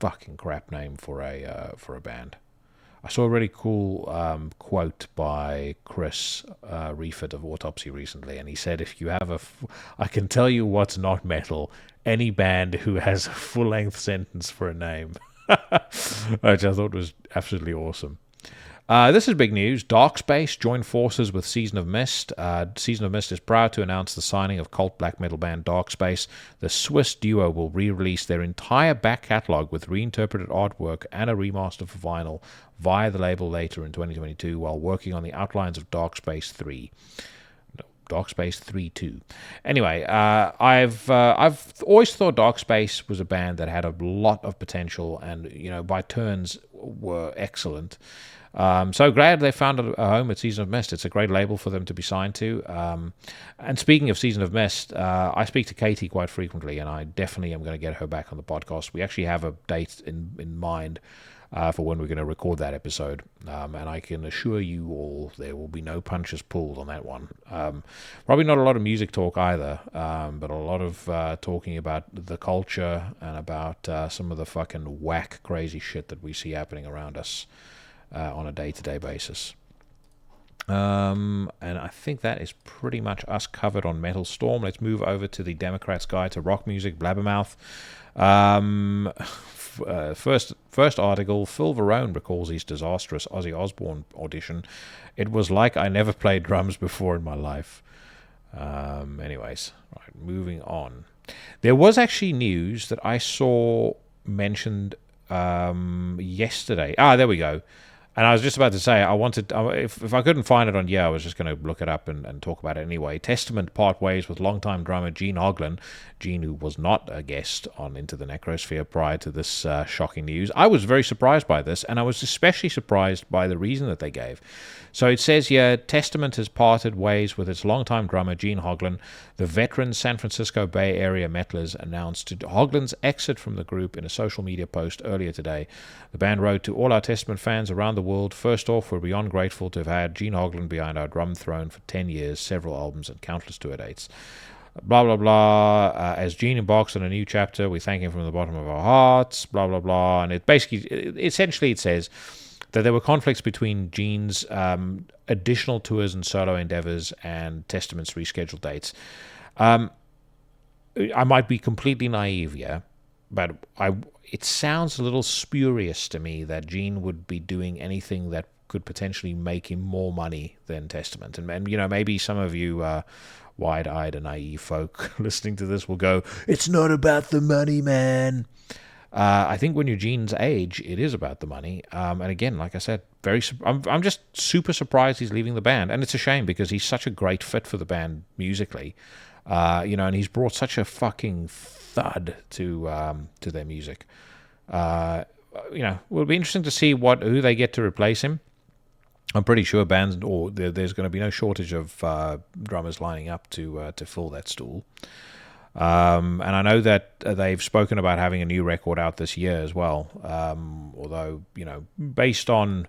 fucking crap name for a band. I saw a really cool quote by Chris Refit of Autopsy recently, and he said, if you have I can tell you what's not metal, any band who has a full-length sentence for a name. Which I thought was absolutely awesome. This is big news. Darkspace joined forces with Season of Mist. Season of Mist is proud to announce the signing of cult black metal band Darkspace. The Swiss duo will re-release their entire back catalogue with reinterpreted artwork and a remaster for vinyl via the label later in 2022 while working on the outlines of Darkspace 3. Darkspace 3-2. Anyway, I've always thought Darkspace was a band that had a lot of potential and, by turns were excellent. So glad they found a home at Season of Mist. It's a great label for them to be signed to. And speaking of Season of Mist, I speak to Katie quite frequently, and I definitely am going to get her back on the podcast. We actually have a date in mind for when we're going to record that episode. And I can assure you all there will be no punches pulled on that one. Probably not a lot of music talk either, but a lot of talking about the culture and about some of the fucking whack crazy shit that we see happening around us on a day-to-day basis. And I think that is pretty much us covered on Metal Storm. Let's move over to the Democrats Guide to Rock Music, Blabbermouth. First article, Phil Varone recalls his disastrous Ozzy Osbourne audition. It was like I never played drums before in my life. Anyways, right, moving on. There was actually news that I saw mentioned yesterday. There we go. And I was just about to say, if I couldn't find it on I was just going to look it up and talk about it anyway. Testament part ways with longtime drummer Gene Hoglan. Gene, who was not a guest on Into the Necrosphere prior to this shocking news. I was very surprised by this, and I was especially surprised by the reason that they gave. So it says here, Testament has parted ways with its longtime drummer Gene Hoglan. The veteran San Francisco Bay Area metalers announced Hoglan's exit from the group in a social media post earlier today. The band wrote to all our Testament fans around the world. First off, we're beyond grateful to have had Gene Hoglan behind our drum throne for 10 years, several albums, and countless tour dates. Blah, blah, blah. As Gene embarks on a new chapter, we thank him from the bottom of our hearts, blah, blah, blah. And essentially it says that there were conflicts between Gene's additional tours and solo endeavors and Testament's rescheduled dates. I might be completely naive here, but it sounds a little spurious to me that Gene would be doing anything that could potentially make him more money than Testament. And maybe some of you wide-eyed and naive folk listening to this will go, it's not about the money, man. I think when you're Gene's age, it is about the money. And again, like I said, I'm just super surprised he's leaving the band. And it's a shame because he's such a great fit for the band musically. And he's brought such a fucking thud to their music. It'll be interesting to see who they get to replace him. I'm pretty sure bands, there's going to be no shortage of drummers lining up to fill that stool. And I know that they've spoken about having a new record out this year as well. Although, based on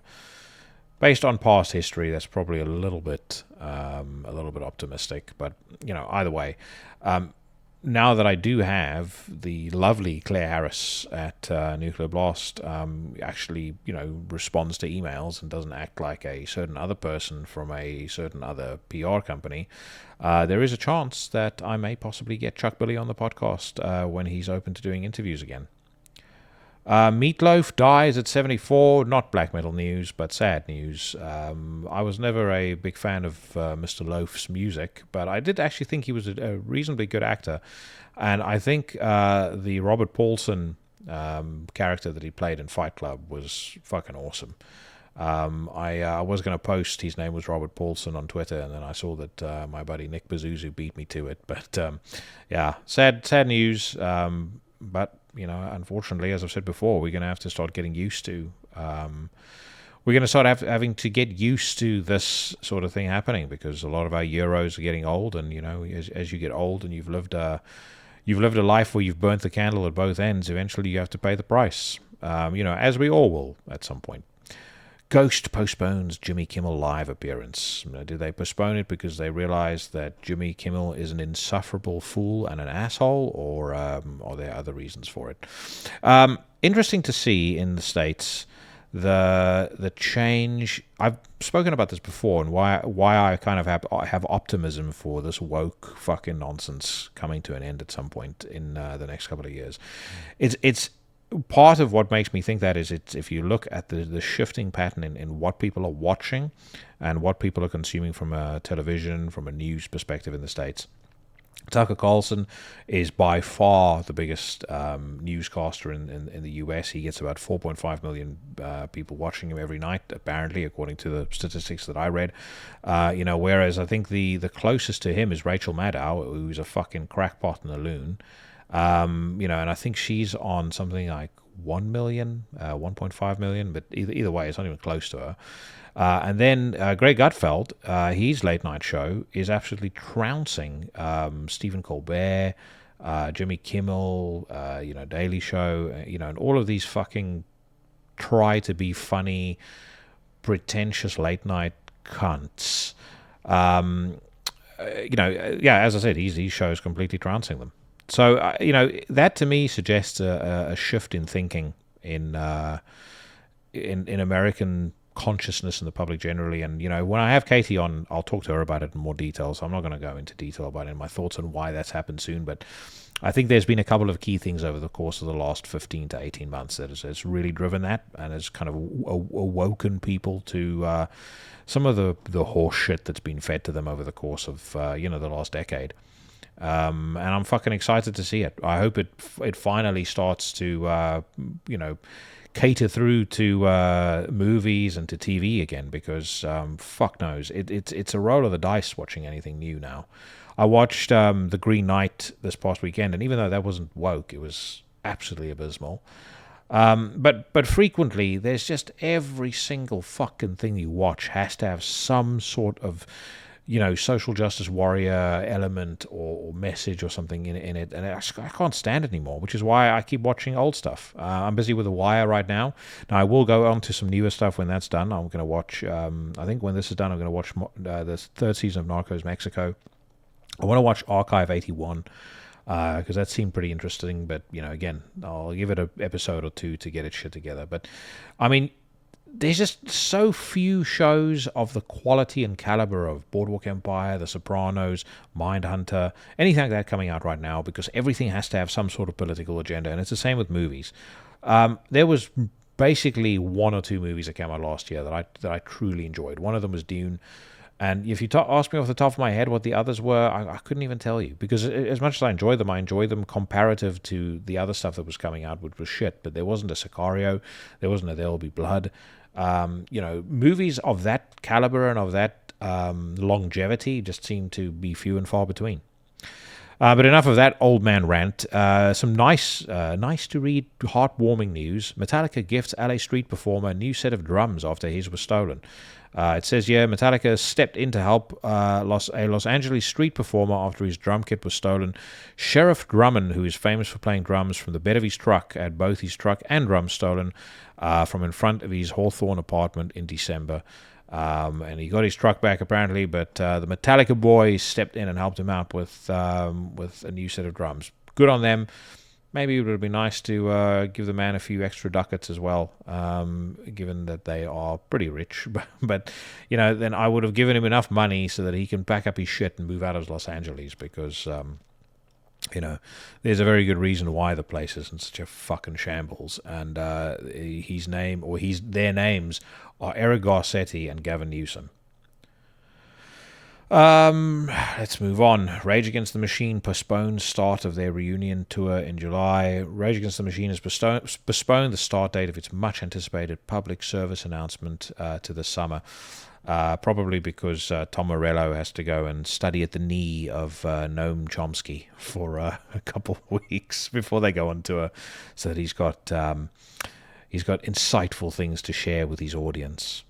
past history, that's probably a little bit optimistic. But either way, now that I do have the lovely Claire Harris at Nuclear Blast, actually, responds to emails and doesn't act like a certain other person from a certain other PR company, there is a chance that I may possibly get Chuck Billy on the podcast when he's open to doing interviews again. Meatloaf dies at 74. Not black metal news, but sad news. I was never a big fan of Mr. Loaf's music, but I did actually think he was a reasonably good actor. And I think the Robert Paulson character that he played in Fight Club was fucking awesome. I was going to post his name was Robert Paulson on Twitter, and then I saw that my buddy Nick Bazuzu beat me to it. But yeah, sad news. But unfortunately, as I've said before, we're going to have to start getting used to. We're going to start having to get used to this sort of thing happening, because a lot of our Euros are getting old, and as you get old and you've lived a life where you've burnt the candle at both ends, eventually you have to pay the price. As we all will at some point. Ghost postpones Jimmy Kimmel live appearance. Did they postpone it because they realized that Jimmy Kimmel is an insufferable fool and an asshole, or are there other reasons for it? Interesting to see in the States the change. I've spoken about this before, and why I kind of have optimism for this woke fucking nonsense coming to an end at some point in the next couple of years. It's part of what makes me think that is it's if you look at the shifting pattern in what people are watching and what people are consuming from a television, from a news perspective in the States. Tucker Carlson is by far the biggest newscaster in the US. He gets about 4.5 million people watching him every night, apparently, according to the statistics that I read. Whereas I think the closest to him is Rachel Maddow, who's a fucking crackpot and a loon. And I think she's on something like 1 million, 1.5 million, but either way, it's not even close to her. And then Greg Gutfeld, his late night show is absolutely trouncing Stephen Colbert, Jimmy Kimmel, Daily Show, and all of these fucking try to be funny, pretentious late night cunts. As I said, his show is completely trouncing them. So, that to me suggests a shift in thinking in American consciousness in the public generally. And, when I have Katie on, I'll talk to her about it in more detail. So I'm not going to go into detail about it and my thoughts on why that's happened soon. But I think there's been a couple of key things over the course of the last 15 to 18 months that has really driven that and has kind of awoken people to some of the horse shit that's been fed to them over the course of, the last decade. And I'm fucking excited to see it. I hope it finally starts to, cater through to movies and to TV again, because fuck knows, it's a roll of the dice watching anything new now. I watched The Green Knight this past weekend, and even though that wasn't woke, it was absolutely abysmal. But frequently, there's just every single fucking thing you watch has to have some sort of social justice warrior element or message or something in it, and I can't stand it anymore, which is why I keep watching old stuff. I'm busy with The Wire right now. Now, I will go on to some newer stuff when that's done. I'm going to watch, I think when this is done, I'm going to watch the third season of Narcos Mexico. I want to watch Archive 81, because that seemed pretty interesting, but, again, I'll give it an episode or two to get its shit together. But, I mean, there's just so few shows of the quality and caliber of Boardwalk Empire, The Sopranos, Mindhunter, anything like that coming out right now, because everything has to have some sort of political agenda, and it's the same with movies. There was basically one or two movies that came out last year that I truly enjoyed. One of them was Dune, and if you ask me off the top of my head what the others were, I couldn't even tell you, because as much as I enjoyed them comparative to the other stuff that was coming out, which was shit. But there wasn't a Sicario, there wasn't a There Will Be Blood. Movies of that caliber and of that longevity just seem to be few and far between. But enough of that old man rant. Some nice to read, heartwarming news. Metallica gifts LA street performer a new set of drums after his was stolen. It says here Metallica stepped in to help a Los Angeles street performer after his drum kit was stolen. Sheriff Drummond, who is famous for playing drums from the bed of his truck, had both his truck and drums stolen from in front of his Hawthorne apartment in December. And he got his truck back apparently, but the Metallica boys stepped in and helped him out with a new set of drums. Good on them. Maybe it would be nice to give the man a few extra ducats as well, given that they are pretty rich. But, then I would have given him enough money so that he can pack up his shit and move out of Los Angeles because, there's a very good reason why the place is in such a fucking shambles. And their names are Eric Garcetti and Gavin Newsom. Let's move on. Rage Against the Machine postponed start of their reunion tour in July. Rage Against the Machine has postponed the start date of its much anticipated public service announcement to the summer. Probably because Tom Morello has to go and study at the knee of Noam Chomsky for a couple of weeks before they go on tour, so that he's got insightful things to share with his audience.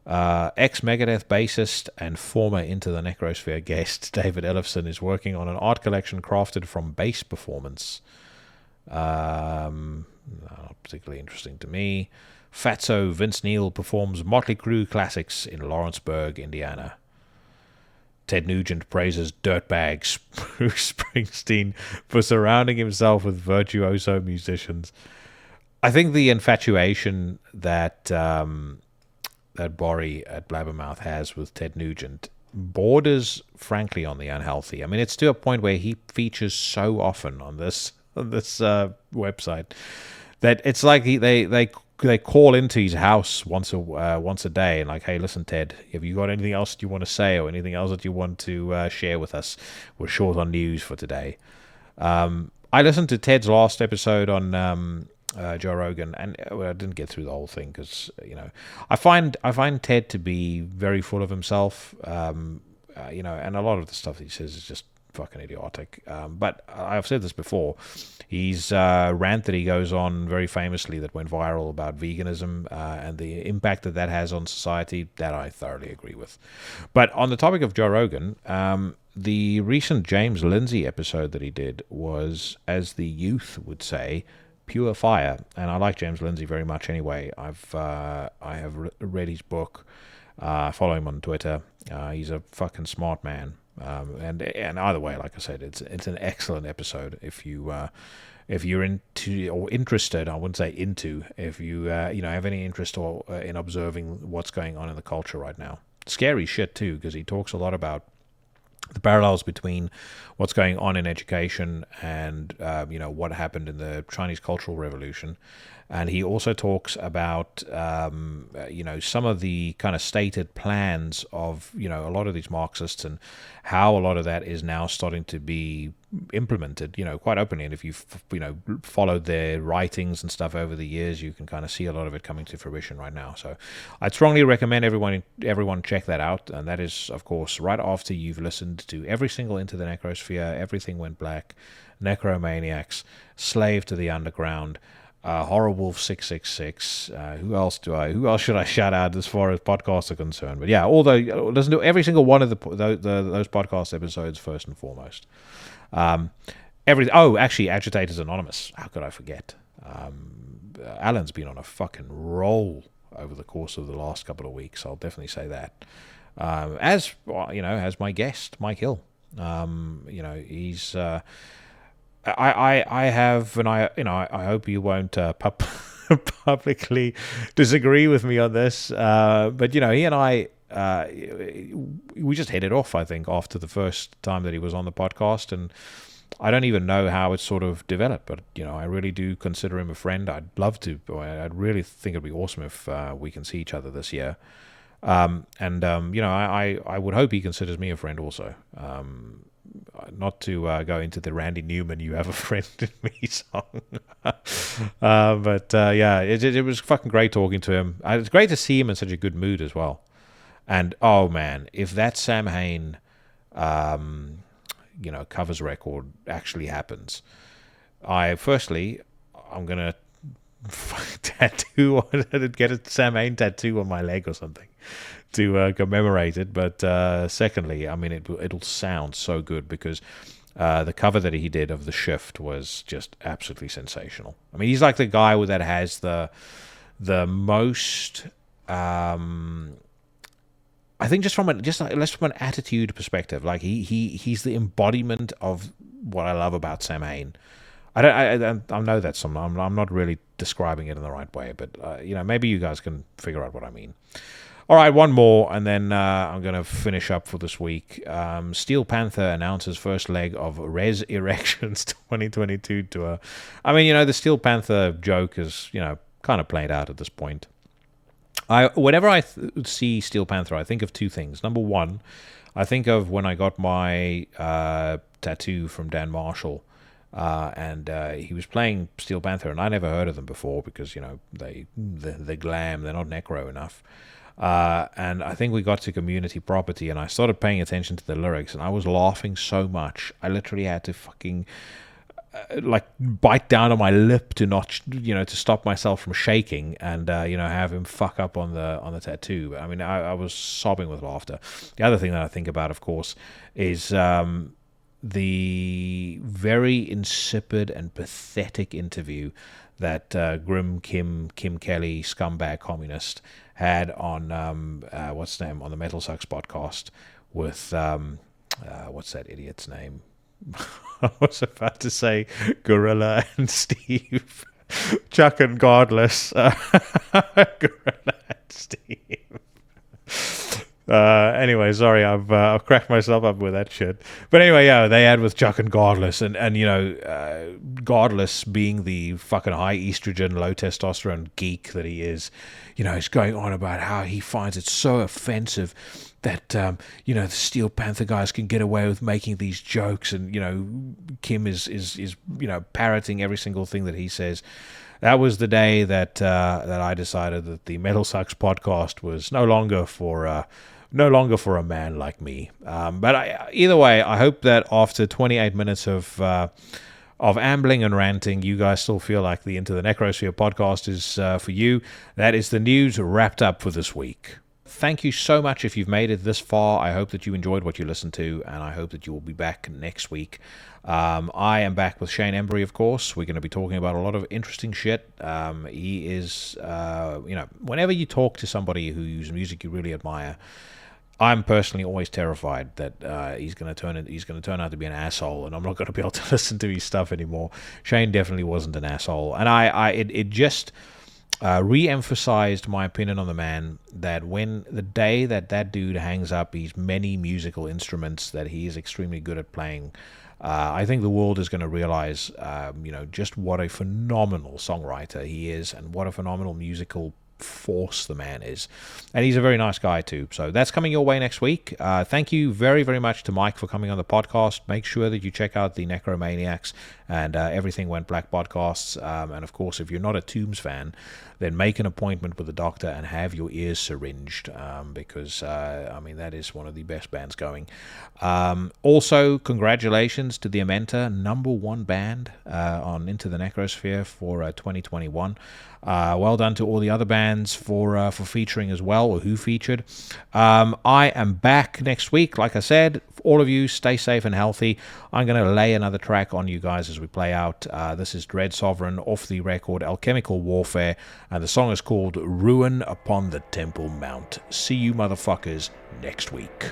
Ex-Megadeth bassist and former Into the Necrosphere guest David Ellefson is working on an art collection crafted from bass performance. Not particularly interesting to me. Fatso Vince Neil performs Motley Crue classics in Lawrenceburg, Indiana. Ted Nugent praises dirtbag Bruce Springsteen for surrounding himself with virtuoso musicians. I think the infatuation that Borry at Blabbermouth has with Ted Nugent borders, frankly, on the unhealthy. I mean, it's to a point where he features so often on this website that it's like they call into his house once a day and like, hey, listen, Ted, have you got anything else you want to say or anything else that you want to share with us? We're short on news for today. I listened to Ted's last episode on Joe Rogan, and I didn't get through the whole thing because I find Ted to be very full of himself, and a lot of the stuff that he says is just fucking idiotic. But I've said this before. His rant that he goes on very famously that went viral about veganism and the impact that has on society, that I thoroughly agree with. But on the topic of Joe Rogan, the recent James Lindsay episode that he did was, as the youth would say, pure fire. And I like James Lindsay very much anyway. I have read his book, follow him on Twitter. He's a fucking smart man. And either way, like I said, it's an excellent episode. If you're into or interested, I wouldn't say into. If you have any interest or in observing what's going on in the culture right now, scary shit too, because he talks a lot about the parallels between what's going on in education and what happened in the Chinese Cultural Revolution. And he also talks about some of the kind of stated plans of a lot of these Marxists and how a lot of that is now starting to be implemented quite openly. And if you've followed their writings and stuff over the years, you can kind of see a lot of it coming to fruition right now. So I'd strongly recommend everyone check that out. And that is, of course, right after you've listened to every single Into the Necrosphere, Everything Went Black, Necromaniacs, Slave to the Underground, Horrorwolf 666. Who else should I shout out as far as podcasts are concerned? But yeah, listen to every single one of those podcast episodes first and foremost. Actually, Agitators Anonymous. How could I forget? Alan's been on a fucking roll over the course of the last couple of weeks. I'll definitely say that. As my guest, Mike Hill. He's. I have, and I hope you won't publicly disagree with me on this. But he and I, we just hit it off. I think after the first time that he was on the podcast, and I don't even know how it sort of developed. But I really do consider him a friend. I'd love to. I'd really think it'd be awesome if we can see each other this year. I would hope he considers me a friend also. Not to go into the Randy Newman "You Have a Friend in Me" song. It was fucking great talking to him. It's great to see him in such a good mood as well. And oh man, if that Sam Hain covers record actually happens. I'm gonna tattoo get a Sam Hain tattoo on my leg or something to commemorate it. But secondly, I mean, it'll sound so good because the cover that he did of The Shift was just absolutely sensational. I mean, he's like the guy that has the most. I think just from an attitude perspective, like he's the embodiment of what I love about Sam Hain. I know that's I'm not really describing it in the right way, but maybe you guys can figure out what I mean. All right, one more, and then I'm going to finish up for this week. Steel Panther announces first leg of Res Erections 2022 tour. I mean, the Steel Panther joke is kind of played out at this point. Whenever I see Steel Panther, I think of two things. Number one, I think of when I got my tattoo from Dan Marshall. And he was playing Steel Panther, and I never heard of them before because they glam, they're not necro enough. And I think we got to Community Property, and I started paying attention to the lyrics, and I was laughing so much I literally had to fucking bite down on my lip to not to stop myself from shaking, and have him fuck up on the tattoo. I mean, I was sobbing with laughter. The other thing that I think about, of course, is the very insipid and pathetic interview that Grim Kim Kelly, scumbag communist, had on on the Metal Sucks podcast with what's that idiot's name? I was about to say Gorilla and Steve. Chuck and Godless. Gorilla and Steve. Anyway, sorry, I've cracked myself up with that shit. But anyway, yeah, they had with Chuck and Godless, and Godless being the fucking high estrogen, low testosterone geek that he is, he's going on about how he finds it so offensive that the Steel Panther guys can get away with making these jokes, and Kim is parroting every single thing that he says. That was the day that I decided that the Metal Sucks podcast was no longer for a man like me. But either way, I hope that after 28 minutes of ambling and ranting, you guys still feel like the Into the Necrosphere podcast is for you. That is the news wrapped up for this week. Thank you so much if you've made it this far. I hope that you enjoyed what you listened to, and I hope that you will be back next week. I am back with Shane Embry, of course. We're going to be talking about a lot of interesting shit. He is, whenever you talk to somebody whose music you really admire, I'm personally always terrified that he's going to turn out to be an asshole, and I'm not going to be able to listen to his stuff anymore. Shane definitely wasn't an asshole, and it just re-emphasized my opinion on the man, that when the day that dude hangs up his many musical instruments that he is extremely good at playing, I think the world is going to realize just what a phenomenal songwriter he is, and what a phenomenal musical force the man is. And he's a very nice guy too. So that's coming your way next week. Thank you very, very much to Mike for coming on the podcast. Make sure that you check out the Necromaniacs and Everything Went Black podcasts. And of course, if you're not a Tombs fan, then make an appointment with the doctor and have your ears syringed, because that is one of the best bands going. Also, congratulations to the Amenta, #1 band on Into the Necrosphere for 2021. Well done to all the other bands for featuring as well, or who featured. I am back next week. Like I said, all of you, stay safe and healthy. I'm going to lay another track on you guys as we play out. This is Dread Sovereign off the record Alchemical Warfare, and the song is called Ruin Upon the Temple Mount. See you motherfuckers next week.